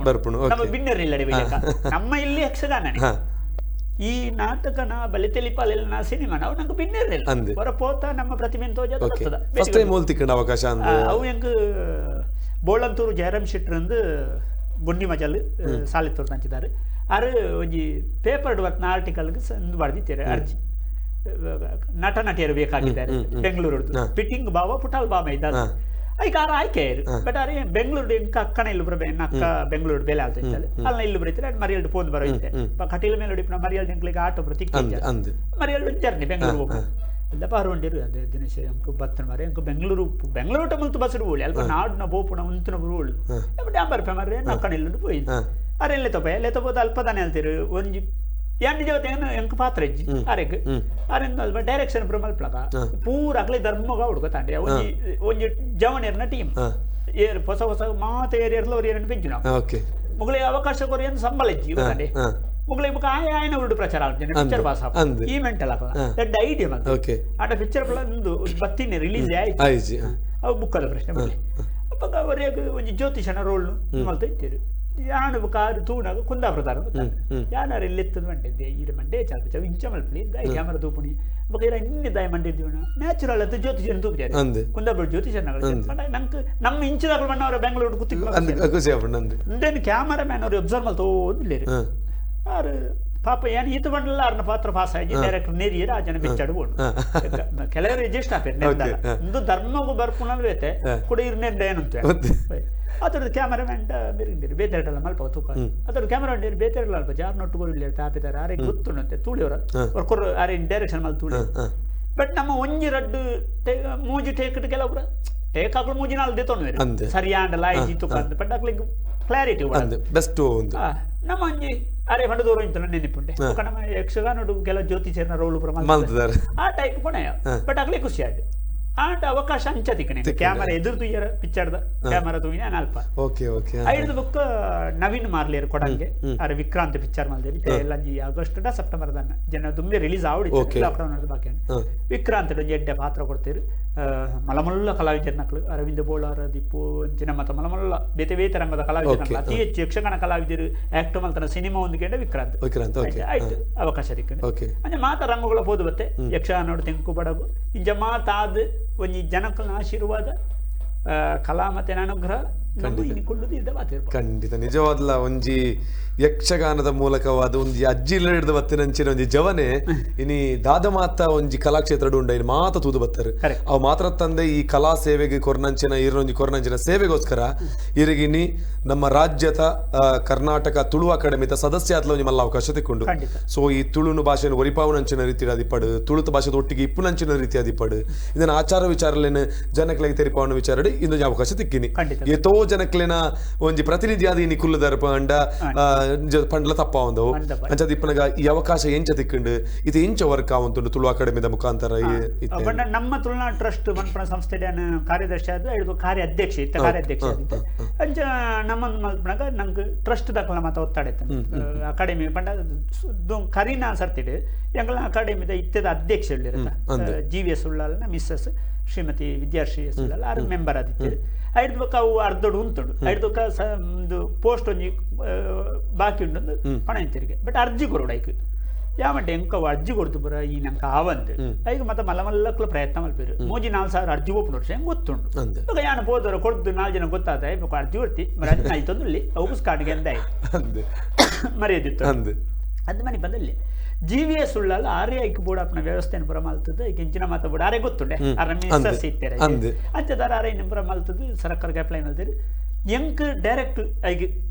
ಬರ್ಪುಣು ನಮ್ಮ ಬಿನ್ನರ್ ಇಲ್ಲ ನಮ್ಮ ಇಲ್ಲಿ ಯಕ್ಷಗಾನ ಈ ನಾಟಕನ ಬಲೆ ತೆಲಿಪಾಲೆಲ್ಲ ಸಿನಿಮಾ ನಾವು ನಂಗೆ ಬಿನ್ನಿರಲಿಲ್ಲ ಹೊರ ಪೋತ ನಮ್ಮ ಪ್ರತಿಮೆ ತೋಜ ಅವಕಾಶ ಅವು ಹೆಂಗ್ ಬೋಳಂತೂರು ಜಯರಾಮ್ ಶೆಟ್ರಂದು ಬುಂಡಿ ಮಜಲ್ ಸಾಲಿತ್ತೂರು ಹಂಚಿದ್ದಾರೆ ಅರು ಒಂಜಿ ಪೇಪರ್ ಬತ್ನ ಆರ್ಟಿಕಲ್ಗೆ ಬರ್ದಿತ್ತಾರೆ ಅರ್ಜಿ ನಟ ನಟಿಯರು ಬೇಕಾಗಿದ್ದಾರೆ ಬೆಂಗಳೂರು ಪಿಟ್ಟಿಂಗ್ ಬಾವ ಪುಟಾಲ್ ಬಾಮ ಇದ್ದಾರೆ ಅದಕ್ಕೆ ಆರು ಆಯ್ಕೆ ಬಟ್ ಅರೆ ಬೆಂಗಳೂರು ಎಂಕ ಅಕ್ಕನ ಇಲ್ಲಿ ಬರಬೇ ಅಕ್ಕ ಬೆಂಗಳೂರು ಬೇಲೆ ಆಲ್ತ ಇದ್ದಾರೆ ಅಲ್ಲ ಇಲ್ಲಿ ಬರೀತಾರೆ ಮರಿಯಲ್ಡು ಪೋನ್ ಬರೋಯ್ತೆ ಕಟೀಲ ಮೇಲೆ ಹೊಡಿಪ ಮರಿಯಲ್ಡು ಎಂಕ್ಲಿಗೆ ಆಟೋ ಪ್ರತಿ ಮರಿಯಲ್ಡು ಜರ್ನಿ ಬೆಂಗಳೂರು ಹೋಗ್ಬೇಕು ಎಲ್ಲ ಪಾರುಂಡಿರು ಅದೇ ದಿನೇಶ್ ಅಂಕು ಬತ್ತನ ಮರೆ ಅಂಕು ಬೆಂಗಳೂರು ಟಮಲ್ತು ಬಸ್ ಊಳಿ ಅಲ್ಪ ನಾಡ್ನ ಬೋಪುಣ ಉಂತನ ಊಳು ಡ್ಯಾಂಬರ್ ಫೆಮರ್ರೆ ನಕ್ಕಣ ಇಲ್ಲುಂಡು ಪೋಯಿ ಅರೆ ಲೆತ್ತಬೋದ ಅಲ್ಪದಾನೆ ಹೇಳ್ತೀರು ಒಂಜಿ ಎಂಟು ಜೊತೆ ಎಂಕ ಪಾತ್ರ ಇಜ್ಜಿ ಅರೆಗ್ ಅರೆಂದು ಡೈರೆಕ್ಷನ್ ಮಲ್ಪಳಗ ಪೂರ ಅಕ್ಲೆ ಧರ್ಮಗ ಹುಡ್ಕೋತಾಂಡೆ ಒಂಜಿ ಜವಣಿಯರ್ನ ಟೀಮ್ ಏರ್ ಹೊಸ ಹೊಸ ಮಾತ ಏರಿಯರ್ಲ ಅವ್ರು ಏರನ್ನು ಬೆಜ್ಜು ನಾವು ಮುಗಳಿಗೆ ಅವಕಾಶ ಕೊರಿಯನ್ನು ಸಂಬಳ ಇಜ್ಜಿ ಇವತ್ತಂಡೆ ಮುಗಳಿಗೆ ಬುಕ್ ಆಯನ ಉರುಡು ಪ್ರಚಾರ ಆಗ್ತದೆ ಪಿಕ್ಚರ್ ಪಾಸ್ ಈ ಮೆಂಟಲ್ ದೊಡ್ಡ ಐಡಿಯಾ ಬಂತು ಆಟ ಪಿಕ್ಚರ್ ಒಂದು ಬತ್ತಿನ ರಿಲೀಸ್ ಆಯ್ತು ಅವು ಬುಕ್ಕದ ಪ್ರಶ್ನೆ ಬರಲಿ ಅಪ್ಪ ಅವರಿಗೆ ಒಂಜಿ ಜ್ಯೋತಿಷನ ರೋಲ್ ಮಲ್ತಾ ಇದ್ದೀರಿ ಯಾನು ಕಾರು ತೂಣಾಗ ಕುಂದಾಪುರದಾರ ಯಾರು ಎಲ್ಲಿತ್ತದ ಮಂಡಿದ್ದೆ ಈರ ಮಂಡೆ ಚಾಲ್ಪಿ ಚಾವು ಇಂಚ ಮಲ್ಪಲಿ ದಾಯಿ ಕ್ಯಾಮರಾ ತೂಪುಣಿ ಬಕೈರ ಇನ್ನಿ ದಾಯಿ ಮಂಡಿದ್ದೀವನ ನ್ಯಾಚುರಲ್ ಅದು ಜ್ಯೋತಿಷನ್ ತೂಪಿದ್ದಾರೆ ಕುಂದಾಪುರ ಜ್ಯೋತಿಷನ್ ನಂಗೆ ನಮ್ಮ ಇಂಚದಾಗಲು ಮಣ್ಣವರ ಬೆಂಗಳೂರು ಕುತ್ತಿದ್ದೇನು ಕ್ಯಾಮರಾ ಮ್ಯಾನ್ ಅವ್ರು ಅಬ್ಸರ್ವ್ ಮಲ್ತೋದಿಲ್ಲ ಯಾರು ಪಾಪ ಏನು ಈತ ಬಂಡಲ್ಲ ಅವ್ರನ್ನ ಪಾತ್ರ ಪಾಸ್ ಆಗಿ ಡೈರೆಕ್ಟರ್ ನೀರಿ ರಾಜನ ಬೆಚ್ಚಾಡ್ಬೋದು ಕೆಲವರು ರಿಜಿಸ್ಟ್ ಆಗ್ತಾರೆ ಒಂದು ಧರ್ಮಗೂ ಬರ್ಪುಣಲ್ವೇತೆ ಕೂಡ ಇರ್ ನಿರ್ಣಯ ಏನಂತೆ ಅದ್ರದ್ದು ಕ್ಯಾಮರಾಮ್ಯಾನ್ ಬೇರೆ ಬೇತಾಡಲ್ಲ ಮಲ್ಪ ತೂಕ ಅದ್ರದ್ದು ಕ್ಯಾಮರಾ ಬೇತಾಡಲ್ಲ ಅಲ್ಪ ಯಾರು ನೊಟ್ಟುಗಳು ಇಲ್ಲ ತಾಪಿದ್ದಾರೆ ಆರೆ ಗೊತ್ತುಂಟಂತೆ ತೂಳಿಯವ್ರ ಕೊರ್ ಆರೆ ಡೈರೆಕ್ಷನ್ ಮಲ್ ತೂಳಿ ಬಟ್ ನಮ್ಮ ಒಂಜಿ ರಡ್ಡು ಮೂಜಿ ಟೇಕ್ಟ್ ಕೆಲವ್ರ ಟೇಕ್ ಹಾಕೊಂಡು ಮೂಜಿ ನಾಲ್ಕು ದೇತೊಂಡು ಸರಿಯಾಂಡಲ್ಲ ಐಜಿ ತೂಕ ಅಂತ ಬಟ್ ಹಾಕ್ಲಿಕ್ಕೆ ಕ್ಲಾರಿಟಿ ಬೆಸ್ಟ್ ನಮ್ಮ ಒಂಜಿ ಅರೆ ಹೊಂಡದವರು ಇಂತ ನೆನಪುಂಟೆ ನಮ್ಮ ಯಕ್ಷಗಾನೋಡು ಕೆಲ ಜ್ಯೋತಿಷರ್ನ ರೋಲು ಪ್ರಮಾಣ ಆ ಟೈಪ್ ಕೊನೆಯ ಬಟ್ ಆಗ್ಲೇ ಖುಷಿ ಆಯ್ತು ಆಟ ಅವಕಾಶ ಅಂಚದಿಕ್ಕನೆ ಕ್ಯಾಮರಾ ಎದುರು ತುಯ್ಯರ ಪಿಕ್ಚರ್ದ ಕ್ಯಾಮರಾ ತೂಯಿನ ಅಲ್ಪ ಐದು ಬುಕ್ ನವೀನ್ ಮಾರ್ಲಿಯರ್ ಕೊಡಂಗೆ ಅರೆ ವಿಕ್ರಾಂತ್ ಪಿಕ್ಚರ್ ಮಲ್ದೇರಿ ಎಲ್ಲ ಆಗಸ್ಟ್ ಸೆಪ್ಟೆಂಬರ್ ದನ್ನ ಜನ ತುಂಬಿ ರಿಲೀಸ್ ಆವಡಿ ಲಾಕ್ಡೌನ್ ಬಾಕಿ ವಿಕ್ರಾಂತ್ ಎಡ್ಡೆ ಪಾತ್ರ ಕೊಡ್ತೀರಿ ಮಲಮಲ್ಲ ಕಲಾವಿದರ ನಕಲು ಅರವಿಂದ ಬೋಳಾರ ದಿಪ್ಪು ಅಂಚಿನ ಮತ ಮಲಮಲ್ಲ ಬೇತೆ ಬೇತೆ ರಂಗದ ಕಲಾವಿದರ ಅತಿ ಹೆಚ್ಚು ಯಕ್ಷಗಾನ ಕಲಾವಿದರು ಆಕ್ಟ್ ಮಲ್ತನ ಸಿನಿಮಾ ಒಂದ್ಕೆಂಡ ವಿಕ್ರಾಂತ್ ಆಯ್ತು ಅವಕಾಶ ದಿಕ್ಕನೆ ಅಂದ್ರೆ ಮಾತ ರಂಗಗಳ ಬೋದು ಬತ್ತೆ ಯಕ್ಷಗಾನ ತೆಂಕು ಬಡಗು ಇಂಜ ಮಾತಾದ ಒಂಜಿ ಜನಕ್ಕನ ಆಶೀರ್ವಾದ ಕಲಾಮತೆ ಅನುಗ್ರಹ ಖಂಡಿತ ನಿಜವಾದ್ಲ ಒಂಜಿ ಯಕ್ಷಗಾನದ ಮೂಲಕವಾದ ಒಂಜಿ ಅಜ್ಜಿಲ ಹಿಡಿದು ಬತ್ತಿನಂಚಿನ ಒಂಜಿ ಜವನೆ ಇನಿ ದಾದ ಮಾತ ಒಂಜಿ ಕಲಾಕ್ಷೇತ್ರ ಉಂಡ ಇನ್ನು ಮಾತ ತೂದು ಬತ್ತಾರೆ ಅವು ಮಾತ್ರ ತಂದೆ ಈ ಕಲಾ ಸೇವೆಗೆ ಕೊರ್ನಂಚಿನ ಇರೊಂಜಿ ಕೊರ್ನಂಚಿನ ಸೇವೆಗೋಸ್ಕರ ಇರಿಗಿನಿ ನಮ್ಮ ರಾಜ್ಯದ ಕರ್ನಾಟಕ ತುಳು ಅಕಾಡೆಮಿದ ಸದಸ್ಯ ಆತ್ಲ ಒಂಜಿ ಮಲ್ಲ ಅವಕಾಶ ತಿಕ್ಕೊಂಡು ಸೊ ಈ ತುಳುನು ಭಾಷೆಯನ್ನು ಒರಿಪಾವನಂಚಿನ ರೀತಿ ಅದಿಪ್ಪಡು ತುಳುತ ಭಾಷೆದ ಒಟ್ಟಿಗೆ ಇಪ್ಪುನಂಚಿನ ರೀತಿ ಅದಿಪ್ಪಡು ಇದನ್ನ ಆಚಾರ ವಿಚಾರಲೇನು ಜನಕ್ಲೆಗೆ ತೆರಿಪಾವನ ವಿಚಾರಡು ಇಂದು ಅವಕಾಶ ತಿಕ್ಕಿನಿ ಎತೋ ಜನಕ್ಲೆನ ಒಂಜಿ ಪ್ರತಿನಿಧಿ ಆದ ಇನಿ ಕುಲ್ಲದರ ಪಂಡ ಪಂಡ್ಲ ತಪ್ಪ ಒಂದವು ಅಂಚದ ಇಪ್ಪನಗ ಈ ಅವಕಾಶ ಎಂಚ ತಿಕ್ಕಂಡು ಇದು ಎಂಚ ವರ್ಕ್ ಆವಂತುಂಡು ತುಳು ಅಕಾಡೆಮಿದ ಮುಖಾಂತರ ನಮ್ಮ ತುಳುನಾಡು ಟ್ರಸ್ಟ್ ಮನ್ಪಣ ಸಂಸ್ಥೆ ಕಾರ್ಯದರ್ಶಿ ಆದ ಇದು ಕಾರ್ಯಾಧ್ಯಕ್ಷ ಇತ್ತ ಕಾರ್ಯಾಧ್ಯಕ್ಷ ಅಂಚ ನಮ್ಮ ಮಲ್ಪನಾಗ ನಂಗೆ ಟ್ರಸ್ಟ್ ದಾಖಲ ಮಾತ ಒತ್ತಾಡ ಅಕಾಡೆಮಿ ಪಂಡ ಕರೀನಾ ಸರ್ತಿಡ್ ಎಂಗಳ ಅಕಾಡೆಮಿದ ಇತ್ತದ ಅಧ್ಯಕ್ಷ GVS ಉಳ್ಳಾಲನ ಮಿಸ್ಸಸ್ ಶ್ರೀಮತಿ ವಿದ್ಯಾಶ್ರೀ ಸುಳ್ಳಾಲ ಆರು ಮೆಂಬರ್ ಆದಿತ್ತು ಐದು ಬೊಕ್ಕ ಅವು ಅರ್ಧಡು ಉಂಟುಂಡು ಐದು ಬೊಕ್ಕ ಒಂದು ಪೋಸ್ಟ್ ಒಂಜಿ ಬಾಕಿ ಉಂಡು ಪಣ ಎಂತಿರಿಗೆ ಬಟ್ ಅರ್ಜಿ ಕೊರೋಡು ಐಕ್ ಯಾವಂಟೆ ಎಂಕ ಅರ್ಜಿ ಕೊಡ್ತು ಬರ ಈ ನಂಕ ಆವಂದು ಐಗ ಮತ್ತೆ ಮಲ್ಲಕ್ಕಲು ಪ್ರಯತ್ನ ಮಲ್ಪೇರು ಮೂಜಿ 4,000 ಅರ್ಜಿ ಒಪ್ಪು ವರ್ಷ ಹೆಂಗೆ ಗೊತ್ತುಂಡು ಇವಾಗ ಯಾನು ಹೋದವರು ಕೊಡ್ದು 4 ಜನ ಗೊತ್ತಾದ ಇವಾಗ ಅರ್ಜಿ ಕೊಡ್ತಿ ಮರ ಆಯ್ತಂದು ಅವಸ್ ಕಾಡಿಗೆ ಅಂದ ಆಯ್ತು ಮರೆಯದಿತ್ತು ಅದು ಮನೆ ಬಂದಲ್ಲಿ GVS ಉಳ್ಳಲ್ಲ ಆರೇ ಐಕ್ ಬೋಡಪ್ಪನ ವ್ಯವಸ್ಥೆಯನ್ನು ಬರ ಮಲ್ತದ್ದು ಈಗ ಇಂಚಿನ ಮಾತ ಬೋಡ ಆರೇ ಗೊತ್ತುಂಡೆ ಆರ ಇತ್ತಾರೆ ಅಂಚದಾರ ಆರೇ ನಿಂಬರ ಮಲ್ತದ್ದು ಸರ್ಕಾರಕ್ಕೆ ಅಪ್ಲೈ ಮಲ್ತೀರಿ ಎಂಕ್ ಡೈರೆಕ್ಟ್ ಐಗ್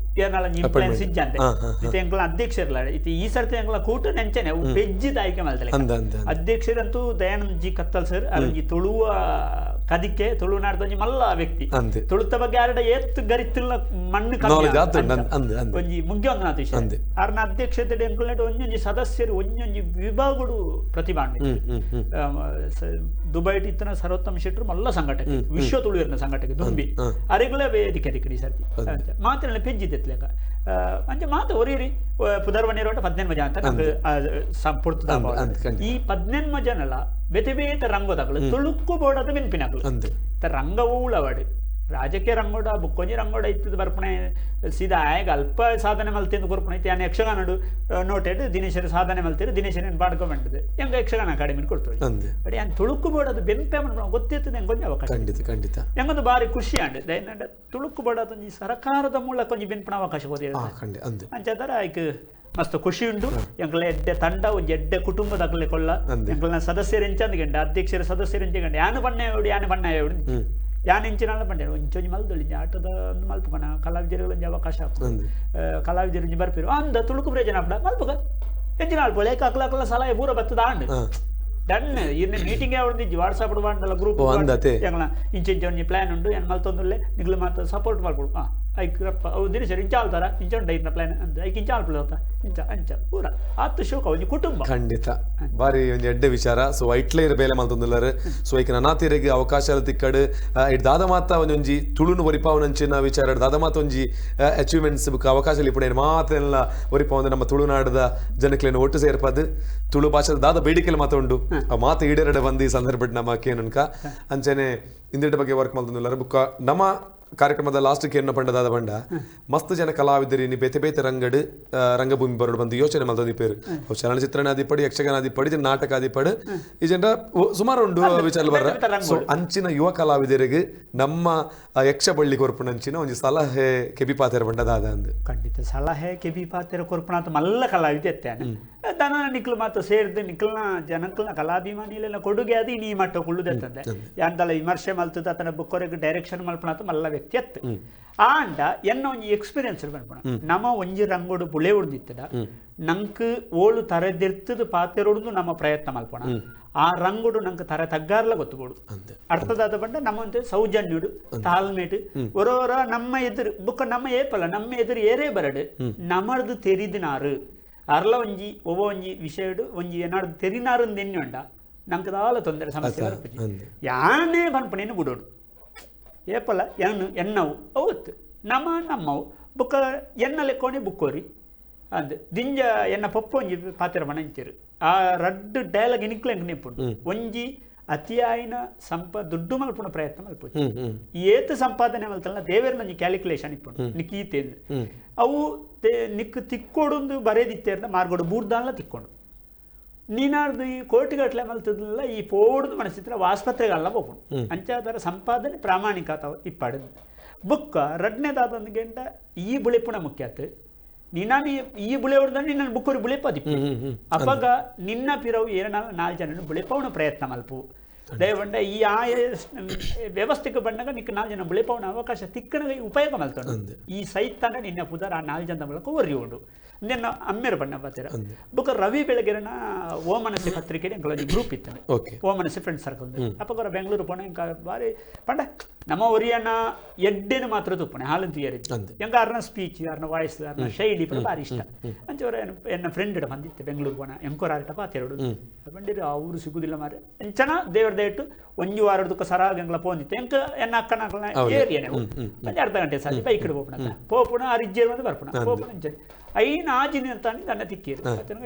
ಏನಾಳ ಇಂಪ್ಲೈನ್ಸ್ ಇಜ್ಜಂತೆ ಇದು ಎಂಕ್ಲ ಅಧ್ಯಕ್ಷ ಇರಲ್ಲ ಇದು ಈ ಸರ್ತಿ ಎಂಕ್ಲ ಕೂಟ ನೆಂಚನೆ ಪೆಜ್ಜಿದ ಆಯ್ಕೆ ಮಲ್ತಲೆ ಅಧ್ಯಕ್ಷರಂತೂ ದಯಾನಂದ್ ಜಿ ಕತ್ತಲ್ ಸರ್ ಅಲ್ಲಿ ತುಳುವ ಕದಿಕೆ ತುಳುನಾಡ್ದೊಂಜಿ ಮಲ್ಲ ವ್ಯಕ್ತಿ ತುಳುತ ಬಗ್ಗೆ ಆರಡ ಏತ್ ಗರಿತಿಲ್ಲ ಮಣ್ಣು ಒಂಜಿ ಮುಗ್ಯ ಒಂದು ನಾತ ವಿಷಯ ಆರ್ನ ಅಧ್ಯಕ್ಷತೆ ಎಂಕ್ಲನೆಟ್ ಒಂಜೊಂಜಿ ಸದಸ್ಯರು ಒಂಜೊಂಜಿ ವಿಭಾಗಗಳು ಪ್ರತಿಭಾನ್ವಿತರು ದುಬೈಟ್ ಇತ್ತನ ಸರ್ವೋತ್ತಮ ಶೆಟ್ರು ಮಲ್ಲ ಸಂಘಟನೆ ವಿಶ್ವ ತುಳುವಿನ ಸಂಘಟನೆ ದುಂಬಿ ಅರೆಗುಲೇ ವೇದಿಕೆ ದಿಕ್ಕಡಿ ಸರ್ತಿ ಮಾತ್ರ ಪೆಜ್ಜಿದೆ ಅಂಚೆ ಮಾತು ಒರೀರಿ ಪುದರ್ವಣಿರೋಟ 18 ಜನ ಅಂತ ನಮ್ಗೆ ಪುಡ್ತದ ಈ 18 ಜನಲ ಬೇತೆ ಬೇತೆ ರಂಗೋದಾಗಲು ತುಳುಕು ಬೋಡದ ಮಿನ್ಪಿನಾಗಲು ರಂಗವೂ ಉಳವಾಡು ರಾಜಕೀಯ ರಂಗೋಡ ಬುಕ್ಕೊಂಜಿ ರಂಗೋಡ ಇತ್ತದ ಬರ್ಪಣೆ ಸೀದಾ ಆಗ ಅಲ್ಪ ಸಾಧನೆ ಮಲ್ತಿಂದು ಕೊರ್ಪಣೆ ಐತಿ ಯಾನು ಯಕ್ಷಗಾನಡು ನೋಟೆಡ್ ದಿನೇಶರು ಸಾಧನೆ ಮಲ್ತಿರು ದಿನೇಶನ ಬಾಡ್ಕೊಂಬಂಡದು ಹೆಂಗ ಯಕ್ಷಗಾನ ಅಕಾಡೆಮಿ ಕೊಡ್ತೀವಿ ಬಟ್ ಯಾನ್ ತುಳುಕು ಬೋಡದು ಬೆಂಪೆ ಗೊತ್ತಿರ್ತದೆ ಹೆಂಗೆ ಕೊಂಚ ಅವಕಾಶ ಖಂಡಿತ ಹೆಂಗೊಂದು ಬಾರಿ ಖುಷಿ ಅಂಡ್ ತುಳುಕು ಬೋಡದು ಸರ್ಕಾರದ ಮೂಲಕ ಕೊಂಚ ಬೆಂಪಣ ಅವಕಾಶ ಅಂಚಾದಾರ ಆಯ್ಕೆ ಮಸ್ತ್ ಖುಷಿ ಉಂಟು ಎಂಕಲ ಎಡ್ಡೆ ತಂಡ ಒಂದು ಎಡ್ಡೆ ಕುಟುಂಬದ ಅಗಲೆ ಕೊಳ್ಳ ಎಂಕಲ್ನ ಸದಸ್ಯರೆಂಚಂದ ಗಂಡ ಅಧ್ಯಕ್ಷರ ಸದಸ್ಯರೆಂಚ ಗಂಡ ಯಾನು ಬಣ್ಣ ಯಾನು ಎಂಚಿನ ಬಂಡೆ ಒಂಚೊಂಜಿ ಮಲ್ದೊಳಿ ಆಟದ ಒಂದು ಮಲ್ಪಕಣ ಕಲಾವಿದರುಗಳ ಅವಕಾಶ ಕಲಾವಿದರು ಬರ್ಪಿರು ಅಂದ ತುಳುಕು ಪ್ರಯೋಜನ ಪಡ ಮಲ್ಪಕ ಎಂಚಿನ ಅಲ್ಪಳೆ ಅಕ್ಲ ಸಲಹೆ ಪೂರ ಬತ್ತದ ಆಂಡ್ ಡನ್ ಇನ್ನ ಮೀಟಿಂಗ್ ಅವಳಿದ್ದಿ ವಾಟ್ಸಾಪ್ ಬಾಂಡಲ್ಲ ಗ್ರೂಪ್ ಎಂಗ್ಲ ಇಂಚೊಂಜಿ ಪ್ಲಾನ್ ಉಂಟು ಏನು ಮಲ್ತೊಂದುಲ್ಲೆ ನಿಗ್ಲು ಮಾತ್ರ ಸಪೋರ್ಟ್ ಮಾಡ್ಕೊಡು ಐಕ್ರಪ್ಪ ಅವು ದಿನಸರಿ ಇಂಚಾಲ್ತಾರ ಇಂಚೊಂಡು ಐಕ್ನ ಪ್ಲಾನ್ ಅಂತ ಐಕ್ ಇಂಚಾಲ್ಪದ ಅಂಚ ಪೂರ ಆತು ಶೋಕ ಒಂದು ಕುಟುಂಬ ಖಂಡಿತ ಬಾರಿ ಒಂದು ಎಡ್ಡೆ ವಿಚಾರ ಸೊ ಐಟ್ಲೇ ಬೇಲೆ ಮಲ್ತೊಂದುಲ್ಲರು ಸೊ ಐಕ್ ನನಾತಿರೆಗೆ ಅವಕಾಶ ತಿಕ್ಕಡು ಇಟ್ ದಾದ ಮಾತ ಒಂಜಿ ತುಳುನು ಒರಿಪಾವನಂಚಿನ ವಿಚಾರ ದಾದ ಮಾತ ಒಂಜಿ ಅಚೀವ್ಮೆಂಟ್ಸ್ ಬುಕ್ ಅವಕಾಶ ಇಪ್ಪು ಮಾತೆಲ್ಲ ಒರಿಪಾವಂದು ನಮ್ಮ ತುಳುನಾಡದ ಜನಕ್ಲೇನು ಒಟ್ಟು ಸೇರ್ಪದು ತುಳು ಭಾಷೆದ ದಾದ ಬೇಡಿಕೆಲ್ಲ ಮಾತ ಉಂಡು ಆ ಮಾತು ಈಡೇರಡೆ ಬಂದು ಈ ಸಂದರ್ಭ ನಮ್ಮ ಕೇನನ್ಕ ಅಂಚನೆ ಇಂದಿನ ಬಗ್ಗೆ ವರ್ಕ್ ಮಲ್ತೊಂದುಲ್ಲರು ಬುಕ್ಕ ನಮ್ಮ ಕಾರ್ಯಕ್ರಮದ ಲಾಸ್ಟ್ಗೆ ಎನ್ನ ಪಂಡದಾದ ಬಂಡ ಮಸ್ತ್ ಜನ ಕಲಾವಿದರಿನಿ ಬೇತೆ ಬೇತೆ ರಂಗಭೂಮಿ ಬರೋಡು ಬಂದು ಯೋಚನೆ ಮಲ್ತೊಂದಿಪ್ಪೇರು ಚಲನಚಿತ್ರಣ ಆದಿಪ್ಪಡಿ ಯಕ್ಷಗಾನ ಆದಿಪ್ಪಡಿ ನಾಟಕ ಆದಿಪ್ಪಡು ಈ ಜನರ ಸುಮಾರು ಉಂಡು ವಿಚಾರ ಬರ್ರ ಸೊ ಅಂಚಿನ ಯುವ ಕಲಾವಿದರಿಗೆ ನಮ್ಮ ಯಕ್ಷ ಬಳ್ಳಿ ಕೊರ್ಪುನಂಚಿನ ಒಂದು ಸಲಹೆ ಕೆಬಿಪಾತೆರ ಬಂಡದಾದ ಅಂದು ಖಂಡಿತ ಸಲಹೆ ಕೆಬಿಪಾತೆರ ಕೊರ್ಪುನ ಅಂತ ಮಲ್ಲ ಕಲಾವಿದ ಎತ್ತಾನೆ ದನ ನಿಕ್ಲು ಮಾತು ಸೇರಿದು ನಿಕ್ಲನ ಜನಕ್ಲನ ಕಲಾಭಿಮಾನಿಲೆಲ್ಲ ಕೊಡುಗೆ ಅದು ಈ ಮಟ್ಟ ಕುಳ್ಳುದೆತ್ತಂದೆ ಯಾಂದಲ್ಲ ವಿಮರ್ಶೆ ಮಲ್ತದ ತನ್ನ ಬುಕ್ಕೊರೆಗೆ ಡೈರೆಕ್ಷನ್ ಮಲ್ಪಣ ಅಂತ ಮಲ್ಲ ವ್ಯಕ್ತಿ ಎತ್ತು ಆಂಡ ಎನ್ನ ಒಂಜಿ ಎಕ್ಸ್ಪೀರಿಯನ್ಸ್ ಬಂದ್ಪಣ ನಮ್ಮ ಒಂಜಿ ರಂಗೋಡು ಬುಳೆ ಉಡ್ದಿತ್ತದ ನಂಕ್ ಓಳು ತರದಿರ್ತದ ಪಾತೆರೋಡು ನಮ್ಮ ಪ್ರಯತ್ನ ಮಲ್ಪಣ ಆ ರಂಗುಡು ನಂಗೆ ತರ ತಗ್ಗಾರ್ಲ ಗೊತ್ತುಬೋಡು ಅರ್ಥದಾದ ಬಂಡ ನಮ್ಮಂತೆ ಸೌಜನ್ಯುಡು ತಾಳ್ಮೇಟು ಒರೋರ ನಮ್ಮ ಎದುರು ಬುಕ್ಕ ನಮ್ಮ ಏಪಲ್ಲ ನಮ್ಮ ಎದುರು ಏರೇ ಬರಡು ನಮರ್ದು ತೆರಿದಿನಾರು ಅರ್ಲ ಒಂಜಿ ಒಬ್ಬ ಒಂಜಿ ವಿಷಯಡು ಒಂಜಿ ಏನಾದ್ರು ತೆರಿನಾರಂದು ಎನ್ನುಂಡ ನಂಗೆ ದಾಲ ತೊಂದರೆ ಸಮಸ್ಯೆ ಯಾನೇ ಬನ್ಪಣೇನು ಬಿಡೋಡು ಏಪಲ್ಲ ಎನ್ನವು ಅವತ್ತು ನಮ್ಮವು ಬುಕ್ಕ ಎನ್ನ ಲೆಕ್ಕೋಣಿ ಬುಕ್ಕೋರಿ ಅಂದ್ ದಿಂಜ ಎನ್ನ ಪಪ್ಪು ಒಂಜಿ ಪಾತ್ರ ಮಣಂತಿರು ಆ ರಡ್ಡು ಡೈಲಾಗ್ ಇನಿಕ್ಲೆಂಗ್ ನಿಪ್ಪುಂಡು ಒಂಜಿ ಅತಿಯಾಯಿನ ದುಡ್ಡು ಮಲ್ಪುನ ಪ್ರಯತ್ನ ಮಲ್ಪು ಏತು ಸಂಪಾದನೆ ಮಲ್ತಲ್ಲ ದೇವೇರ್ನ ಒಂಜಿ ಕ್ಯಾಲ್ಕುಲೇಷನ್ ಇಪ್ಪುಂಡು ನಿಕ್ ಈತೇಂದು ಅವು ನಿಕ್ ತಿಕ್ಕೊಡೊಂದು ಬರೇದಿತ್ತೇರ್ನ ಮಾರ್ಗೋಡು ಬೂರ್ದಾನ್ಲ ತಿಕ್ಕೊಂಡು ನೀನಾರ್ದು ಈ ಕೋಟಿಗಟ್ಲೆ ಮಲ್ತದಲ್ಲ ಈ ಪೋಡ್ದು ಮನಸ್ಸಿತ್ರ ಆಸ್ಪತ್ರೆಗಲ್ಲ ಹೋಗ್ಕೊಂಡು ಅಂಚಾದರ ಸಂಪಾದನೆ ಪ್ರಾಮಾಣಿಕ ಅಥವಾ ಇಪ್ಪಾಡು ಬುಕ್ಕ ರಡ್ನೇದಾದೊಂದು ಗಂಟ ಈ ಬುಳಿಪುಣ ಮುಖ್ಯ ಆತು ನೀನಾನು ಈ ಬುಳೆ ಹೊಡೆದ ನಿನ್ನ ಬುಕ್ಕೂರಿ ಬುಳಿಪದಿಪ್ಪು ಅವಾಗ ನಿನ್ನ ಪಿರವು ನಾಲ್ಕು ಜನ ಬುಳಿಪವನ ಪ್ರಯತ್ನ ಮಲ್ಪು ದಯವಂಡ ಈ ವ್ಯವಸ್ಥೆಗೆ ಬಂದಾಗ ನಿಕ್ಕ 4 ಜನ ಬುಳಿಪವನ ಅವಕಾಶ ತಿಕ್ಕನ ಉಪಯೋಗ ಮಲ್ತಾನೆ ಈ ಸೈತಾನ ನಿನ್ನ ಪುದರ್ ಆ 4 ಜನದ ಮೂಲಕ ಒರ್ರಿ ಉಂಡು ನಿನ್ನ ಅಮ್ಮೇರು ಬಣ್ಣ ಬರ್ತೀರ ಬುಕ್ಕ ರವಿ ಬೆಳಗೆರನ ಓಮನಸೆ ಪತ್ರಿಕೆ ಗ್ರೂಪ್ ಇತ್ತಾನೆ ಓಮನಸೆ ಫ್ರೆಂಡ್ ಸರ್ಕಲ್ ಅಪ್ಪಗರ ಬೆಂಗಳೂರು ಪೋಣ ಬಾರಿ ಪಂಡ ನಮ್ಮ ಒರಿಯನ್ನ ಎಡ್ಡೆನು ಮಾತ್ರ ತುಪ್ಪಣೆ ಹಾಲಂತ ಏರಿದ್ದು ಹೆಂಗ ಅರ್ನ ಸ್ಪೀಚ್ ಅರ್ನ ವಾಯ್ಸ್ ಅರ್ನ ಶೈಲಿ ಬಾರಿ ಇಷ್ಟ ಅಂಚವರ ಎನ್ನ ಫ್ರೆಂಡ್ ಬಂದಿತ್ತೆ ಬೆಂಗಳೂರು ಪೋಣ ಎಂಕೋರ ಆಟ ಪಾತೆರಡು ಬಂದಿರು ಅವರು ಸಿಗುದಿಲ್ಲ ಮಾರೆ ಎಂಚನ ದೇವರ ದಯಟ್ಟು ಒಂಜಿ ವಾರದಕ್ಕ ಸರಾಗ ಎಂಗ್ಲ ಪೋಂದಿತ್ತು ಎಂಕ ಎನ್ನ ಅಕ್ಕನ ಏರಿಯನೆ ಅರ್ಧ ಗಂಟೆ ಸಾಲಿ ಬೈಕ್ ಹೋಗ್ಪುಣ ಪೋಪುಣ ಅರಿಜ್ಜೇರು ಬಂದು ಬರ್ಪುಣ ಪೋಪುಣ ಐನ ಆಜಿನಿ ಅಂತ ನನ್ನ ತಿಕ್ಕೀರು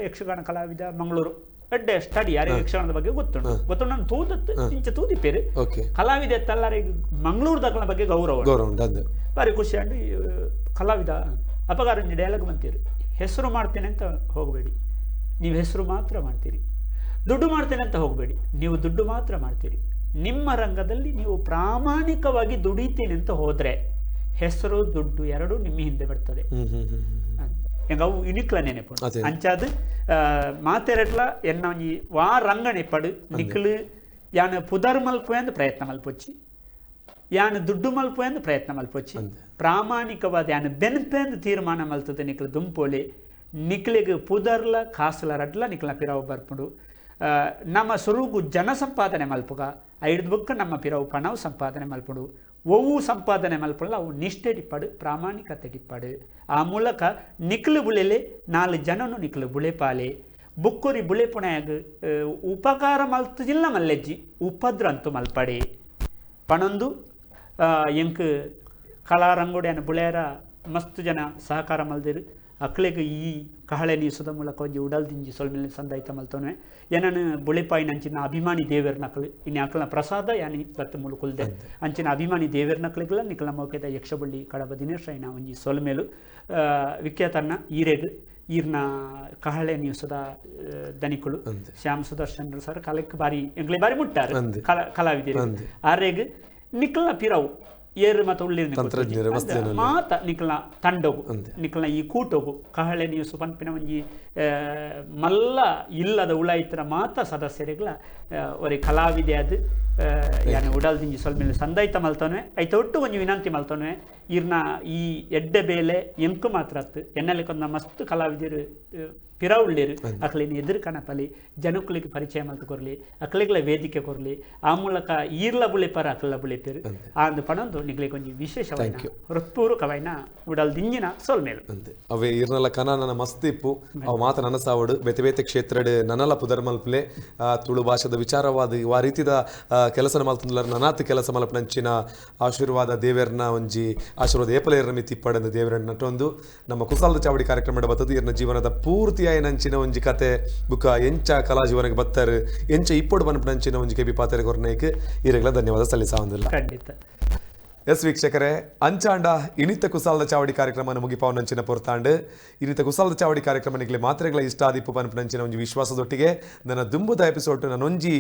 ಯಕ್ಷಗಾನ ಕಲಾವಿದ ಮಂಗಳೂರು ಎಡ್ಡೆ ಸ್ಟಡಿ ಯಾರಿಗೆ ಯಕ್ಷಗಾನದ ಬಗ್ಗೆ ಗೊತ್ತು ನಾನು ತೂದತ್ತು ಇಂಚ ತೂದಿಪ್ಪೇರು ಕಲಾವಿದ ಎತ್ತಲ್ಲರಿಗೆ ಮಂಗಳೂರದಗಳ ಬಗ್ಗೆ ಗೌರವ ಬಾರಿ ಖುಷಿ ಅಂಡು ಕಲಾವಿದ ಅಪಗಾರ ಡೈಲಾಗ್ ಬಂತೀರಿ ಹೆಸರು ಮಾಡ್ತೇನೆ ಅಂತ ಹೋಗಬೇಡಿ ನೀವು ಹೆಸರು ಮಾತ್ರ ಮಾಡ್ತೀರಿ ದುಡ್ಡು ಮಾಡ್ತೇನೆ ಅಂತ ಹೋಗಬೇಡಿ ನೀವು ದುಡ್ಡು ಮಾತ್ರ ಮಾಡ್ತೀರಿ ನಿಮ್ಮ ರಂಗದಲ್ಲಿ ನೀವು ಪ್ರಾಮಾಣಿಕವಾಗಿ ದುಡಿತೀನಿ ಅಂತ ಹೋದ್ರೆ ಹೆಸರು ದುಡ್ಡು ಎರಡೂ ನಿಮ್ಮ ಹಿಂದೆ ಬರ್ತದೆ ಎಂಗವು ಇನಿಕ್ಲ ನೆನೆಪು ಅಂಚಾದು ಮಾತೆರಟ್ಲ ಎನ್ನ ಒಂಜಿ ವಾ ರಂಗ ನೆಪ್ಪಡು ನಿಕ್ಲು ಯಾನು ಪುದರ್ ಮಲ್ಪು ಎಂದು ಪ್ರಯತ್ನ ಮಲ್ಪೊಚ್ಚಿ ಯಾನು ದುಡ್ಡು ಮಲ್ಪು ಎಂದು ಪ್ರಯತ್ನ ಮಲ್ಪೊಚ್ಚಿ ಪ್ರಾಮಾಣಿಕವಾದ ಯಾನು ಬೆನ್ಪೆ ಎಂದು ತೀರ್ಮಾನ ಮಲ್ತದೆ ನಿಕ್ಲು ದುಂಪೋಲಿ ನಿಕ್ಲಿಗೆ ಪುದರ್ಲ ಕಾಸಲ ರಡ್ಲ ನಿಕ್ಲ ಪಿರಾವು ಬರ್ಪುಡು ನಮ್ಮ ಸುರುಗು ಜನ ಸಂಪಾದನೆ ಮಲ್ಪುಗ ಐದು ಬುಕ್ಕ ನಮ್ಮ ಪಿರಾವು ಪಣವು ಸಂಪಾದನೆ ಮಲ್ಪುಡು ಒವು ಸಂಪಾದನೆ ಮಲ್ಪಲ್ಲ ಅವು ನಿಷ್ಠೆ ಡಿಪ್ಪಡು ಪ್ರಾಮಾಣಿಕತೆ ಡಿಪ್ಪಡು ಆ ಮೂಲಕ ನಿಕ್ಲು ಬುಳೆಲೆ 4 ಜನನು ನಿಕ್ಲು ಬುಳೆಪಾಲೆ ಬುಕ್ಕುರಿ ಬುಳೆಪುಣೆಯಾಗ ಉಪಕಾರ ಮಲ್ತದಿಲ್ಲ ಮಲ್ಲೆಜ್ಜಿ ಉಪದ್ರ ಅಂತೂ ಮಲ್ಪಡೆ ಪಣೊಂದು ಎಂಕ್ ಕಲಾರಂಗೋಡಿಯನ್ನು ಬುಳೆಯರ ಮಸ್ತ್ ಜನ ಸಹಕಾರ ಮಲ್ದಿರು ಅಕ್ಲೆಗೆ ಈ ಕಹಳೆ ನೀಸದ ಮೂಲಕ ಒಂಜಿ ಉಡಲ್ದಿಂಜಿ ಸೊಲ್ಮೇಲೆ ಸಂದಾಯಿತ ಮಲ್ತವನೆ ಏನನು ಬುಳಿಪಾಯಿನ ಅಂಚಿನ ಅಭಿಮಾನಿ ದೇವೇರ್ ನಕಲು ಇನ್ನು ಅಕ್ಲನ ಪ್ರಸಾದ ಯಾನಿ ಬತ್ತ ಮುಳುಕುಲ್ದೆ ಅಂಚಿನ ಅಭಿಮಾನಿ ದೇವೇರ್ ನಕಲಿಗೆಲ್ಲ ನಿಕಲ ಮೌಕೆದ ಯಕ್ಷಬಳ್ಳಿ ಕಡಬ ದಿನೇಶ್ ರೈನ ಒಂಜಿ ಸೊಲ್ಮೇಲು ವಿಖ್ಯಾತನ್ನ ಈರೆಗ್ ಈರ್ನ ಕಹಳೆ ನೀಸದ ದನಿಕುಳು ಶ್ಯಾಮ್ ಸುದರ್ಶನ್ ಸರ್ ಕಲೆಕ್ ಬಾರಿ ಎಂಗ್ಲೆ ಬಾರಿ ಮುಟ್ಟಾರು ಕಲಾವಿದರು ಆರೆಗ್ ನಿಕಲ್ನ ಪಿರವು ಏರು ಮತ್ತು ಉಳ್ಳಿನ ಮಾತ ನಿಕಲ್ನ ತಂಡೋಗು ನಿಕಲ್ನ ಈ ಕೂಟೋಗು ಕಹಳೆ ನೀಸು ಪಂಪಿನ ಒಂಜಿ ಮಲ್ಲ ಇಲ್ಲದ ಉಳಾಯಿತರ ಮಾತ ಸದಸ್ಯರಿಗಳ ಒರೆ ಕಲಾವಿದೆ ಅದು ಯಾನು ಉಡಲ್ದಿಂಜಿ ಸೊಲ್ಮೇಲೆ ಸಂದಾಯಿತ ಮಲ್ತವನೆ ಐತ ಒಟ್ಟು ಒಂಜಿ ವಿನಂತಿ ಮಲ್ತವನೆ ಇರ್ನ ಈ ಎಡ್ಡೆ ಬೇಲೆ ಎಂಕು ಮಾತ್ರ ಅತ್ತು ಎನ್ನಲಿಕೊಂದ ಮಸ್ತ್ ಕಲಾವಿದರು ಪಿರ ಉಳ್ಳೇರು ಅಕ್ಲಿನ ಎದುರು ಕಣಪಲಿ ಜನಕ್ಕಳಿಗೆ ಪರಿಚಯ ಮಲ್ತು ಕೊರ್ಲಿ ಅಕ್ಲಿಗಳ ವೇದಿಕೆ ಕೊರ್ಲಿ ಆ ಮೂಲಕ ಈರ್ಲ ಬುಳಿಪರ ಅಕ್ಲ ಬುಳಿಪೇರು ಅಂದು ಪಣಂದು ನಿಗ್ಲಿಗೆ ಒಂಜಿ ವಿಶೇಷವಾಗಿ ಹೃತ್ಪೂರ್ವಕವಾಯಿನ ಉಡಲ್ದಿಂಜಿನ ಸೊಲ್ಮೇಲು ಅವೇ ಈರ್ನಲ ಕನ ನನ್ನ ಮಸ್ತಿಪ್ಪು ಅವು ಮಾತ ನನ್ನ ಸಾವಡು ಬೇತೆ ಬೇತೆ ಕ್ಷೇತ್ರಡ್ ನನ್ನಲ ಪುದರ್ ಮಲ್ಪಲೆ ತುಳು ಭಾಷೆದ ವಿಚಾರವಾದ ಆ ರೀತಿದ ಕೆಲಸ ಮಲ್ತಂದ್ರ ನನಾತ್ ಕೆಲಸ ಮಲ್ಪನಂಚಿನ ಆಶೀರ್ವಾದ ದೇವೇರ್ನ ಒಂಜಿ ಆಶೀರ್ವಾದ ಏಪಲೇರ್ನ ಮಿತಿ ಪಡೆದ ದೇವರನ್ನ ನಟೊಂದು ನಮ್ಮ ಕುಸಾಲ್ದ ಚಾವಡಿ ಕಾರ್ಯಕ್ರಮ ಬರ್ತದೆ ಇರ್ನ ಜೀವನದ ಪೂರ್ತಿಯಾಗಿ ನಂಚಿನ ಒಂಜಿ ಕತೆ ಬುಕ್ಕ ಎಂಚ ಕಲಾ ಜೀವನಕ್ಕೆ ಬತ್ತಾರೆ ಎಂಚ ಇಪ್ಪಡು ಬನ್ಪನಂಚಿನ ಒಂಜಿ ಕೆಪಿ ಪಾತ್ರೆ ಕೊರ್ನೈಕ್ ಇರೆಗ್ಲ ಧನ್ಯವಾದ ಸಲ್ಲಿಸಾವಂದಿಲ್ಲ ಖಂಡಿತ. ಎಸ್ ವೀಕ್ಷಕರೇ ಅಂಚಾಂಡ ಇನಿತ ಕುಸಾಲ್ದ ಚಾವಡಿ ಕಾರ್ಯಕ್ರಮ ಮುಗಿಪಾವನಂಚಿನ ಪೊರ್ತಾಂಡ್ ಇನಿತ ಕುಸಾಲ್ದ ಚಾವಡಿ ಕಾರ್ಯಕ್ರಮ ನಿಗ್ಲೆ ಮಾತ್ರೆಗಳ ಇಷ್ಟ ಆದಿಪ್ಪು ಪನ್ಪನಂಚಿನ ಒಂಜಿ ವಿಶ್ವಾಸದೊಟ್ಟಿಗೆ ನನ್ನ ದುಂಬುದ ಎಪಿಸೋಡ್ ನನ್ನೊಂಜಿ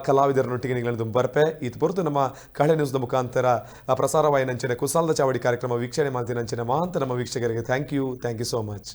ಕಲಾವಿದರನೊಟ್ಟಿಗೆ ನಿಗ್ಲನ್ನು ದುಂಬರ್ಪೆ ಇದು ಪೊರ್ತು ನಮ್ಮ ಕಹಳೆ ನ್ಯೂಸ್ದ ಮುಖಾಂತರ ಪ್ರಸಾರವಾಯಿನಂಚಿನ ಕುಸಾಲ್ದ ಚಾವಡಿ ಕಾರ್ಯಕ್ರಮ ವೀಕ್ಷಣೆ ಮಾಡ್ತೀನಂಚಿನ ಮಾಂತ ನಮ್ಮ ವೀಕ್ಷಕರಿಗೆ ಥ್ಯಾಂಕ್ ಯು ಸೋ ಮಚ್.